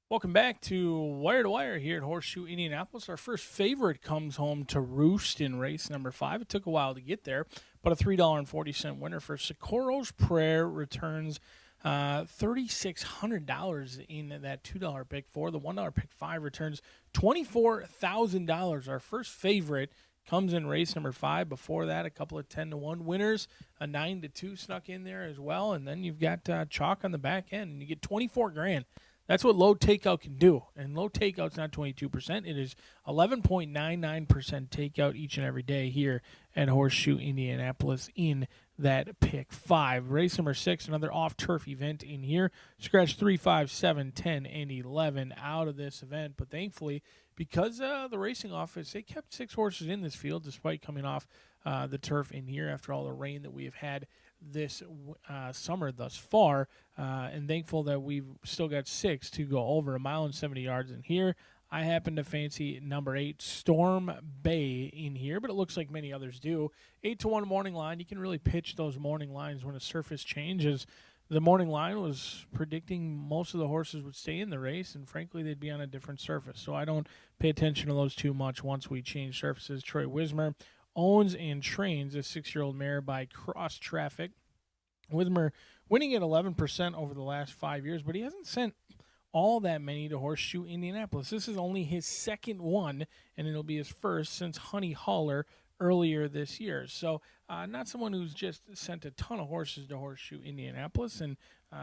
Welcome back to Wire here at Horseshoe Indianapolis. Our first favorite comes home to roost in race number 5. It took a while to get there, but a $3.40 winner for Socorro's Prayer returns $3,600 in that $2 pick 4. The $1 pick 5 returns $24,000. Our first favorite comes in race number 5. Before that, a couple of 10-1 winners, a 9-2 snuck in there as well, and then you've got chalk on the back end, and you get $24,000. That's what low takeout can do. And low takeout's not 22%. It is 11.99% takeout each and every day here at Horseshoe Indianapolis in that pick 5. Race number 6, another off-turf event in here. Scratch 3, 5, 7, 10, and 11 out of this event. But thankfully, because the racing office, they kept 6 horses in this field despite coming off the turf in here after all the rain that we have had this summer thus far, and thankful that we've still got 6 to go over, 1.70 miles in here. I happen to fancy number 8, Storm Bay, in here, but it looks like many others do. 8-1 morning line. You can really pitch those morning lines when a surface changes. The morning line was predicting most of the horses would stay in the race, and frankly, they'd be on a different surface. So I don't pay attention to those too much once we change surfaces. Troy Wismer owns and trains a 6-year-old mare by Cross Traffic. Wismer winning at 11% over the last 5 years, but he hasn't sent all that many to Horseshoe Indianapolis. This is only his second one, and it'll be his first since Honey Haller earlier this year. So not someone who's just sent a ton of horses to Horseshoe Indianapolis, and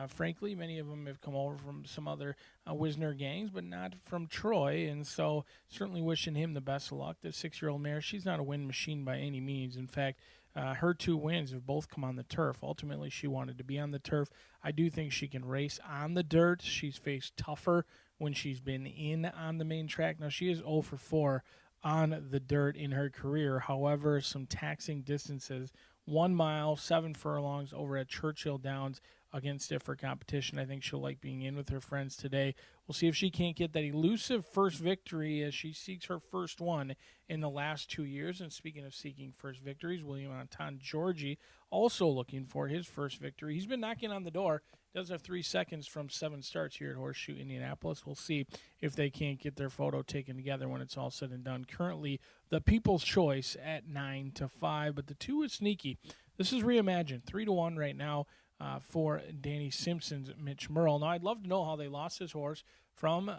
frankly, many of them have come over from some other Wisner gangs, but not from Troy, and so certainly wishing him the best of luck. The 6-year-old mare, she's not a win machine by any means. In fact, her 2 wins have both come on the turf. Ultimately, she wanted to be on the turf. I do think she can race on the dirt. She's faced tougher when she's been in on the main track. Now, she is 0 for 4 on the dirt in her career. However, some taxing distances, 1 mile, 7 furlongs over at Churchill Downs against stiffer competition. I think she'll like being in with her friends today. We'll see if she can't get that elusive first victory as she seeks her first one in the last 2 years. And speaking of seeking first victories, William Anton Georgi also looking for his first victory. He's been knocking on the door. Does have 3 seconds from 7 starts here at Horseshoe Indianapolis. We'll see if they can't get their photo taken together when it's all said and done. Currently, the People's Choice at 9-5, but the 2 is sneaky. This is reimagined, 3-1 right now for Danny Simpson's Mitch Merle. Now, I'd love to know how they lost this horse from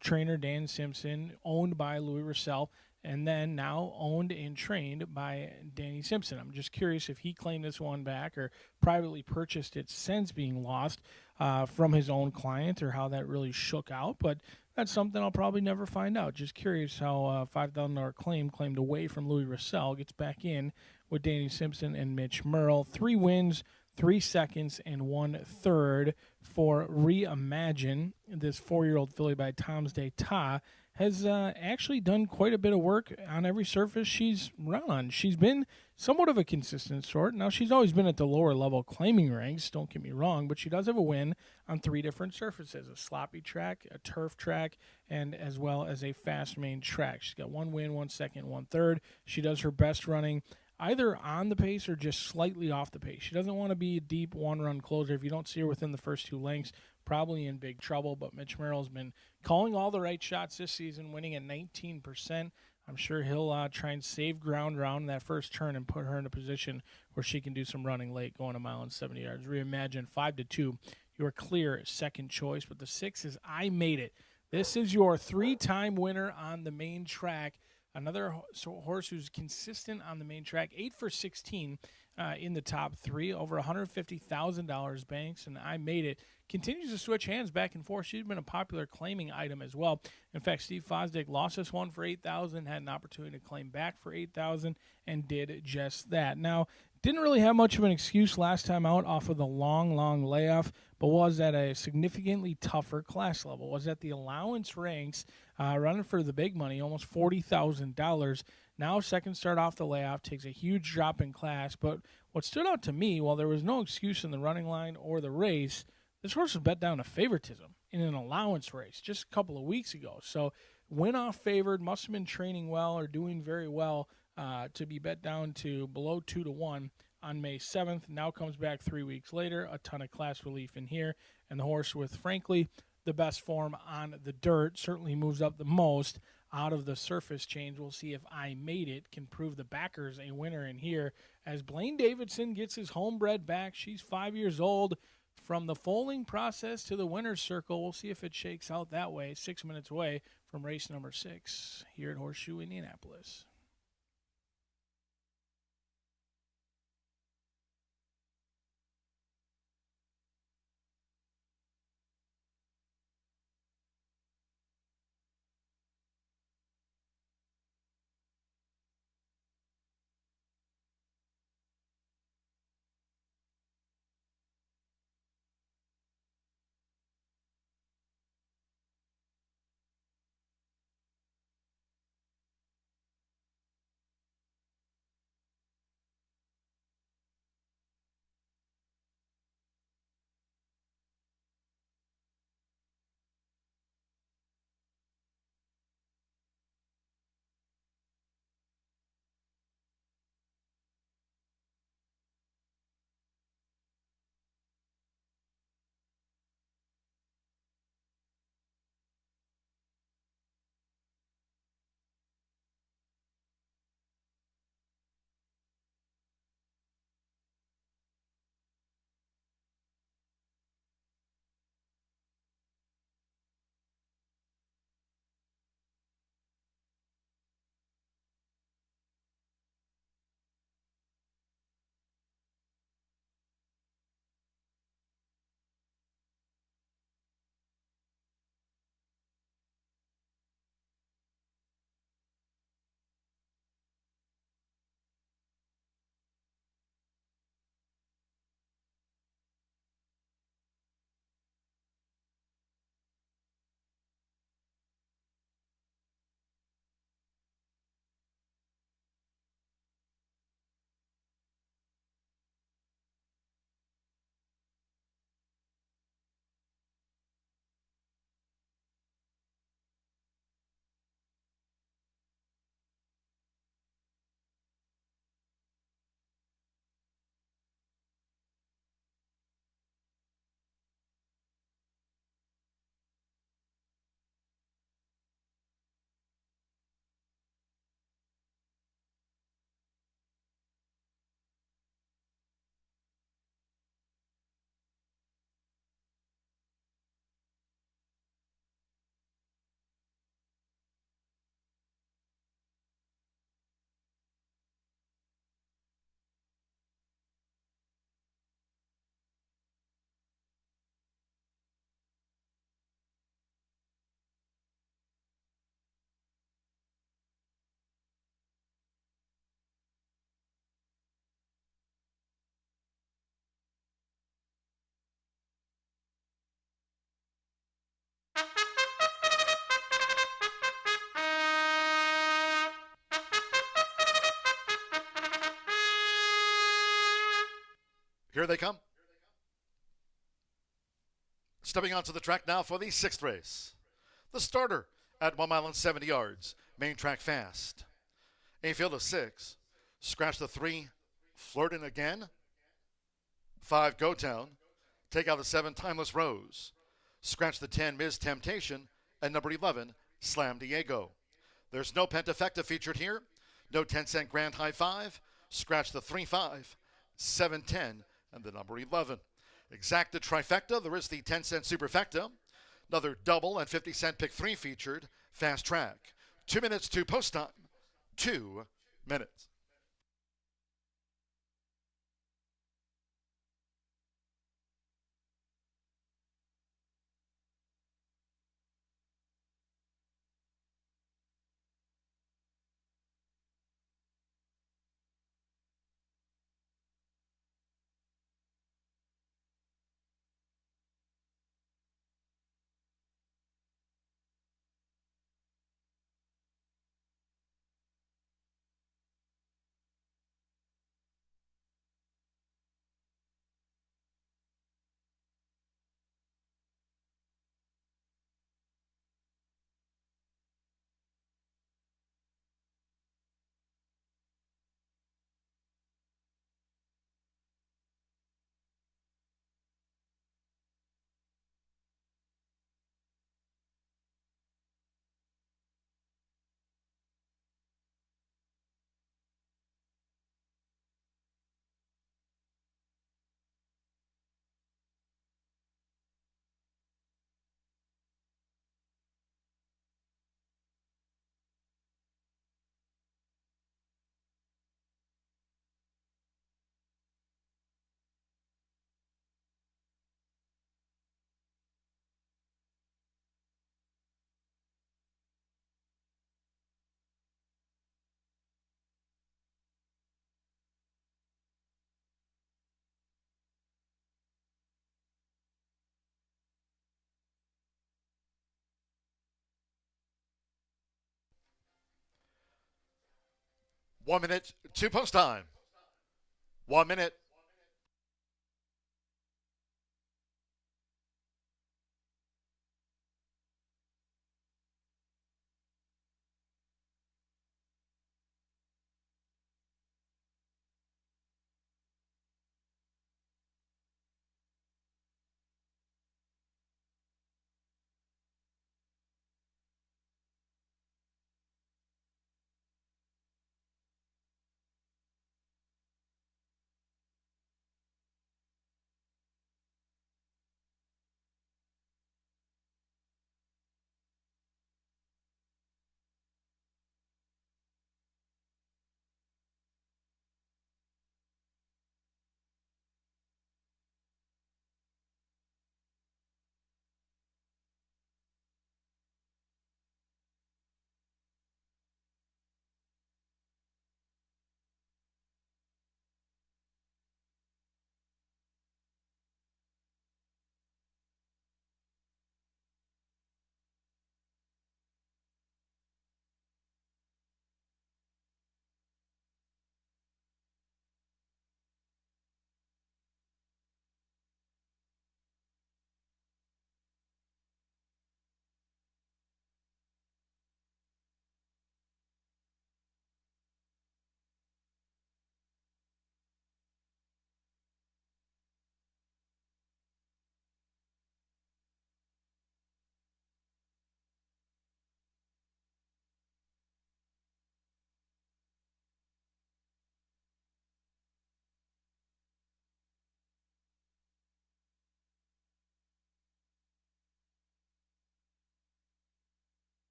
trainer Dan Simpson, owned by Louis Russell, and then now owned and trained by Danny Simpson. I'm just curious if he claimed this one back or privately purchased it since being lost from his own client, or how that really shook out. But that's something I'll probably never find out. Just curious how $5,000 claimed away from Louis Russell gets back in with Danny Simpson and Mitch Merle. 3 wins, 3 seconds, and 1/3 for Reimagine. This 4-year-old filly by Tom's Day Ta has actually done quite a bit of work on every surface she's run on. She's been somewhat of a consistent sort. Now, she's always been at the lower level claiming ranks, don't get me wrong, but she does have a win on 3 different surfaces, a sloppy track, a turf track, and as well as a fast main track. She's got 1 win, 1 second, 1/3. She does her best running either on the pace or just slightly off the pace. She doesn't want to be a deep 1-run closer. If you don't see her within the first 2 lengths, probably in big trouble. But Mitch Merrill's been calling all the right shots this season, winning at 19%. I'm sure he'll try and save ground around that first turn and put her in a position where she can do some running late, going 1.70 miles. Reimagine 5-2, your clear second choice. But the 6 is I Made It. This is your 3-time winner on the main track. Another horse who's consistent on the main track, 8 for 16 in the top 3, over $150,000 banks, and I Made It continues to switch hands back and forth. She's been a popular claiming item as well. In fact, Steve Fosdick lost this one for $8,000, had an opportunity to claim back for $8,000, and did just that. Now, didn't really have much of an excuse last time out off of the long layoff, but was at a significantly tougher class level. Was at the allowance ranks, running for the big money, almost $40,000. Now, second start off the layoff, takes a huge drop in class. But what stood out to me, while there was no excuse in the running line or the race, this horse was bet down to favoritism in an allowance race just a couple of weeks ago. So went off favored, must have been training well or doing very well to be bet down to below 2-1 on May 7th. Now comes back 3 weeks later, a ton of class relief in here, and the horse with, frankly, the best form on the dirt, certainly moves up the most out of the surface change. We'll see if I Made It can prove the backers a winner in here as Blaine Davidson gets his homebred back. She's 5 years old. From the foaling process to the winner's circle, we'll see if it shakes out that way. 6 minutes away from race number 6 here at Horseshoe Indianapolis. Here they come. Stepping onto the track now for the 6th race. The starter at 1 mile and 70 yards. Main track fast. A field of 6. Scratch the 3. Flirting again. 5, Go Town. Take out the 7, Timeless Rose. Scratch the 10, Ms. Temptation. And number 11, Slam Diego. There's no Pentafecta featured here. No 10-cent Grand High 5. Scratch the 3-5, 7-10, and the number 11. Exacta Trifecta. There is the 10-cent Superfecta. Another double and 50-cent Pick 3 featured. Fast Track. 2 minutes to post time. 2 minutes. 1 minute to post time. 1 minute.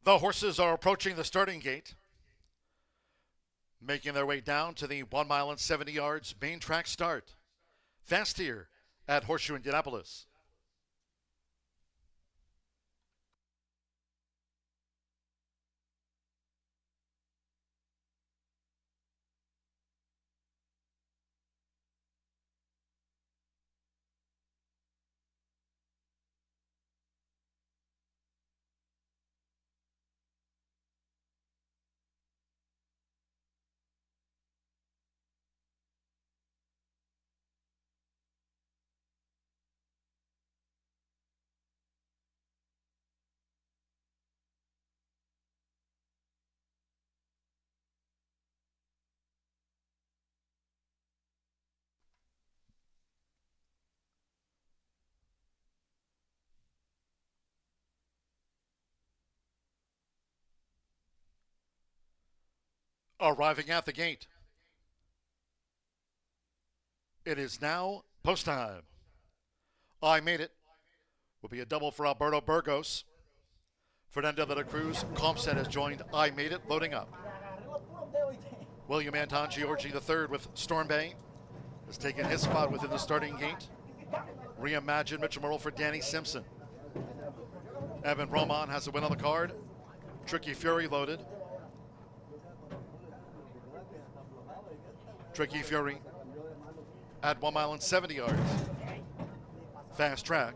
The horses are approaching the starting gate, making their way down to the 1 mile and 70 yards main track start. Fast here at Horseshoe Indianapolis. Arriving at the gate. It is now post time. I Made It will be a double for Alberto Burgos. Fernando de la Cruz, Compset has joined I Made It, loading up. William Anton Giorgi III with Storm Bay has taken his spot within the starting gate. Reimagine Mitchell Merle for Danny Simpson. Evan Roman has a win on the card. Tricky Fury loaded. Tricky Fury at 1 mile and 70 yards. Fast track.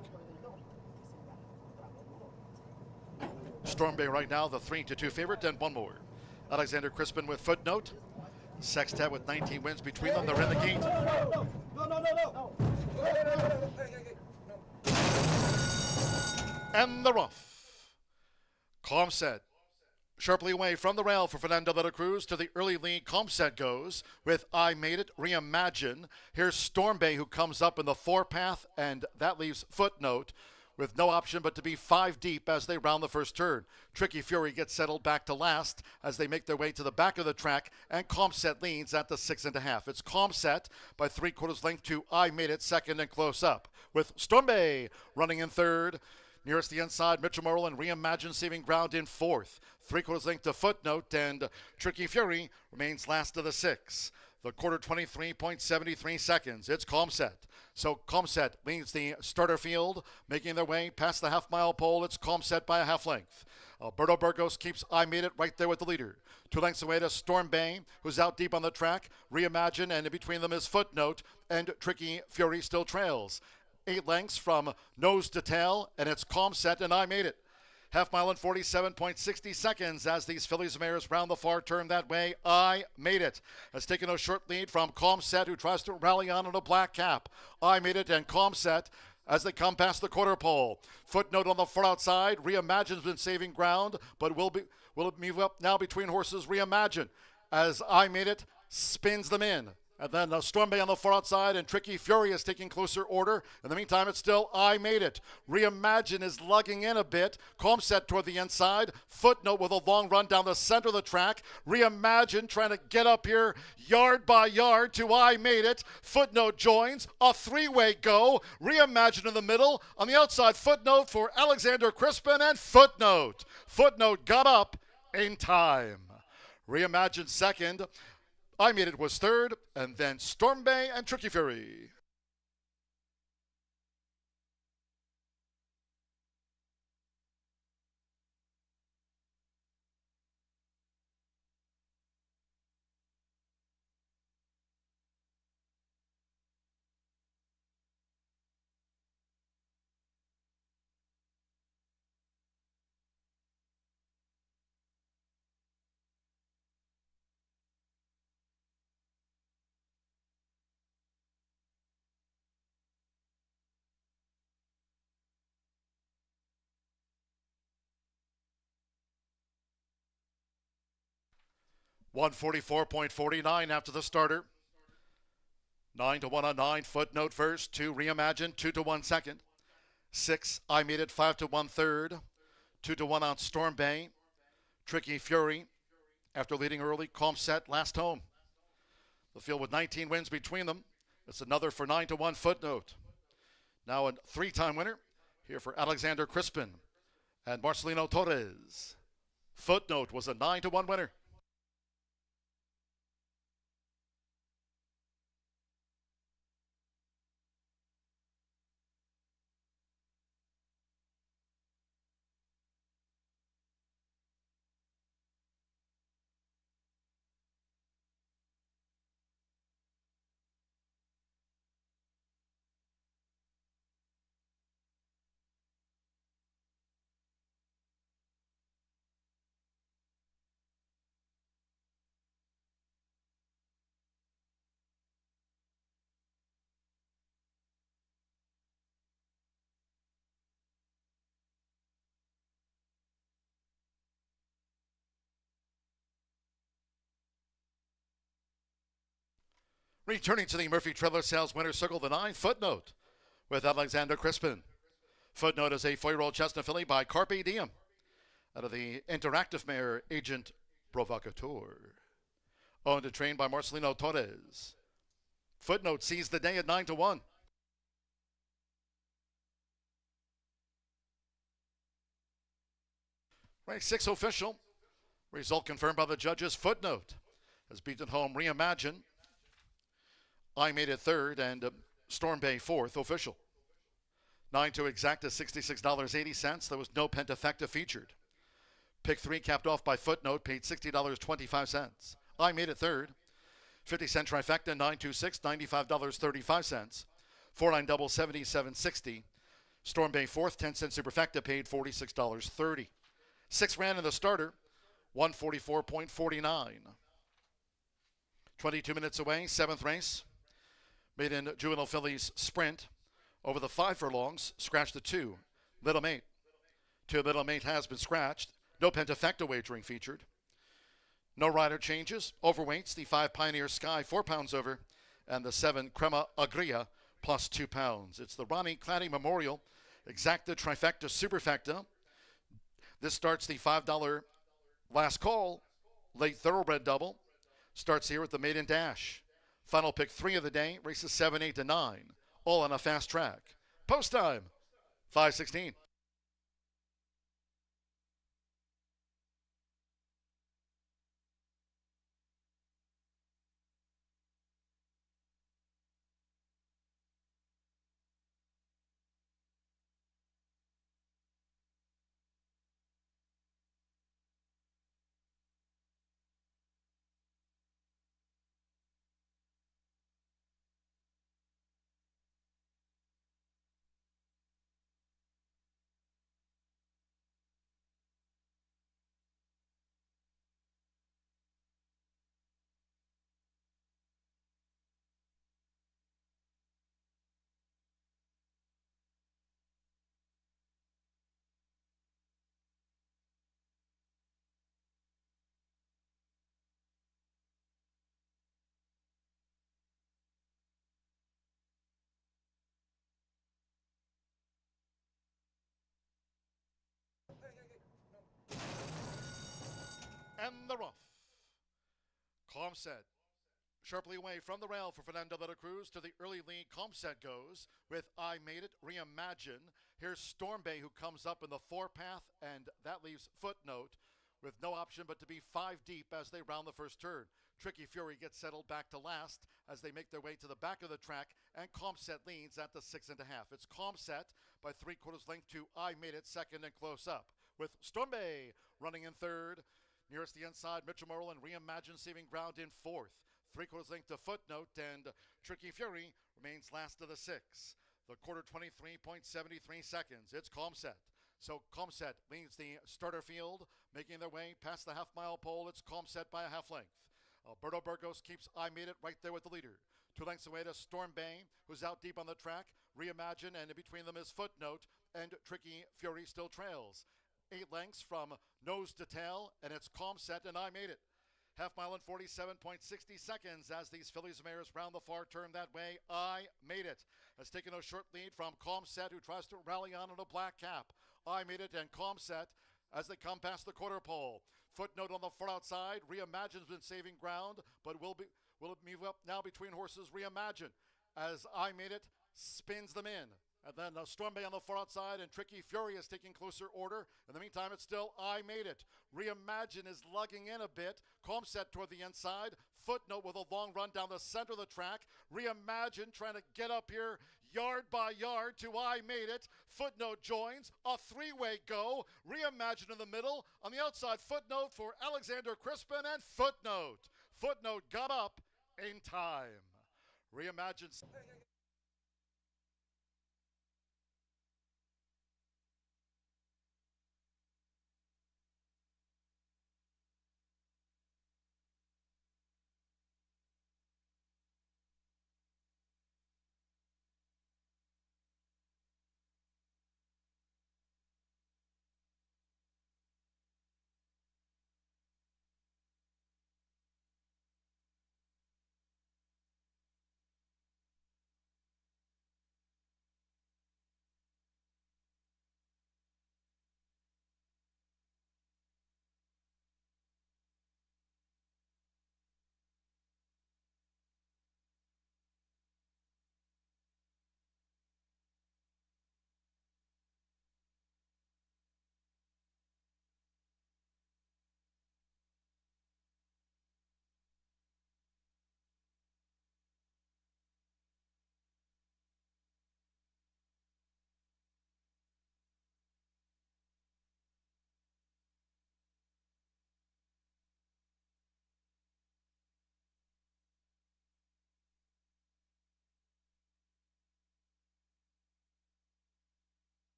Storm Bay right now the 3-2 favorite, and one more. Alexander Crispin with Footnote. Sextet with 19 wins between them. They're in the gate. And the rough. Comset sharply away from the rail for Fernando de la Cruz. To the early lead, Comset goes with I Made It, Reimagine. Here's Storm Bay, who comes up in the four-path, and that leaves Footnote with no option but to be 5 deep as they round the first turn. Tricky Fury gets settled back to last as they make their way to the back of the track, and Comset leads at the 6.5. It's Comset by 3/4 length to I Made It second and close up, with Storm Bay running in third. Nearest the inside, Mitchell Morrill and Reimagine saving ground in fourth. 3/4 length to Footnote, and Tricky Fury remains last of the 6. The quarter 23.73 seconds. It's Comset. So Comset leads the starter field, making their way past the half-mile pole. It's Comset by a half length. Alberto Burgos keeps I Made It right there with the leader. 2 lengths away to Storm Bay, who's out deep on the track. Reimagine, and in between them is Footnote, and Tricky Fury still trails. 8 lengths from nose to tail, and it's Comset and I Made It. Half mile in 47.60 seconds as these fillies mares round the far turn that way. I Made It has taken a short lead from Comset, who tries to rally on in a black cap. I Made It and Comset as they come past the quarter pole. Footnote on the far outside. Reimagine's been saving ground, but will it move up now between horses? Reimagine as I Made It spins them in. And then Storm Bay on the far outside, and Tricky Fury is taking closer order. In the meantime, it's still I Made It. Reimagine is lugging in a bit. Comset toward the inside. Footnote with a long run down the center of the track. Reimagine trying to get up here yard by yard to I Made It. Footnote joins. A 3-way go. Reimagine in the middle. On the outside, Footnote for Alexander Crispin, and Footnote. Footnote got up in time. Reimagine second. I Made It was third, and then Storm Bay and Tricky Fury. $144.49 after the starter. 9-1 on 9. Footnote first. 2 Reimagine. 2-1 second. 6 I Made It. 5-1 third. 2-1 on Storm Bay. Tricky Fury after leading early. Comset last home. The field with 19 wins between them. It's another for 9-1 Footnote. Now a 3-time winner here for Alexander Crispin and Marcelino Torres. Footnote was a 9-1 winner. Returning to the Murphy Trailer Sales Winner's Circle, the 9 Footnote with Alexander Crispin. Footnote is a 4-year-old chestnut filly by Carpe Diem out of the Interactive Mare Agent Provocateur. Owned and trained by Marcelino Torres. Footnote sees the day at 9-1. Rank 6 official. Result confirmed by the judges. Footnote has beaten home Reimagine. I Made It third, and Storm Bay fourth official. 9 to exact is $66.80. There was no pentafecta featured. Pick 3 capped off by Footnote, paid $60.25. I Made It third. 50-cent trifecta, 926, $95.35. 4-9 double, $77.60. Storm Bay fourth, 10-cent superfecta, paid $46.30. 6 ran in the starter, 144.49. 22 minutes away, 7th race. Maiden Juvenile Fillies Sprint. Over the 5 furlongs, scratch the 2. Little Mate. 2 Little Mate has been scratched. No pentafecta wagering featured. No rider changes. Overweights, the 5 Pioneer Sky, 4 pounds over, and the 7 Crema Agria, plus 2 pounds. It's the Ronnie Claddy Memorial Exacta Trifecta Superfecta. This starts the $5 last call, late thoroughbred double. Starts here at the Maiden Dash. Final pick 3 of the day, races 7, 8, and 9, all on a fast track. Post time, 5:16. And the rough. Comset sharply away from the rail for Fernando de la Cruz to the early lead. Comset goes with I Made It, Reimagine. Here's Storm Bay, who comes up in the 4-path, and that leaves Footnote with no option but to be 5 deep as they round the first turn. Tricky Fury gets settled back to last as they make their way to the back of the track, and Comset leads at the 6.5. It's Comset by 3/4 length to I Made It, second and close up, with Storm Bay running in third. Nearest the inside, Mitchell Merle and Reimagine saving ground in 4th. 3/4 length to Footnote, and Tricky Fury remains last of the 6. The quarter 23.73 seconds. It's Comset. So Comset leads the starter field, making their way past the half-mile pole. It's Comset by a half length. Alberto Burgos keeps I Made It right there with the leader. 2 lengths away to Storm Bay, who's out deep on the track. Reimagine, and in between them is Footnote, and Tricky Fury still trails. 8 lengths from nose to tail, and it's Comset and I Made It. Half mile in 47.60 seconds as these fillies mares round the far turn that way. I Made It has taken a short lead from Comset, who tries to rally on in a black cap. I Made It and Comset as they come past the quarter pole. Footnote on the far outside. Reimagine's been saving ground, but will it move up now between horses? Reimagine as I Made It spins them in. And then Storm Bay on the far outside, and Tricky Fury is taking closer order. In the meantime, it's still I Made It. Reimagine is lugging in a bit. Comset toward the inside. Footnote with a long run down the center of the track. Reimagine trying to get up here yard by yard to I Made It. Footnote joins. A 3-way go. Reimagine in the middle. On the outside, Footnote for Alexander Crispin, and Footnote. Footnote got up in time. Reimagine.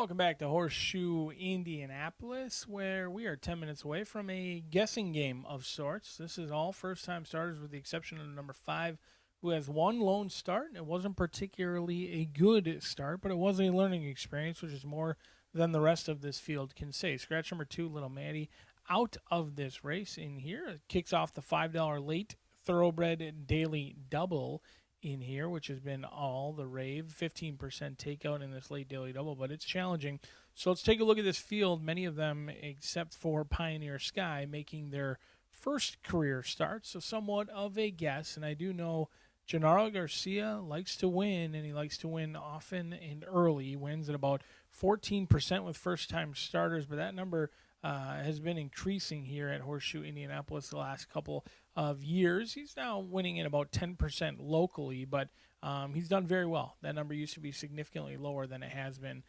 Welcome back to Horseshoe Indianapolis, where we are 10 minutes away from a guessing game of sorts. This is all first-time starters with the exception of number 5, who has one lone start. It wasn't particularly a good start, but it was a learning experience, which is more than the rest of this field can say. Scratch number 2, Little Maddie, out of this race in here. It kicks off the $5 late thoroughbred daily double in here, which has been all the rave. 15% takeout in this late daily double, but it's challenging. So let's take a look at this field. Many of them, except for Pioneer Sky, making their first career start, so somewhat of a guess. And I do know Gennaro Garcia likes to win, and he likes to win often and early. He wins at about 14% with first-time starters, but that number has been increasing here at Horseshoe Indianapolis the last couple of years. He's now winning at about 10% locally, but he's done very well. That number used to be significantly lower than it has been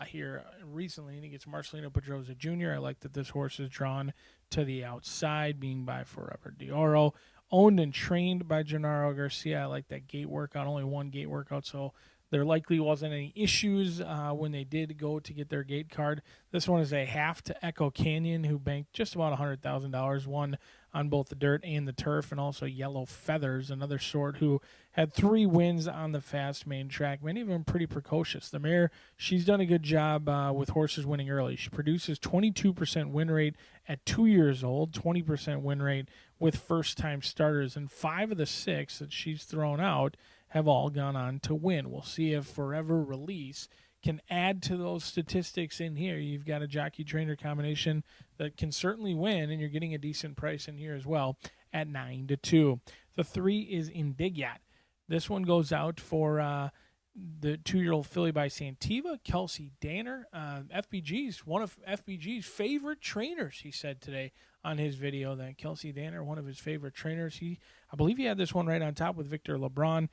here recently, and he gets Marcelino Pedroza Jr. I like that this horse is drawn to the outside, being by Forever Dioro. Owned and trained by Gennaro Garcia. I like that gate workout, only one gate workout, so there likely wasn't any issues when they did go to get their gate card. This one is a half to Echo Canyon, who banked just about $100,000, won on both the dirt and the turf, and also Yellow Feathers, another sort who had 3 wins on the fast main track, many of them pretty precocious. The mare, she's done a good job with horses winning early. She produces 22% win rate at 2 years old, 20% win rate with first-time starters, and 5 of the 6 that she's thrown out have all gone on to win. We'll see if Forever Release can add to those statistics in here. You've got a jockey-trainer combination that can certainly win, and you're getting a decent price in here as well at 9-2. The 3 is Indignat. This one goes out for the 2-year-old filly by Santiva, Kelsey Danner. FBG's one of FBG's favorite trainers, he said today on his video that Kelsey Danner, one of his favorite trainers. I believe he had this one right on top with Victor LeBron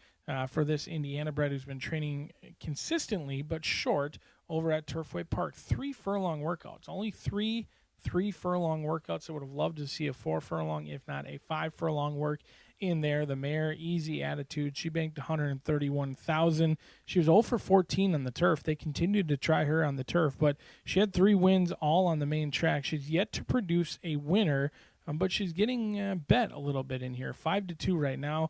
for this Indiana bred who's been training consistently but short over at Turfway Park. 3 furlong workouts, only three furlong workouts. I would have loved to see a 4 furlong, if not a 5 furlong work in there. The mare, Easy Attitude, she banked $131,000. She was 0 for 14 on the turf. They continued to try her on the turf, but she had 3 wins all on the main track. She's yet to produce a winner, but she's getting bet a little bit in here. 5-2 right now.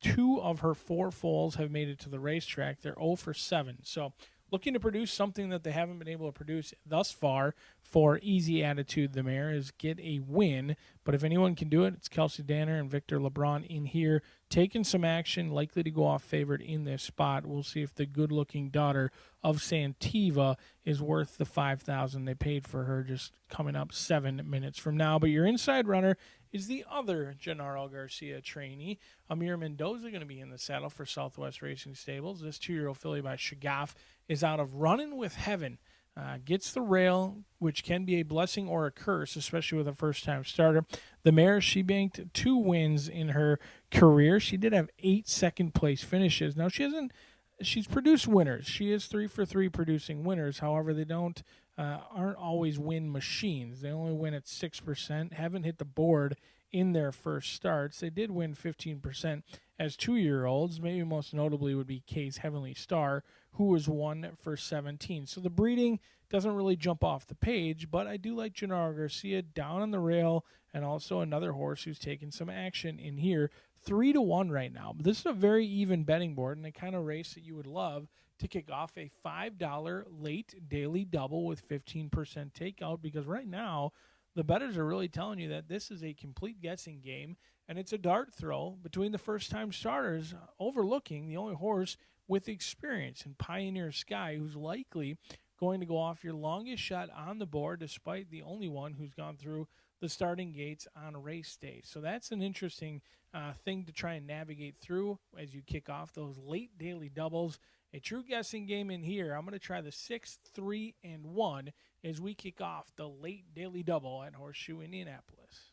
2 of her 4 foals have made it to the racetrack. They're 0 for 7. So looking to produce something that they haven't been able to produce thus far for Easy Attitude, the mare, is get a win. But if anyone can do it, it's Kelsey Danner and Victor LeBron in here, taking some action, likely to go off favored in this spot. We'll see if the good-looking daughter of Santiva is worth the $5,000 they paid for her, just coming up 7 minutes from now. But your inside runner is the other Gennaro Garcia trainee. Amir Mendoza going to be in the saddle for Southwest Racing Stables. This 2-year-old filly by Shagaf is out of Runnin' with Heaven. Gets the rail, which can be a blessing or a curse, especially with a first-time starter. The mare, she banked 2 wins in her career. She did have 8 second-place finishes. Now, she's produced winners. She is 3 for 3 producing winners. However, they aren't always win machines. They only win at 6%, haven't hit the board in their first starts. They did win 15% as 2-year-olds. Maybe most notably would be Kay's Heavenly Star, who was 1 for 17. So the breeding doesn't really jump off the page, but I do like Gennaro Garcia down on the rail, and also another horse who's taking some action in here. 3-1 right now. But this is a very even betting board, and the kind of race that you would love to kick off a $5 late daily double with 15% takeout, because right now the bettors are really telling you that this is a complete guessing game, and it's a dart throw between the first-time starters, overlooking the only horse with experience in Pioneer Sky, who's likely going to go off your longest shot on the board, despite the only one who's gone through the starting gates on race day. So that's an interesting thing to try and navigate through as you kick off those late daily doubles. A true guessing game in here. I'm going to try the 6, 3, and 1 as we kick off the late daily double at Horseshoe Indianapolis.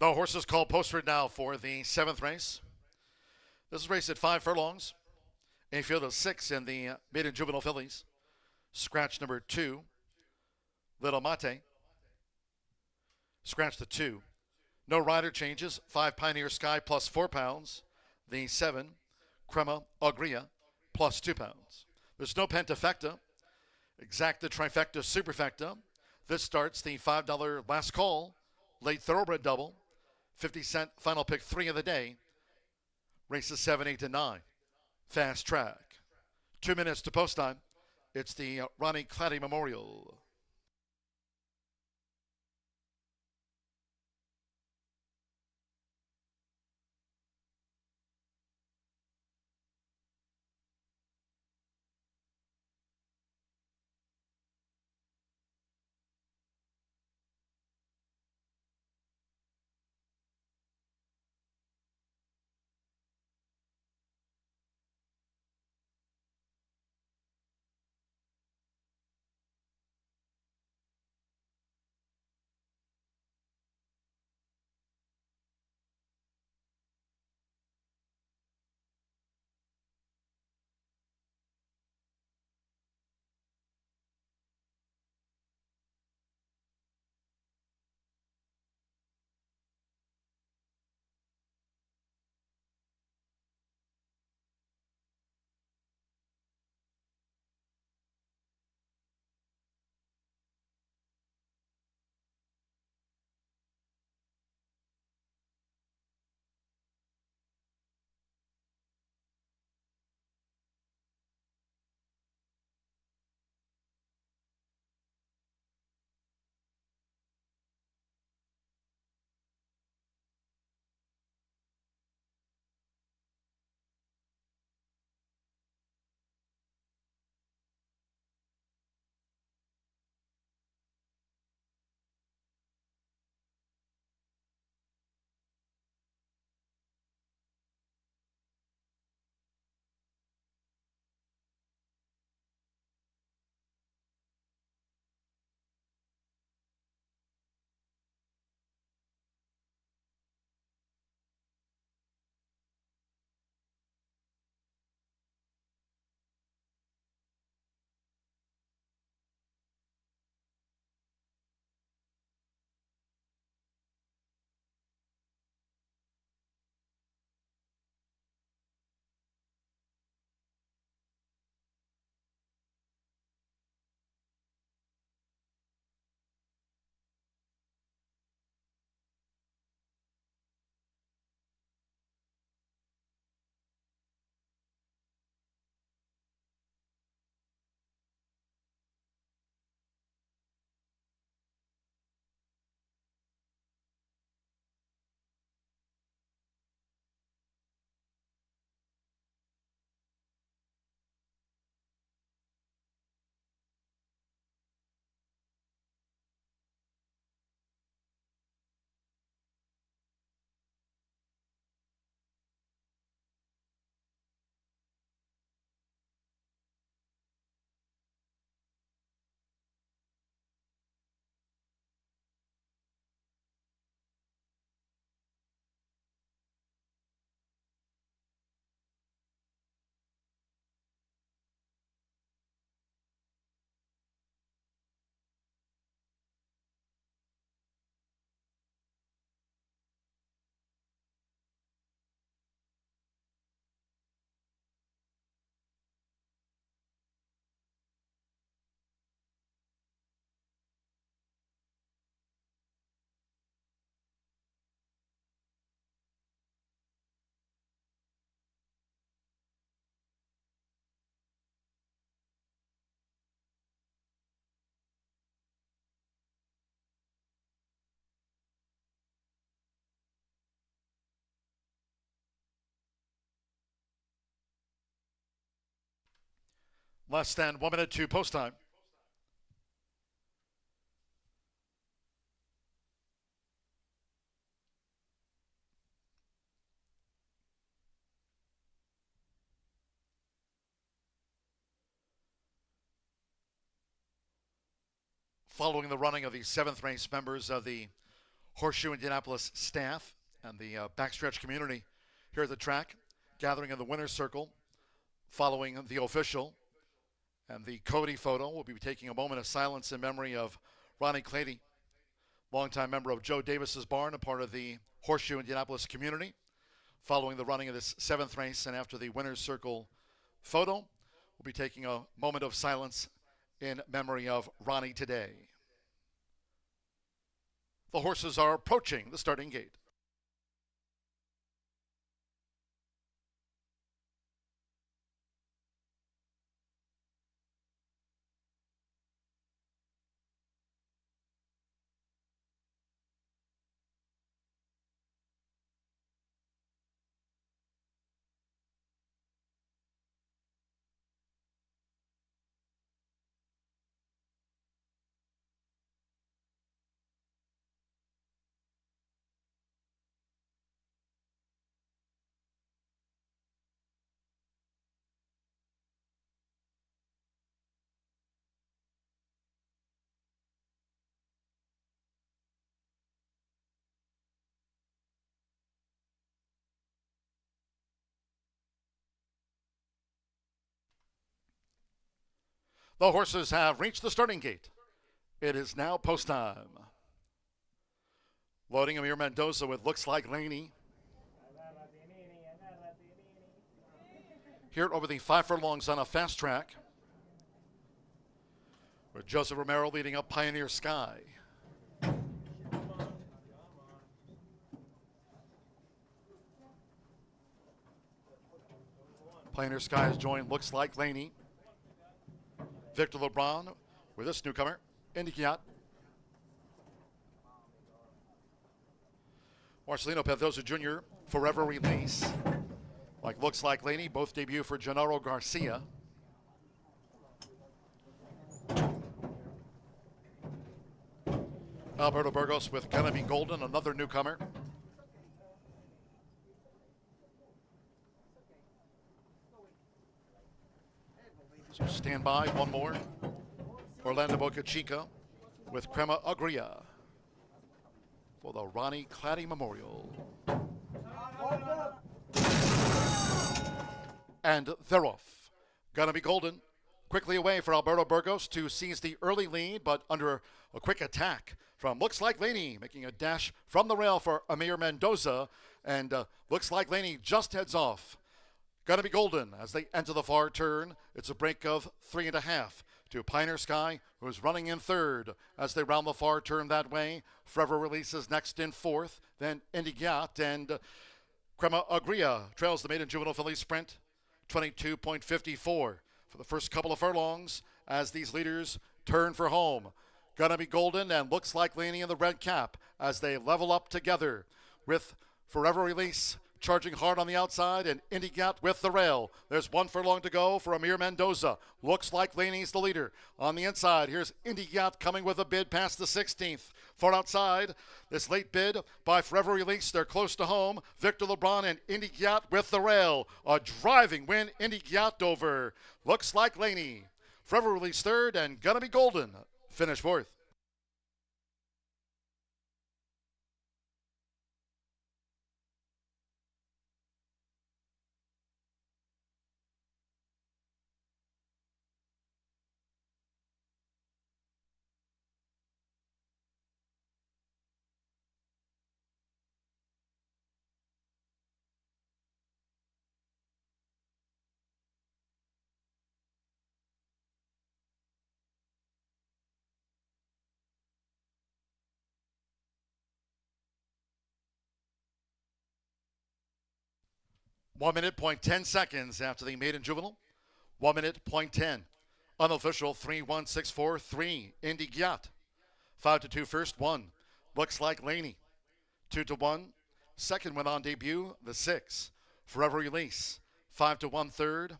The horses called posted now for the 7th race. This is raced at 5 furlongs. A field of 6 in the maiden juvenile fillies. Scratch number 2, Little Mate. Scratch the 2. No rider changes. 5 Pioneer Sky plus 4 pounds. The 7, Crema Agria plus 2 pounds. There's no Pentafecta. Exacta Trifecta Superfecta. This starts the $5 last call. Late thoroughbred double. 50-cent final pick 3 of the day. Races 7, 8, and 9. Fast track. 2 minutes to post time. It's the Ronnie Claddy Memorial. Less than 1 minute to post time. Following the running of the 7th race, members of the Horseshoe Indianapolis staff and the backstretch community here at the track, gathering in the winner's circle, following the official. And the Cody photo will be taking a moment of silence in memory of Ronnie Clady, longtime member of Joe Davis's barn, a part of the Horseshoe Indianapolis community. Following the running of this 7th race and after the winner's circle photo, we'll be taking a moment of silence in memory of Ronnie today. The horses are approaching the starting gate. The horses have reached the starting gate. It is now post time. Loading Amir Mendoza with Looks Like Laney. Here over the 5 furlongs on a fast track, with Joseph Romero leading up Pioneer Sky. Pioneer Sky has joined Looks Like Laney. Victor LeBron with this newcomer, Indy Yacht. Marcelino Pedroza Jr., Forever Release. Like Looks Like Laney, both debut for Gennaro Garcia. Alberto Burgos with Gonna Be Golden, another newcomer. So stand by, one more. Orlando Boca Chica with Crema Agria for the Ronnie Clady Memorial. And they're off. Gonna Be Golden. Quickly away for Alberto Burgos to seize the early lead, but under a quick attack from Looks Like Laney, making a dash from the rail for Amir Mendoza. And Looks Like Laney just heads off. Gonna Be Golden as they enter the far turn. It's a break of 3.5 to Pioneer Sky, who's running in third as they round the far turn that way. Forever Releases next in fourth. Then Indy Yacht and Crema Agria trails the maiden juvenile filly sprint. 22.54 for the first couple of furlongs as these leaders turn for home. Gonna Be Golden and Looks Like Laney in the red cap as they level up together with Forever Release charging hard on the outside, and Indy Yacht with the rail. There's 1 furlong to go for Amir Mendoza. Looks Like Laney's the leader. On the inside, here's Indy Yacht coming with a bid past the 16th. Far outside, this late bid by Forever Release. They're close to home. Victor LeBron and Indy Yacht with the rail. A driving win, Indy Yacht over Looks Like Laney. Forever Release third, and Gonna Be Golden finish fourth. One minute, 0.10 seconds after the maiden juvenile. 1 minute, 0.10. Unofficial 3-1-6-4-3. Indy Yacht. 5-2 first one. Looks Like Laney. 2-1. Second went on debut, the 6. Forever Release. 5-1 third.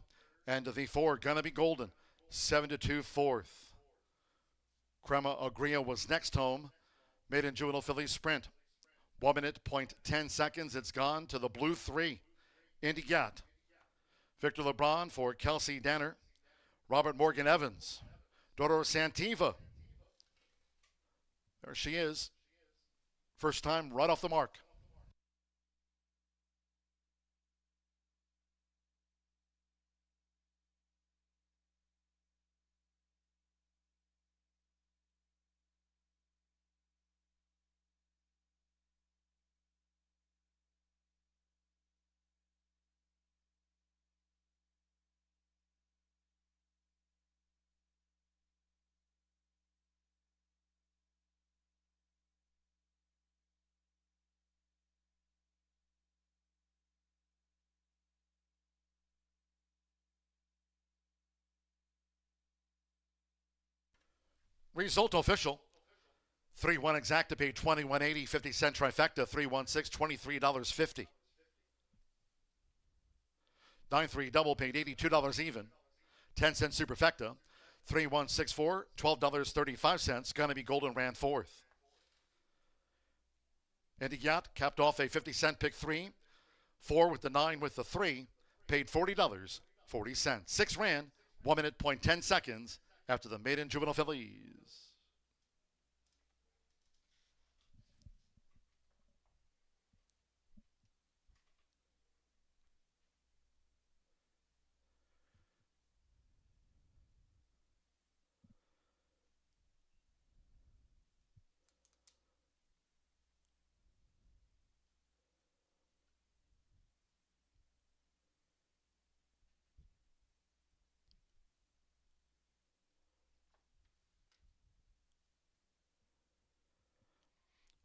And the 4, Gonna Be Golden. 7-2 fourth. Crema Agria was next home. Maiden juvenile filly sprint. 1 minute, 0.10 seconds. It's gone to the blue 3. Indy Yacht. Victor LeBron for Kelsey Danner. Robert Morgan Evans. Doro Santiva. There she is. First time right off the mark. Result official. 3-1 exacta paid $21.80, 50-cent trifecta, 3-1-6, $23.50. 9-3 double paid $82 even, 10-cent superfecta, 3-1-6-4, $12.35. Gonna be Golden ran fourth. Indy Yacht capped off a 50-cent pick 3, 4 with the 9 with the 3, paid $40.40. 6 ran, 1 minute, 10 seconds after the maiden juvenile fillies.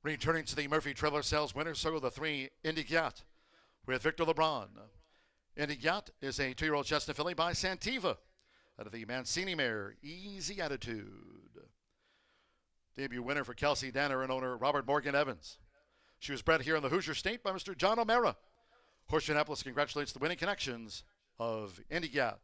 Returning to the Murphy Trailer Sales winner circle, the 3 Indy Yacht with Victor LeBron. Indy Yacht is a 2-year-old chestnut filly by Santiva out of the Mancini mare, Easy Attitude. Debut winner for Kelsey Danner and owner Robert Morgan Evans. She was bred here in the Hoosier State by Mr. John O'Mara. Horseshoe Indianapolis congratulates the winning connections of Indy Yacht.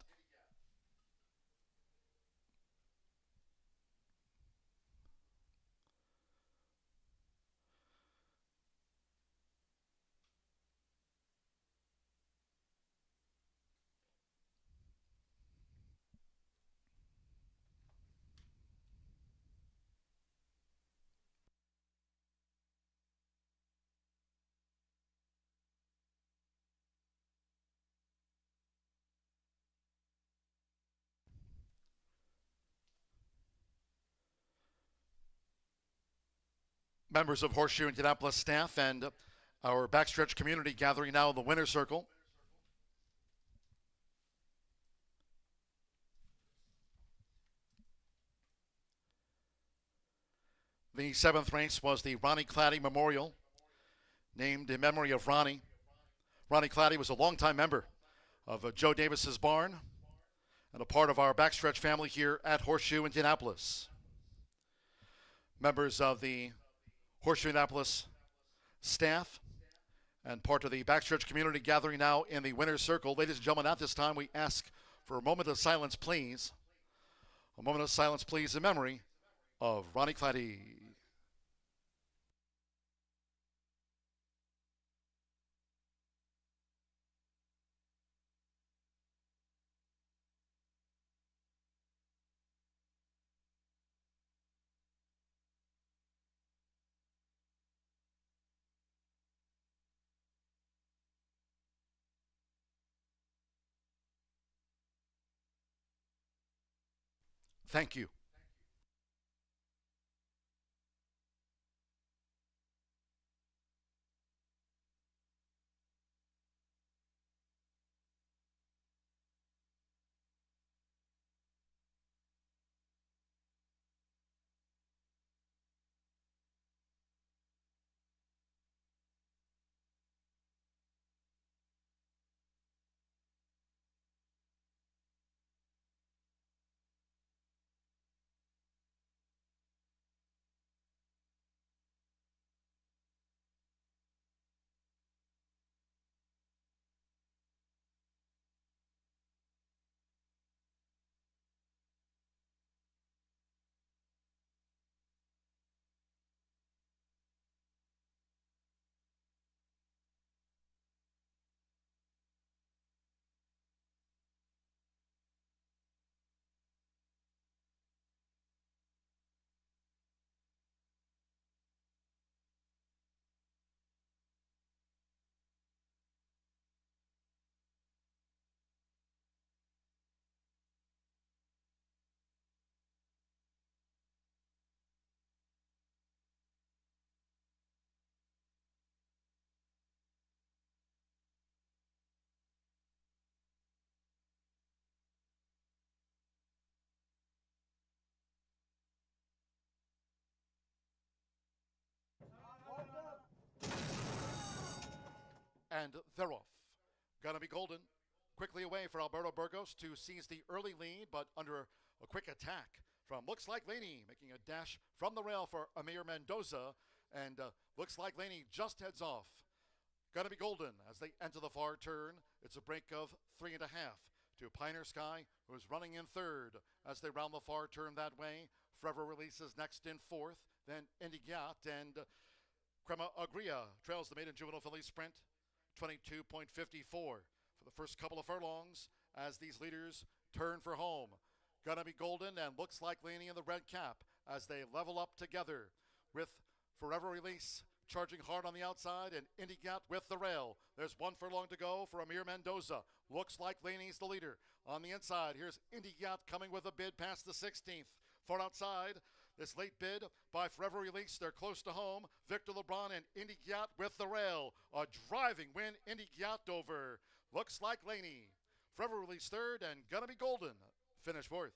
Members of Horseshoe Indianapolis staff and our backstretch community gathering now in the winner's circle. The 7th race was the Ronnie Claddy Memorial, named in memory of Ronnie. Ronnie Claddy was a longtime member of Joe Davis's barn and a part of our backstretch family here at Horseshoe Indianapolis. Members of the Horseshoe Indianapolis staff and part of the backstretch community gathering now in the winner's circle. Ladies and gentlemen, at this time we ask for a moment of silence, please. A moment of silence, please, in memory of Ronnie Claddy. Thank you. and they're off. Gonna be Golden. Quickly away for Alberto Burgos to seize the early lead, but under a quick attack from Looks Like Laney, making a dash from the rail for Amir Mendoza, and Looks Like Laney just heads off. Gonna be Golden as they enter the far turn. It's a break of 3.5 to Pioneer Sky, who's running in third as they round the far turn that way. Forever Releases next in fourth, then Indy Gyat and Crema Agria trails the maiden juvenile filly sprint, 22.54 for the first couple of furlongs as these leaders turn for home. Gonna be Golden and Looks Like Laney in the red cap as they level up together with Forever Release charging hard on the outside and Indy Gyat with the rail. There's 1 furlong to go for Amir Mendoza. Looks Like Laney's the leader. On the inside, here's Indy Gyat coming with a bid past the 16th. Far outside, this late bid by Forever Release. They're close to home. Victor LeBron and Indy Gyat with the rail. A driving win, Indy Gyat over Looks Like Laney. Forever Release third and Gonna Be Golden finish fourth.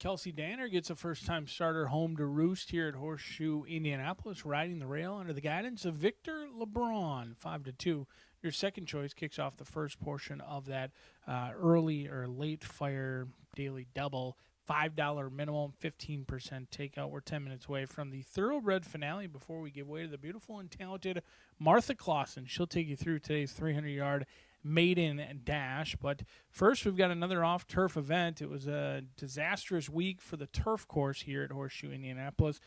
Kelsey Danner gets a first-time starter home to roost here at Horseshoe Indianapolis, riding the rail under the guidance of Victor LeBron, 5-2. Your second choice kicks off the first portion of that early or late fire daily double. $5 minimum, 15% takeout. We're 10 minutes away from the Thoroughbred finale before we give way to the beautiful and talented Martha Clausen. She'll take you through today's 300-yard maiden dash. But first, we've got another off-turf event. It was a disastrous week for the turf course here at Horseshoe Indianapolis.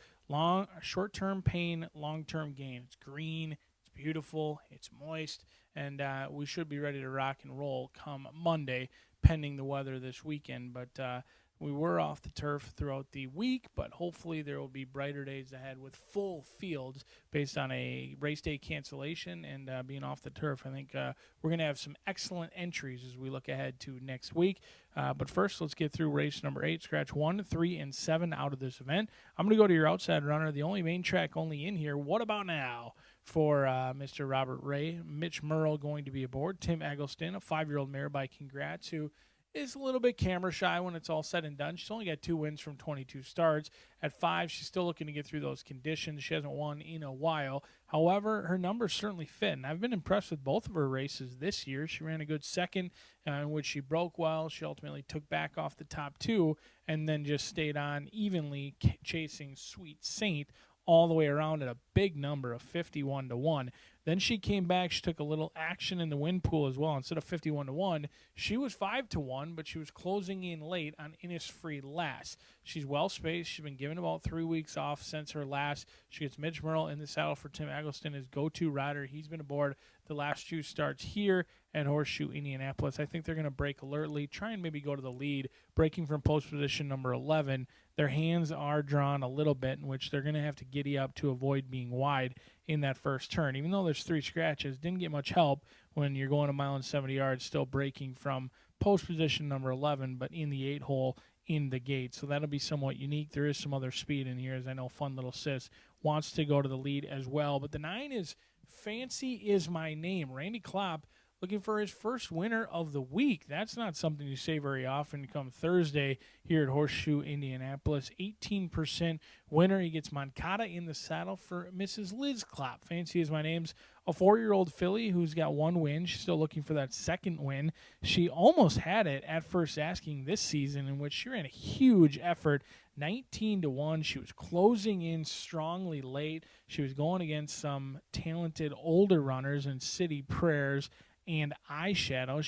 Short-term pain, long-term gain. It's green, it's beautiful, it's moist, and we should be ready to rock and roll come Monday, pending the weather this weekend. But we were off the turf throughout the week, but hopefully there will be brighter days ahead with full fields based on a race day cancellation and being off the turf. I think we're going to have some excellent entries as we look ahead to next week. But first, let's get through race number 8. Scratch 1, 3, and 7 out of this event. I'm going to go to your outside runner, the only main track only in here. What about now for Mr. Robert Ray? Mitch Merle going to be aboard. Tim Eggleston, a 5-year-old mare by Congrats, who is a little bit camera shy when it's all said and done. She's only got 2 wins from 22 starts. At 5, she's still looking to get through those conditions. She hasn't won in a while. However, her numbers certainly fit, and I've been impressed with both of her races this year. She ran a good second in which she broke well. She ultimately took back off the top 2 and then just stayed on evenly chasing Sweet Saint all the way around at a big number of 51-1. Then she came back. She took a little action in the win pool as well. Instead of 51-1, she was 5-1, but she was closing in late on Innisfree last. She's well spaced. She's been given about 3 weeks off since her last. She gets Mitch Merle in the saddle for Tim Eggleston, his go-to rider. He's been aboard the last 2 starts here at Horseshoe Indianapolis. I think they're going to break alertly, try and maybe go to the lead, breaking from post position number 11. Their hands are drawn a little bit, in which they're going to have to giddy up to avoid being wide in that first turn. Even though there's 3 scratches, didn't get much help when you're going a mile and 70 yards, still breaking from post position number 11, but in the 8 hole in the gate. So that'll be somewhat unique. There is some other speed in here, as I know Fun Little Sis wants to go to the lead as well. But the 9 is Fancy Is My Name. Randy Klopp looking for his first winner of the week. That's not something you say very often come Thursday here at Horseshoe Indianapolis. 18% winner. He gets Moncada in the saddle for Mrs. Liz Klopp. Fancy Is My Name's a 4-year-old filly who's got 1 win. She's still looking for that second win. She almost had it at first asking this season, in which she ran a huge effort, 19-1. She was closing in strongly late. She was going against some talented older runners in City Prayers and Eyeshadow.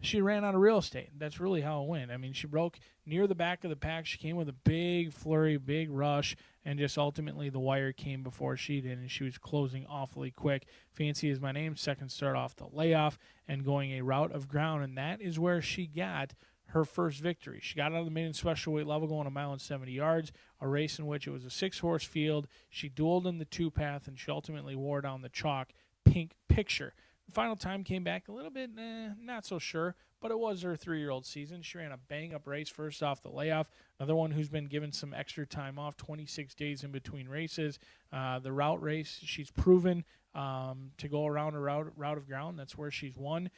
She ran out of real estate. That's really how it went. I mean, she broke near the back of the pack. She came with a big flurry, big rush, and just ultimately the wire came before she did, and she was closing awfully quick. Fancy Is My Name, second start off the layoff and going a route of ground, and that is where she got her first victory. She got out of the maiden special weight level going a mile and 70 yards, a race in which it was a 6-horse field. She dueled in the 2-path, and she ultimately wore down the chalk Pink Picture. The final time came back a little bit, not so sure, but it was her 3-year-old season. She ran a bang-up race first off the layoff. Another one who's been given some extra time off, 26 days in between races. The route race, she's proven to go around a route of ground. That's where she's won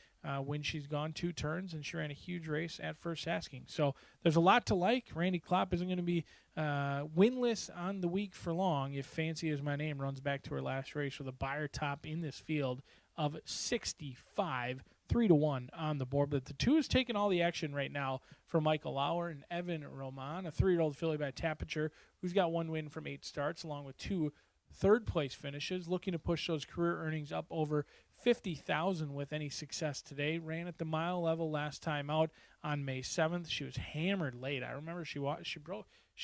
when she's gone 2 turns, and she ran a huge race at first asking. So there's a lot to like. Randy Klopp isn't going to be winless on the week for long if Fancy Is My Name runs back to her last race with a buyer top in this field of 65, 3-1 on the board. But the 2 is taking all the action right now for Michael Lauer and Evan Roman, a 3-year-old filly by Tapiture, who's got 1 win from 8 starts, along with 2 third-place finishes, looking to push those career earnings up over $50,000 with any success today. Ran at the mile level last time out on May 7th. She was hammered late. I remember she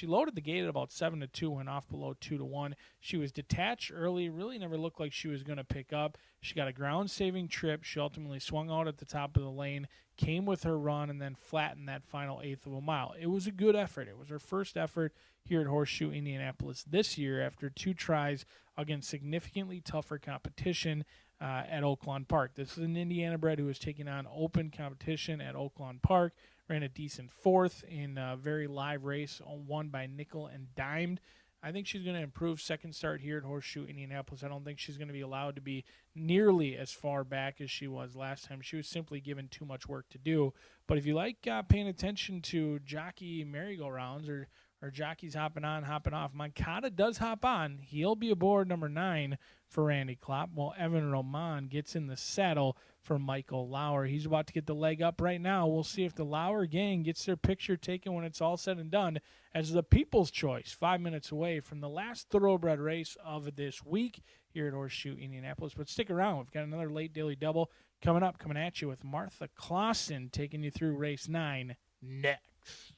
loaded the gate at about 7-2, went off below 2-1. She was detached early, really never looked like she was going to pick up. She got a ground-saving trip. She ultimately swung out at the top of the lane, came with her run, and then flattened that final 1/8 of a mile. It was a good effort. It was her first effort here at Horseshoe Indianapolis this year after 2 tries against significantly tougher competition at Oaklawn Park. This is an Indiana bred who was taking on open competition at Oaklawn Park. Ran a decent 4th in a very live race, won by nickel and dimed. I think she's going to improve second start here at Horseshoe Indianapolis. I don't think she's going to be allowed to be nearly as far back as she was last time. She was simply given too much work to do. But if you like paying attention to jockey merry-go-rounds or jockeys hopping on, hopping off, Moncada does hop on. He'll be aboard number 9 for Randy Klopp, while Evan Roman gets in the saddle for Michael Lauer. He's about to get the leg up right now. We'll see if the Lauer gang gets their picture taken when it's all said and done as the People's Choice, 5 minutes away from the last thoroughbred race of this week here at Horseshoe Indianapolis. But stick around. We've got another late daily double coming at you with Martha Clausen taking you through race 9 next.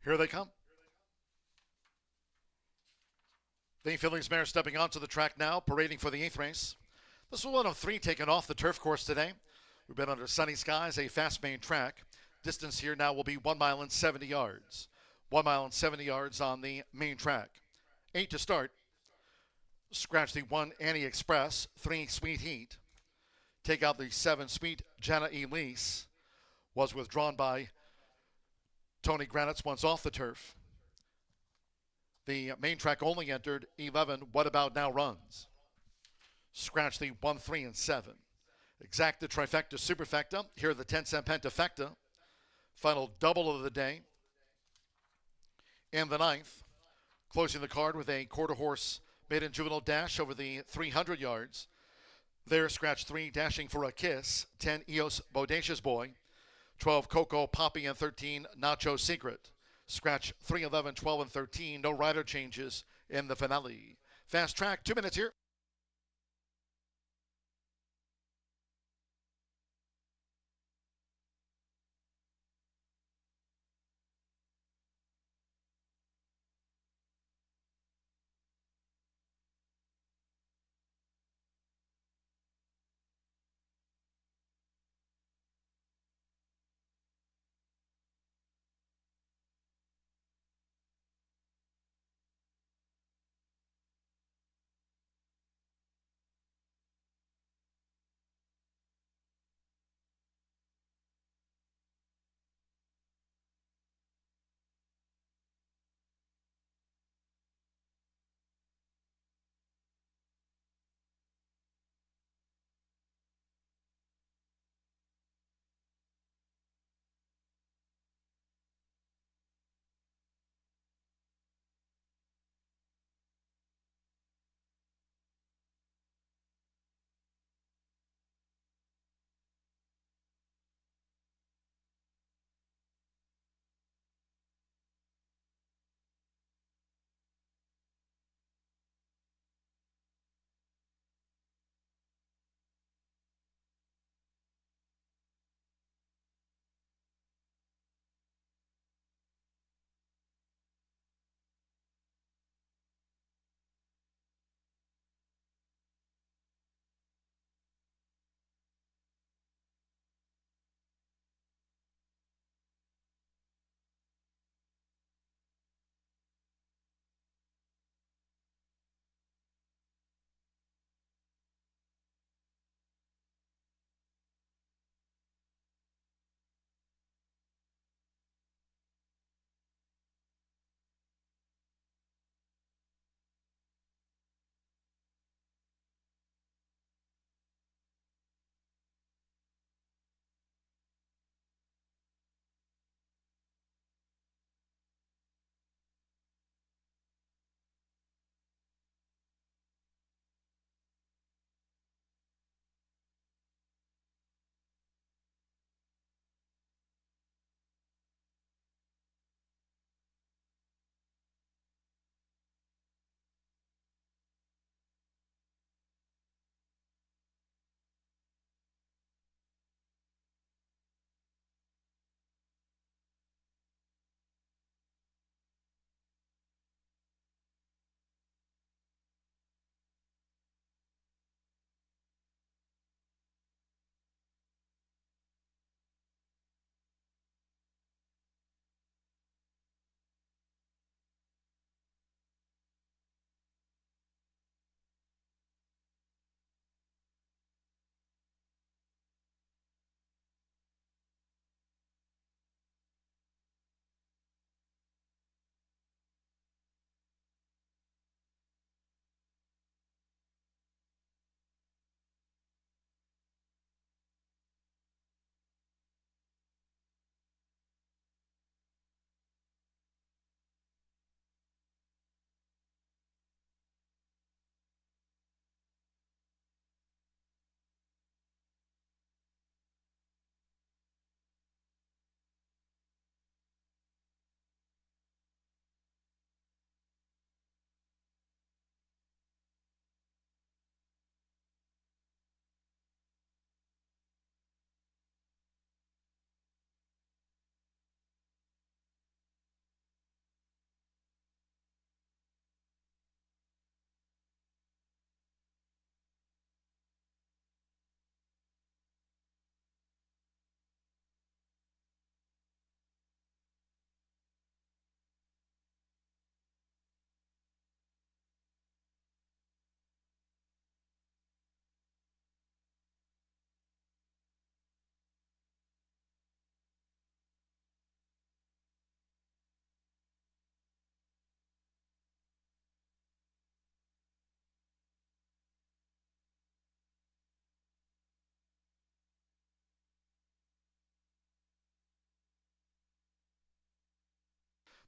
Here they come. The Fillings mare stepping onto the track now, parading for the 8th race. This was one of 3 taken off the turf course today. We've been under sunny skies, a fast main track. Distance here now will be 1 mile and 70 yards. 1 mile and 70 yards on the main track. 8 to start. Scratch the 1 Annie Express, 3 Sweet Heat. Take out the 7 Sweet Jana Elise. Was withdrawn by Tony Granitz once off the turf. The main track only entered 11 What About Now runs. Scratch the 1, 3, and 7. Exacta, Trifecta, Superfecta. Here are the 10-cent Pentafecta. Final double of the day. And the 9th. Closing the card with a quarter horse maiden juvenile dash over the 300 yards. There, scratch 3, dashing for a kiss. 10 Eos Bodacious Boy. 12 Coco, Poppy, and 13 Nacho Secret. Scratch 3, 11, 12, and 13. No rider changes in the finale. Fast track, 2 minutes here.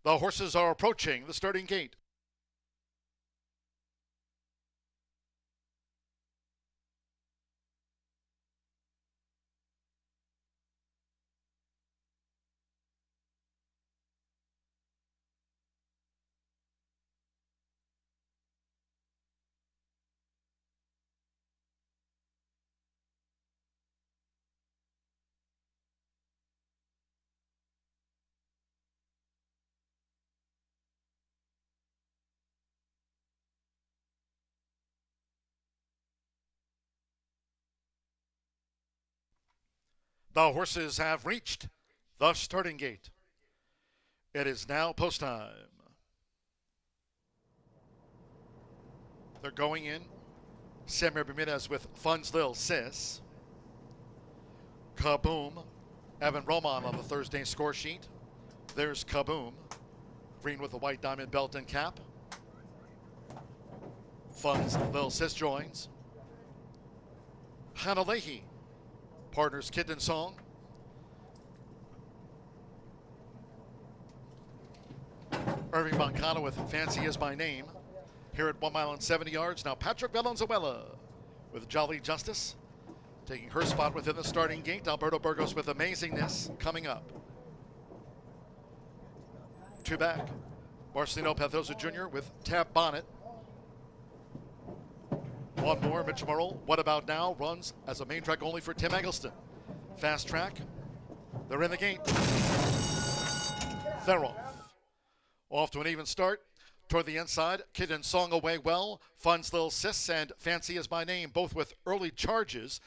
The horses are approaching the starting gate. The horses have reached the starting gate. It is now post time. They're going in. Samuel Bermudez with Fun's Lil Sis. Kaboom. Evan Roman on the Thursday score sheet. There's Kaboom. Green with a white diamond belt and cap. Fun's Lil Sis joins. Hannah Leahy. Partners Kid and Song. Irving Moncada with Fancy Is My Name. Here at 1 mile and 70 yards. Now Patrick Valenzuela with Jolly Justice. Taking her spot within the starting gate. Alberto Burgos with Amazingness coming up. Two back. Marcelino Pathosa Jr. with Tab Bonnet. One more, Mitch Murrell. What About Now runs as a main track only for Tim Eggleston. Fast track. They're in the gate. They're off to an even start. Toward the inside, Kid and Song away well. Fun's Lil Sis and Fancy Is My Name, both with early charges.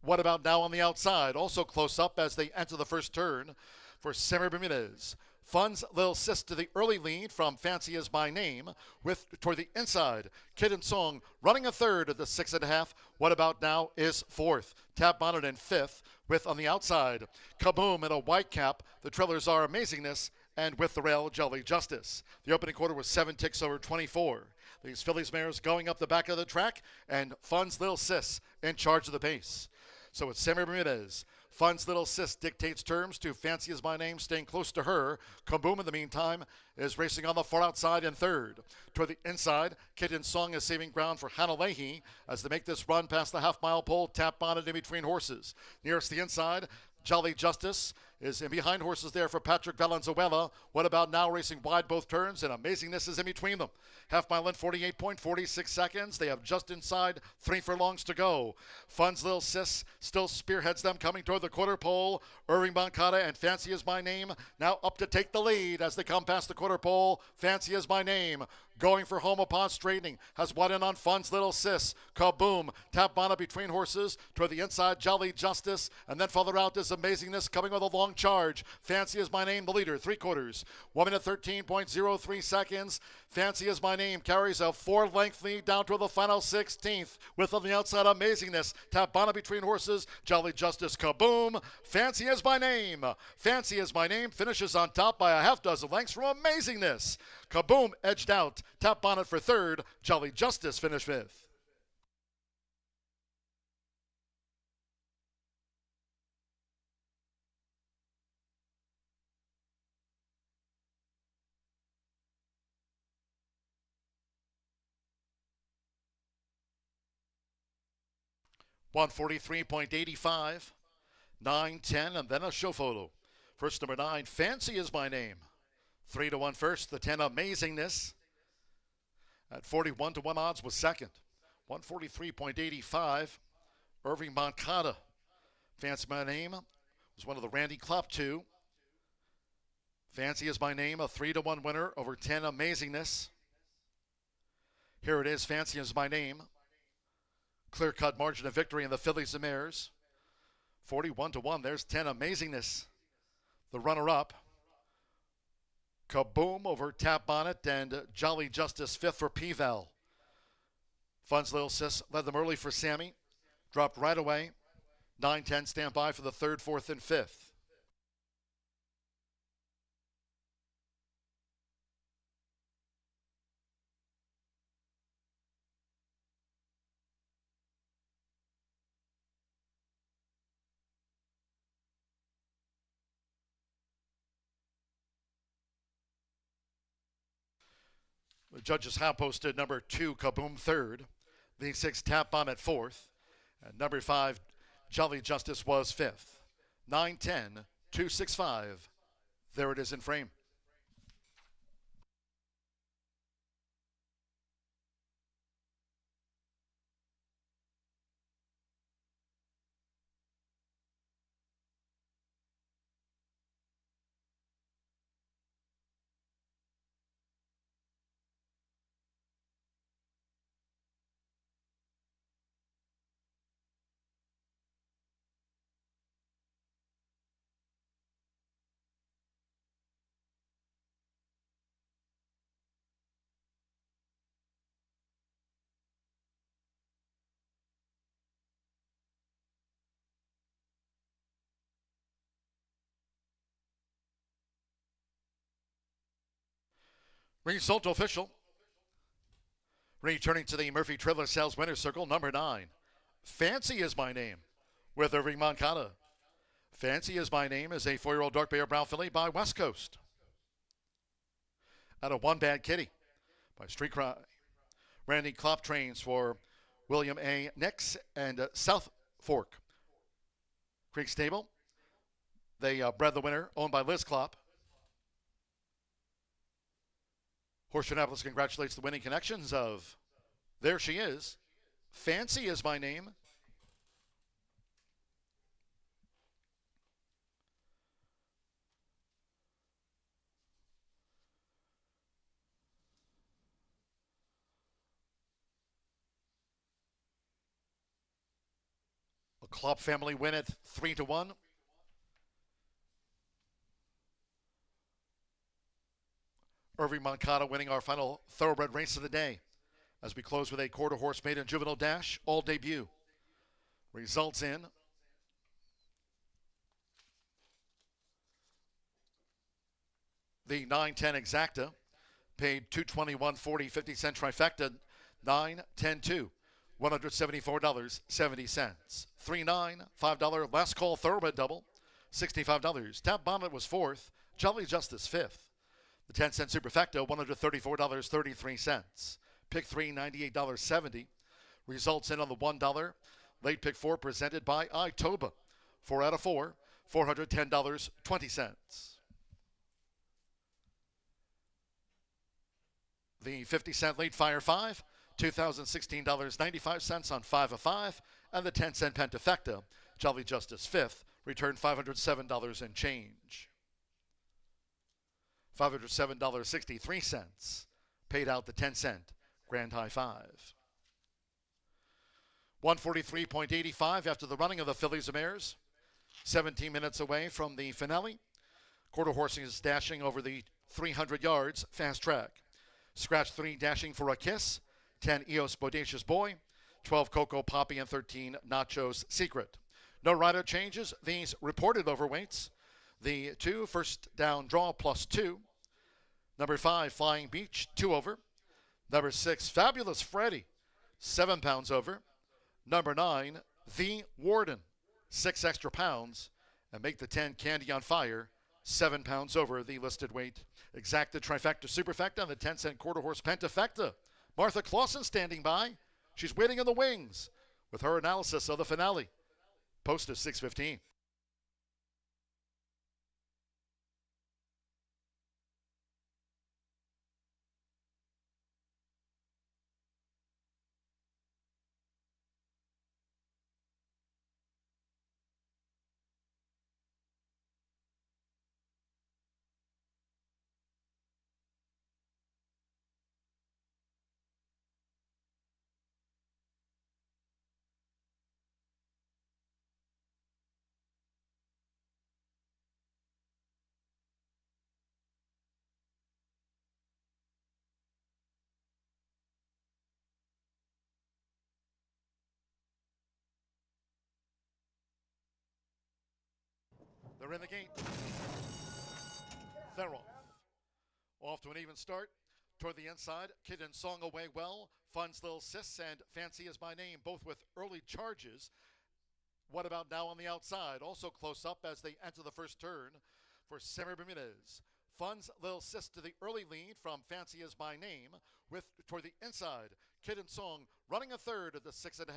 What About Now on the outside? Also close up as they enter the first turn for Samuel Bermudez. Fun's Lil Sis to the early lead from Fancy Is My Name, with toward the inside, Kid and Song running a third at the 6.5. What About Now is fourth. Tab Bonnet in fifth, with on the outside, Kaboom in a white cap. The trailers are Amazingness, and with the rail, Jolly Justice. The opening quarter was 7 ticks over 24. These Phillies mares going up the back of the track, and Fun's Lil Sis in charge of the pace. So it's Samuel Bermudez. Fun's Lil Sis dictates terms to Fancy Is My Name, staying close to her. Kaboom, in the meantime, is racing on the far outside in third. Toward the inside, Kid and Song is saving ground for Hannah Leahy as they make this run past the half-mile pole, Tap Bonnet in between horses. Nearest the inside, Jolly Justice is in behind horses there for Patrick Valenzuela. What About Now racing wide both turns, and Amazingness is in between them. Half mile in 48.46 seconds. They have just inside 3 furlongs to go. Fun's Lil Sis still spearheads them coming toward the quarter pole. Irving Moncada and Fancy Is My Name now up to take the lead as they come past the quarter pole. Fancy Is My Name going for home upon straightening. Has one in on Fun's Lil Sis. Kaboom. Tap Bonnet between horses. Toward the inside, Jolly Justice. And then farther out is Amazingness coming with a long charge. Fancy Is My Name, the leader, 3/4. 1 minute 13.03 seconds. Fancy Is My Name carries a 4-length lead down to the final 16th. With on the outside, Amazingness. Tap Bonnet between horses. Jolly Justice. Kaboom. Fancy Is My Name. Fancy Is My Name finishes on top by a half dozen lengths from Amazingness. Kaboom edged out. Tap Bonnet for third. Jolly Justice finished fifth. $143.85, 9-10, and then a show photo. First, number 9, Fancy Is My Name. 3-1 first. The 10, Amazingness. At 41-1 odds was second. 143.85. Irving Moncada. Fancy My Name was one of the Randy Klopp 2. Fancy Is My Name, a 3-1 winner over 10, Amazingness. Here it is, Fancy Is My Name. Clear-cut margin of victory in the Fillies and Mares. 41-1. There's 10, Amazingness. The runner-up. Kaboom over Tap Bonnet and Jolly Justice, fifth for P-Val. Fun's Lil Sis led them early for Sammy. Dropped right away. 9-10 stand by for the third, fourth, and fifth. The judges have posted number 2, Kaboom, third. The 6, Tap Bomb at fourth. And number 5, Jolly Justice was fifth. 9-10, 2-6-5. There it is in frame. Result official. Returning to the Murphy Trailer Sales Winner's Circle, number 9. Fancy Is My Name with Irving Moncada. Fancy Is My Name is a 4-year-old dark bay or brown filly by West Coast. Out of One Bad Kitty by Street Cry. Randy Klopp trains for William A. Nix and South Fork Creek Stable. They bred the winner, owned by Liz Klopp. Horseshoe Indianapolis congratulates the winning connections of, there she is, Fancy Is My Name. A Klopp family win at 3-1. Irving Moncada winning our final thoroughbred race of the day as we close with a quarter horse maiden juvenile dash, all debut. Results in the 9-10 exacta, paid $221.40 50-cent trifecta, 9-10-2, $174.70. 3-9, $5 last call thoroughbred double, $65. Tap Bonnet was fourth, Jolly Justice fifth. The 10-cent superfecta, $134.33. Pick 3, $98.70. Results in on the $1. Late pick 4 presented by Itoba. 4 out of 4, $410.20. The 50-cent late fire 5, $2,016.95 on 5 of 5. And the 10-cent pentafecta, Jolly Justice 5th, returned $507 and change. $507.63, paid out the 10-cent grand high 5. 143.85 after the running of the fillies and mares. 17 minutes away from the finale. Quarter horsing is dashing over the 300 yards, fast track. Scratch 3 dashing for a kiss. 10 Eos Bodacious Boy. 12 Coco Poppy and 13 Nacho's Secret. No rider changes. These reported overweights. The 2 first down draw +2. Number 5, Flying Beach, 2 over. Number 6, Fabulous Freddy, 7 pounds over. Number 9, The Warden, 6 extra pounds. And make the 10, Candy on Fire, 7 pounds over the listed weight. Exacta trifecta superfecta and the 10-cent quarter horse pentafecta. Martha Clausen standing by. She's waiting in the wings with her analysis of the finale. Post is 6:15. They're in the gate. They're off. Off to an even start. Toward the inside, Kid and Song away well. Fun's Little Sis and Fancy Is My Name, both with early charges. What about now on the outside? Also close up as they enter the first turn for Semi Bermudez. Fun's Little Sis to the early lead from Fancy Is My Name with toward the inside. Kid and Song running a third at the 6.5.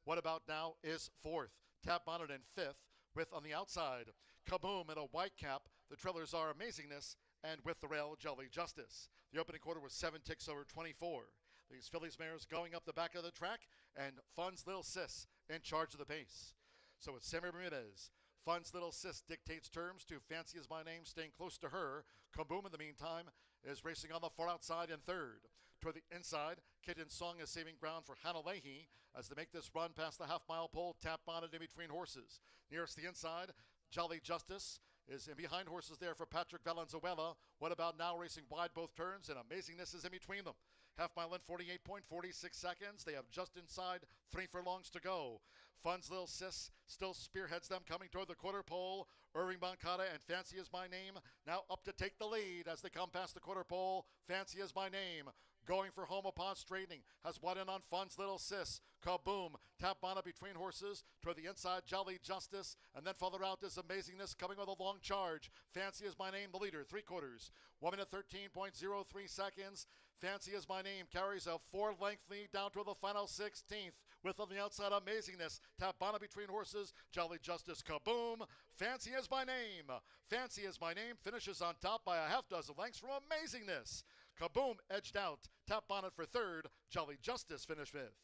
What About Now is fourth. Tap Bonnet in fifth with on the outside. Kaboom and a white cap. The trailers are Amazingness and with the rail Jolly Justice. The opening quarter was 7 ticks over 24. These Phillies mares going up the back of the track and Fun's Little Sis in charge of the pace. So it's Sammy Bermudez. Fun's Little Sis dictates terms to Fancy Is My Name, staying close to her. Kaboom, in the meantime, is racing on the far outside in third. Toward the inside, Kitten Song is saving ground for Hannah Leahy as they make this run past the half-mile pole, Tap Bonnet in between horses. Nearest the inside, Jolly Justice is in behind horses there for Patrick Valenzuela. What About Now racing wide both turns, and Amazingness is in between them. Half mile in 48.46 seconds. They have just inside 3 furlongs to go. Fun's Little Sis still spearheads them coming toward the quarter pole. Irving Moncada and Fancy Is My Name now up to take the lead as they come past the quarter pole. Fancy Is My Name going for home upon straightening. Has one in on Fun's Little Sis. Kaboom. Tap Bonnet between horses. Toward the inside, Jolly Justice. And then further out is Amazingness coming with a long charge. Fancy Is My Name, the leader, 3/4. 1 minute 13.03 seconds. Fancy Is My Name carries a 4-length lead down to the final 16th. With on the outside, Amazingness. Tap Bonnet between horses. Jolly Justice. Kaboom. Fancy Is My Name. Fancy Is My Name finishes on top by a half dozen lengths from Amazingness. Kaboom edged out. Tap Bonnet for third. Jolly Justice finished fifth.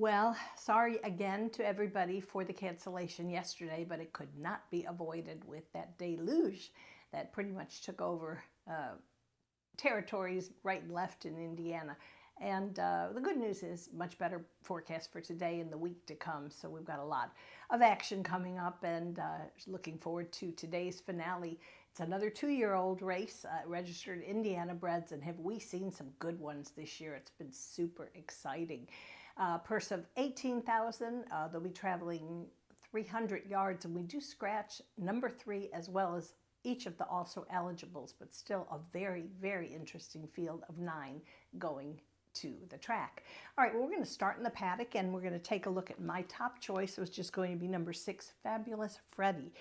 Well, sorry again to everybody for the cancellation yesterday, but it could not be avoided with that deluge that pretty much took over territories right and left in Indiana. And the good news is much better forecast for today and the week to come. So we've got a lot of action coming up, and looking forward to today's finale. It's another 2-year-old race, registered Indiana breds, and have we seen some good ones this year? It's been super exciting. Purse of $18,000. They'll be traveling 300 yards, and we do scratch number 3 as well as each of the also eligibles, but still a very, very interesting field of 9 going to the track. All right, well, we're going to start in the paddock, and we're going to take a look at my top choice. It was just going to be number 6, Fabulous Freddie.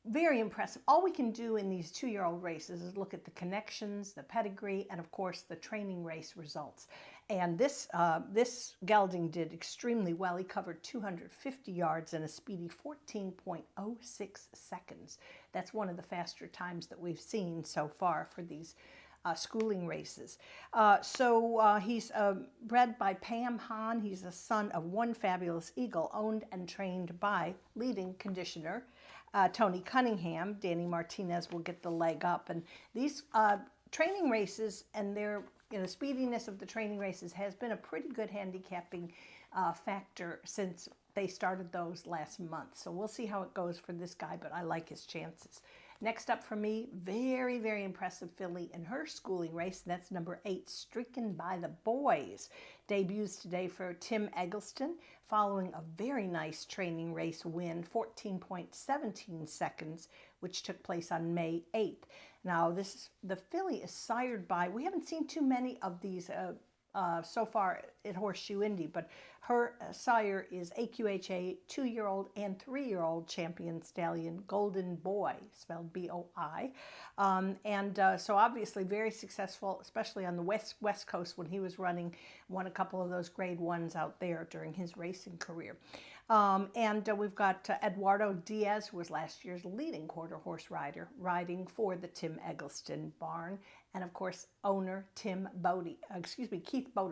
Very impressive. All we can do in these 2-year-old races is look at the connections, the pedigree, and of course the training race results. And this gelding did extremely well. He covered 250 yards in a speedy 14.06 seconds. That's one of the faster times that we've seen so far for these schooling races. He's bred by Pam Hahn. He's a son of One Fabulous Eagle, owned and trained by leading conditioner Tony Cunningham. Danny Martinez will get the leg up. And these training races and their speediness of the training races has been a pretty good handicapping factor since they started those last month. So we'll see how it goes for this guy, but I like his chances. Next up for me, very, very impressive filly in her schooling race. And that's number 8, Stricken by the Boys. Debuts today for Tim Eggleston, following a very nice training race win, 14.17 seconds, which took place on May 8th. Now, the filly is sired by, we haven't seen too many of these so far at Horseshoe Indy, but her sire is AQHA 2-year-old and 3-year-old champion stallion Golden Boy, spelled B-O-I. So obviously very successful, especially on the West Coast when he was running, won a couple of those grade 1s out there during his racing career. We've got Eduardo Diaz, who was last year's leading quarter horse rider, riding for the Tim Eggleston barn. And of course, owner Keith Bodie.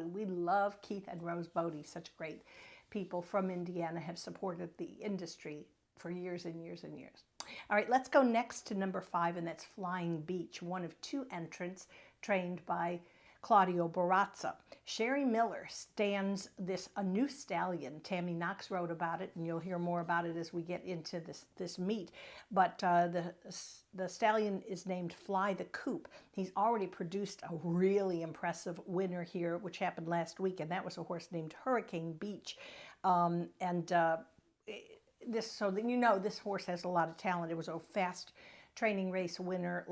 We love Keith and Rose Bodie. Such great people from Indiana, have supported the industry for years and years and years. All right, let's go next to number 5, and that's Flying Beach, one of 2 entrants trained by Claudio Barazza. Sherry Miller stands a new stallion. Tammy Knox wrote about it, and you'll hear more about it as we get into this meet. But the stallion is named Fly the Coop. He's already produced a really impressive winner here, which happened last week, and that was a horse named Hurricane Beach. This horse has a lot of talent. It was a fast training race winner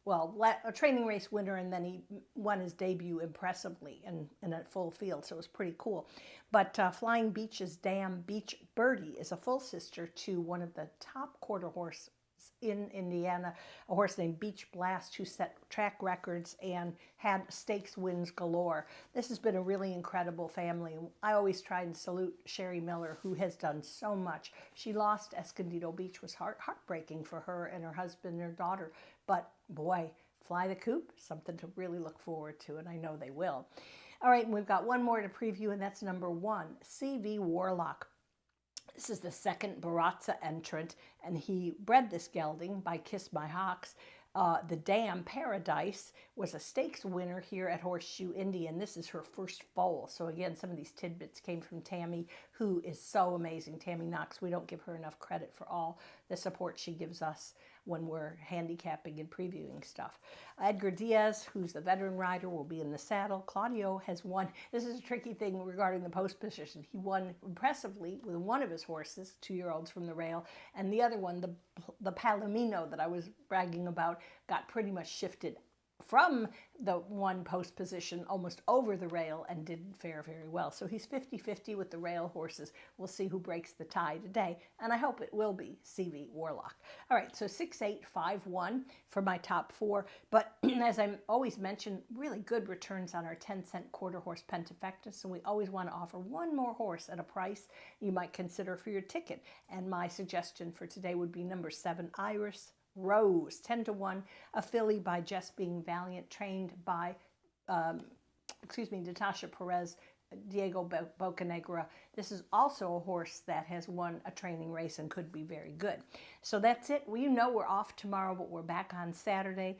a training race winner, and then he won his debut impressively in a full field, so it was pretty cool. But Flying Beach's Damn Beach Birdie is a full sister to one of the top quarter horse in Indiana, a horse named Beach Blast, who set track records and had stakes wins galore. This has been a really incredible family. I always try and salute Sherry Miller, who has done so much. She lost Escondido Beach, was heartbreaking for her and her husband and her daughter. But boy, Fly the Coop, something to really look forward to, and I know they will. All right, and we've got one more to preview, and that's number 1, CV Warlock. This is the second Barazza entrant, and he bred this gelding by Kiss My Hawks. The Dam Paradise was a stakes winner here at Horseshoe Indy, and this is her first foal. So again, some of these tidbits came from Tammy, who is so amazing. Tammy Knox, we don't give her enough credit for all the support she gives us when we're handicapping and previewing stuff. Edgar Diaz, who's the veteran rider, will be in the saddle. Claudio has won. This is a tricky thing regarding the post position. He won impressively with one of his horses, 2-year-olds from the rail, and the other one, the Palomino that I was bragging about, got pretty much shifted from the one post position almost over the rail and didn't fare very well. So he's 50-50 with the rail horses. We'll see who breaks the tie today, and I hope it will be CV Warlock. All right, so 6-8-5-1 for my top 4. But as I always mention, really good returns on our 10-cent quarter horse Pentafectus, so we always want to offer one more horse at a price you might consider for your ticket. And my suggestion for today would be number 7, Iris Rose, 10-1, a filly by Just Being Valiant, trained by, Natasha Perez, Diego Bocanegra. This is also a horse that has won a training race and could be very good. So that's it. Well, you know we're off tomorrow, but we're back on Saturday,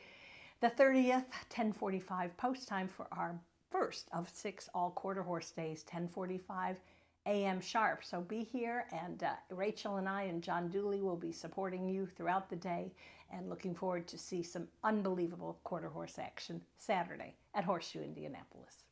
the 30th, 10:45 post time for our first of 6 all quarter horse days, 10:45 a.m. sharp. So be here, and Rachel and I and John Dooley will be supporting you throughout the day, and looking forward to see some unbelievable quarter horse action Saturday at Horseshoe Indianapolis.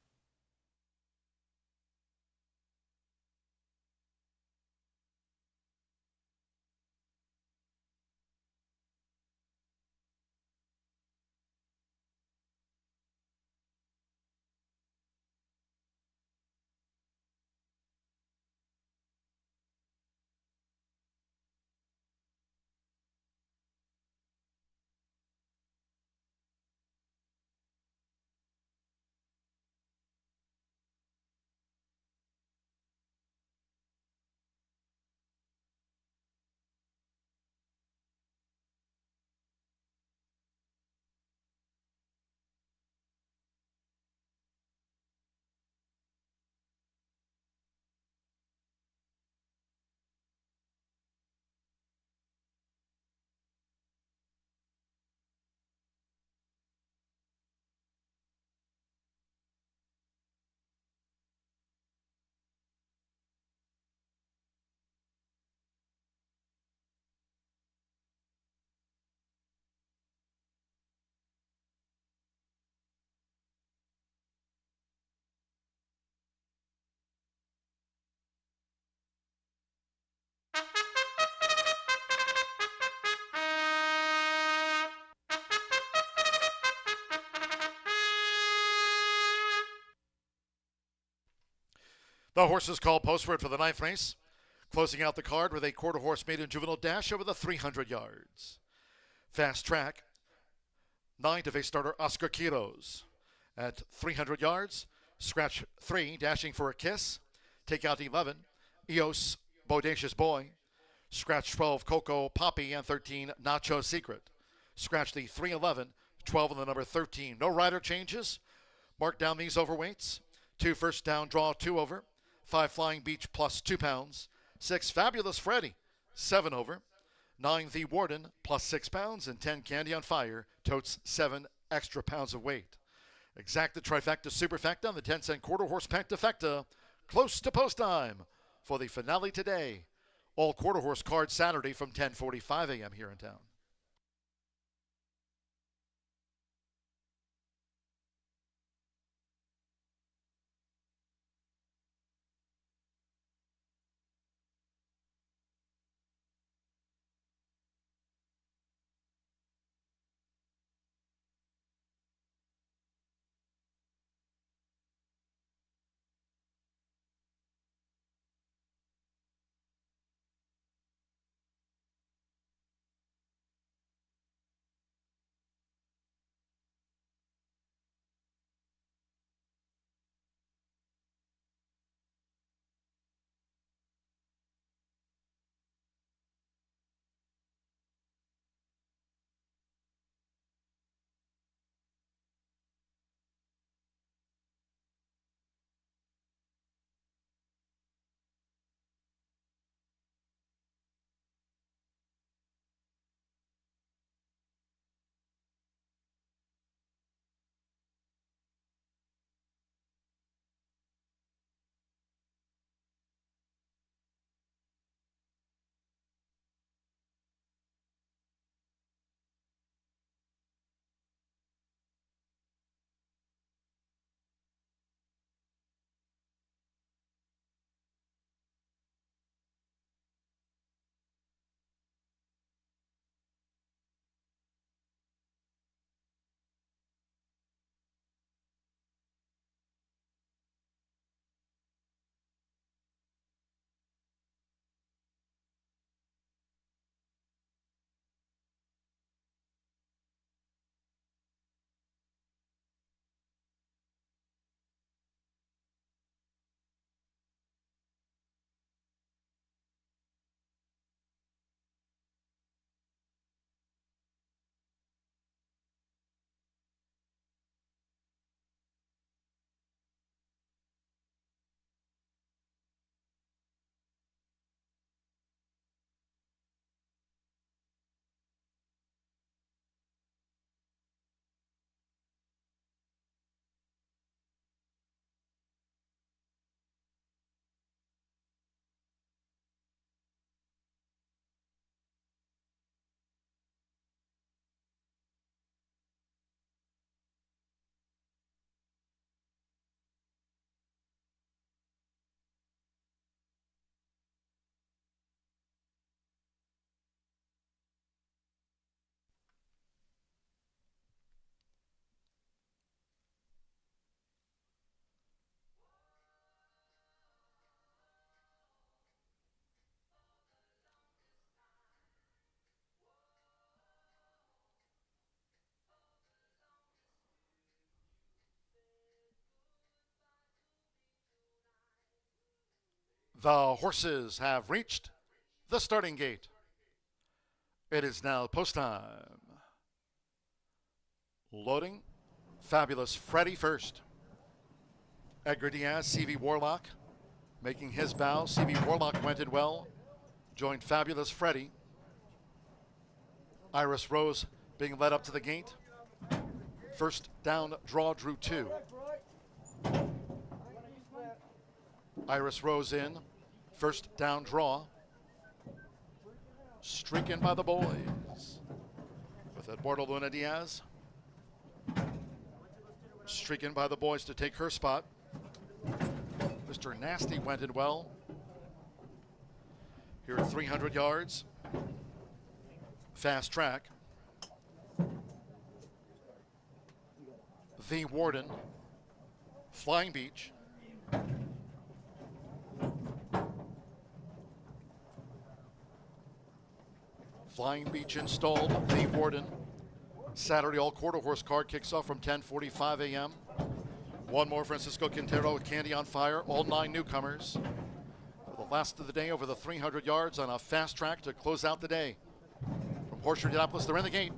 The horses called postword for the 9th race. Closing out the card with a quarter horse maiden juvenile dash over the 300 yards. Fast track. 9 to face starter Oscar Quiroz. At 300 yards, scratch 3, dashing for a kiss. Take out 11, Eos Bodacious Boy. Scratch 12, Coco Poppy, and 13, Nacho Secret. Scratch the 311, 12 and the number 13. No rider changes. Mark down these overweights. 2 first down, draw 2 over. 5 Flying Beach plus 2 pounds. 6 Fabulous Freddy, 7 over. 9 The Warden plus 6 pounds. And 10 Candy on Fire totes 7 extra pounds of weight. Exacta Trifecta Superfecta on the 10-cent quarter horse Pactifecta. Close to post time for the finale today. All quarter horse cards Saturday from 10:45 a.m. here in town. The horses have reached the starting gate. It is now post time. Loading. Fabulous Freddy first. Edgar Diaz, CV Warlock, making his bow. CV Warlock went it well. Joined Fabulous Freddy. Iris Rose being led up to the gate. First down draw drew 2. Iris Rose in. First down draw. Streaking by the boys. With Eduardo Luna Diaz. Streaking by the boys to take her spot. Mr. Nasty went it well. Here at 300 yards. Fast track. The Warden. Flying Beach. Flying Beach installed. The Warden. Saturday all quarter horse card kicks off from 10:45 a.m. One more Francisco Quintero with Candy on Fire. All 9 newcomers. For the last of the day over the 300 yards on a fast track to close out the day. From Horseshoe Indianapolis, they're in the gate.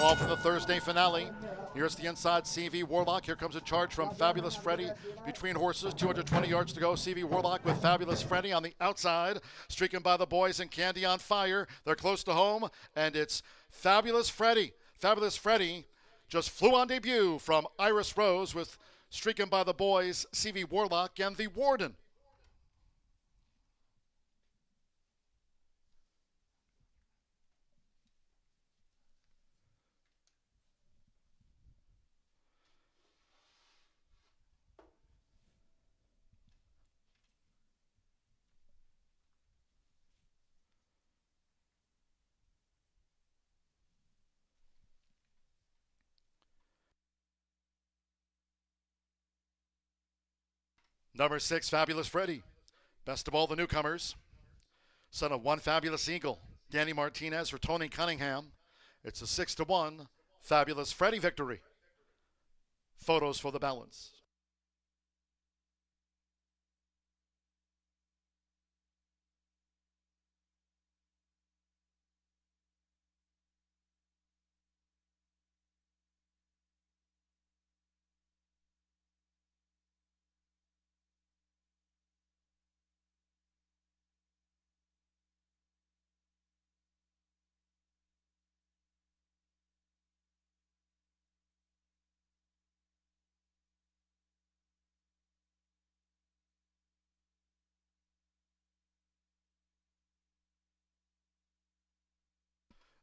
All for the Thursday finale. Here's the inside, CV Warlock. Here comes a charge from Fabulous Freddy between horses. 220 yards to go. CV Warlock with Fabulous Freddy on the outside. Streaking by the boys and Candy on Fire. They're close to home, and it's Fabulous Freddy. Fabulous Freddy just flew on debut from Iris Rose with Streaking by the boys, CV Warlock, and the Warden. Number 6, Fabulous Freddy. Best of all the newcomers. Son of One Fabulous Eagle, Danny Martinez for Tony Cunningham. It's a 6-1 Fabulous Freddy victory. Photos for the balance.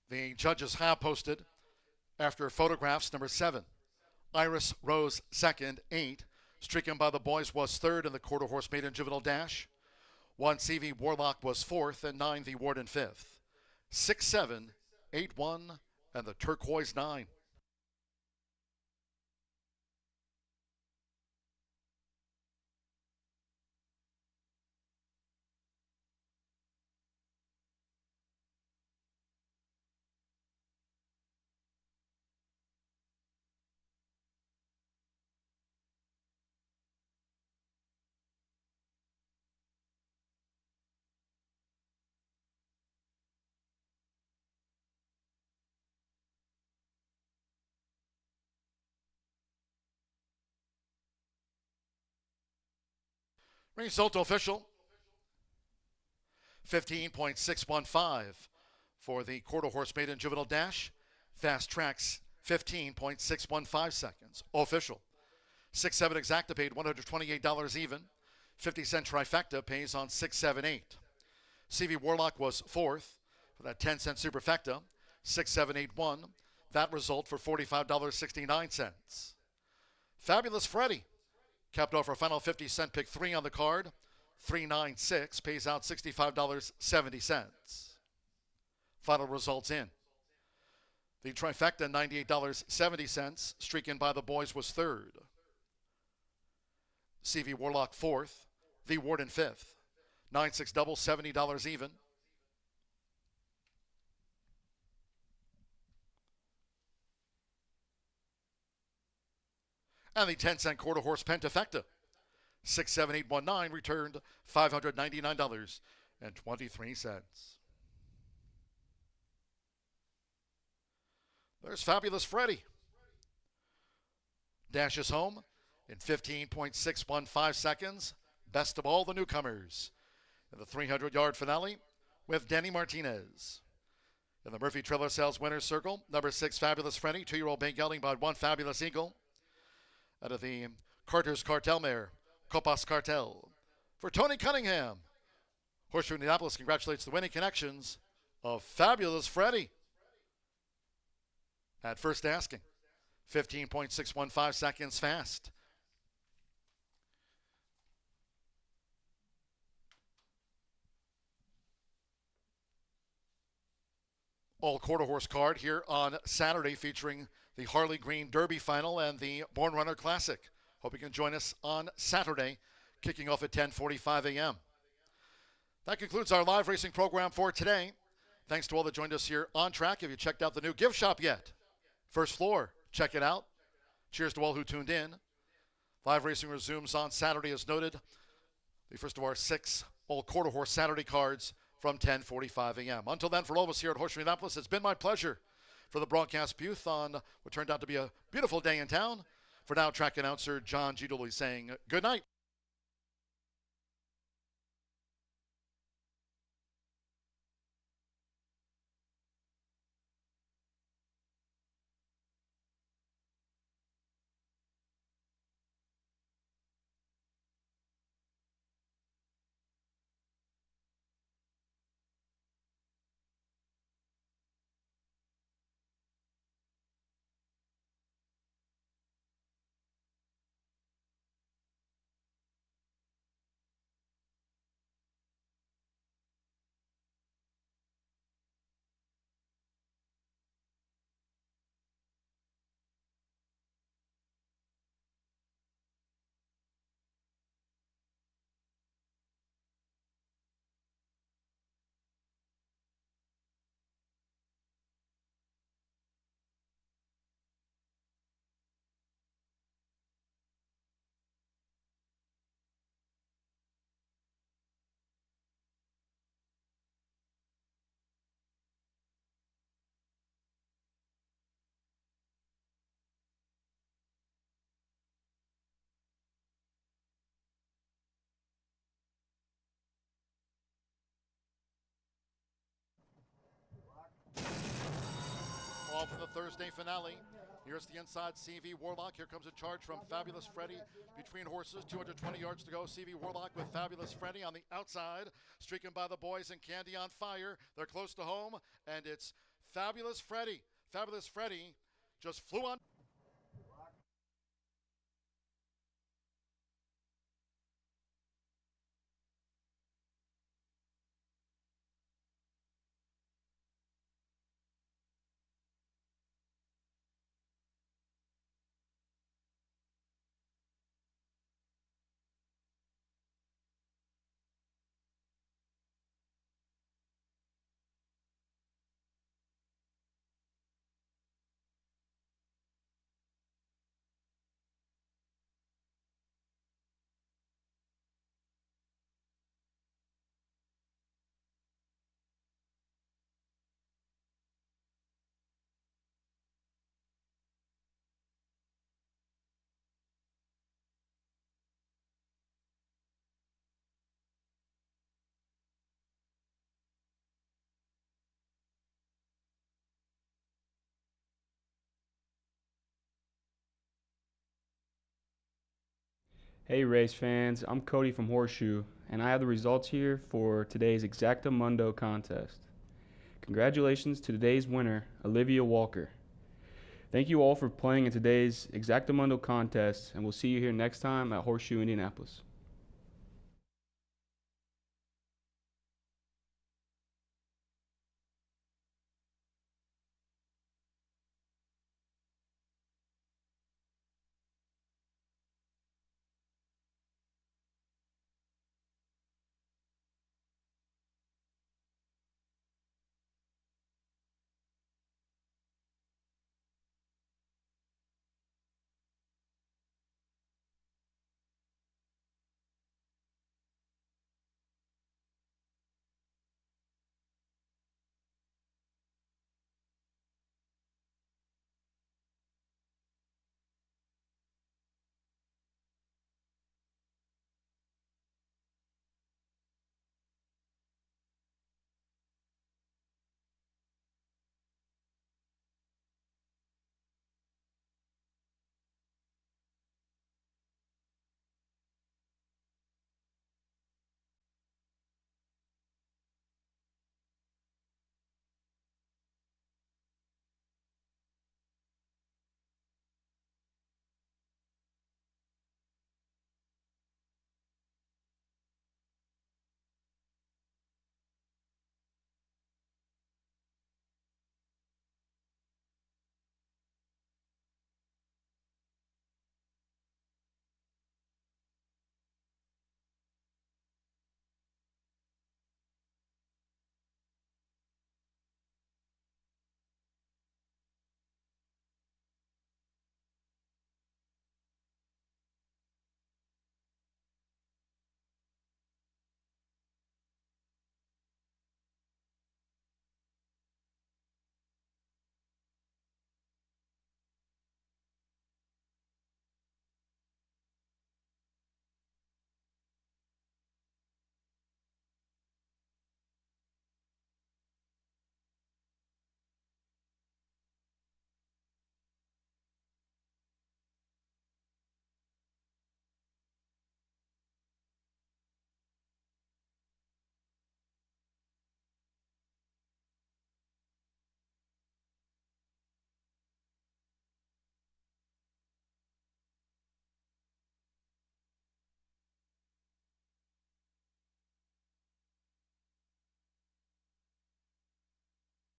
The judges have posted after photographs. Number 7, Iris Rose second, 8. Streaking by the boys was third in the quarter horse maiden juvenile dash. 1 CV Warlock was fourth, and 9 the Warden fifth. 6-7, 8-1, and the turquoise 9. Result official, 15.615 for the quarter horse maiden juvenile dash. Fast tracks, 15.615 seconds. Official, 6-7 exacta paid $128 even. 50-cent trifecta pays on 6-7-8. CV Warlock was fourth for that 10-cent superfecta. 6-7-8-1. That result for $45.69. Fabulous Freddy capped off our final 50-cent pick 3 on the card. 396 pays out $65.70. Final results in. The trifecta, $98.70. Streaking by the boys was third. CV Warlock fourth. The Warden fifth. 9-6 double, $70 even. And the 10-cent quarter horse pentafecta. 67819 returned $599.23. There's Fabulous Freddy. Dashes home in 15.615 seconds. Best of all the newcomers in the 300-yard finale with Danny Martinez. In the Murphy Trailer Sales Winners Circle, number 6, Fabulous Freddy, 2-year-old bay gelding by 1 Fabulous Eagle. Out of the Carter's Cartel mare, Copas Cartel. For Tony Cunningham, Horseshoe Indianapolis congratulates the winning connections of Fabulous Freddy. At first asking, 15.615 seconds fast. All quarter horse card here on Saturday featuring the Harley Green Derby Final and the Born Runner Classic. Hope you can join us on Saturday, kicking off at 10:45 a.m. That concludes our live racing program for today. Thanks to all that joined us here on track. Have you checked out the new gift shop yet? First floor, check it out. Cheers to all who tuned in. Live racing resumes on Saturday as noted. The first of our 6 all quarter horse Saturday cards from 10:45 a.m. Until then, for all of us here at Horseshoe Indianapolis, it's been my pleasure for the broadcast booth on what turned out to be a beautiful day in town. For now, track announcer John G. Dooley saying good night. All for the Thursday finale. Here's the inside CV Warlock. Here comes a charge from Fabulous Freddy between horses. 220 yards to go. CV Warlock with Fabulous Freddy on the outside. Streaking by the boys and Candy on fire. They're close to home, and it's Fabulous Freddy. Fabulous Freddy just flew on. Hey race fans, I'm Cody from Horseshoe, and I have the results here for today's Exactamundo contest. Congratulations to today's winner, Olivia Walker. Thank you all for playing in today's Exactamundo contest, and we'll see you here next time at Horseshoe Indianapolis.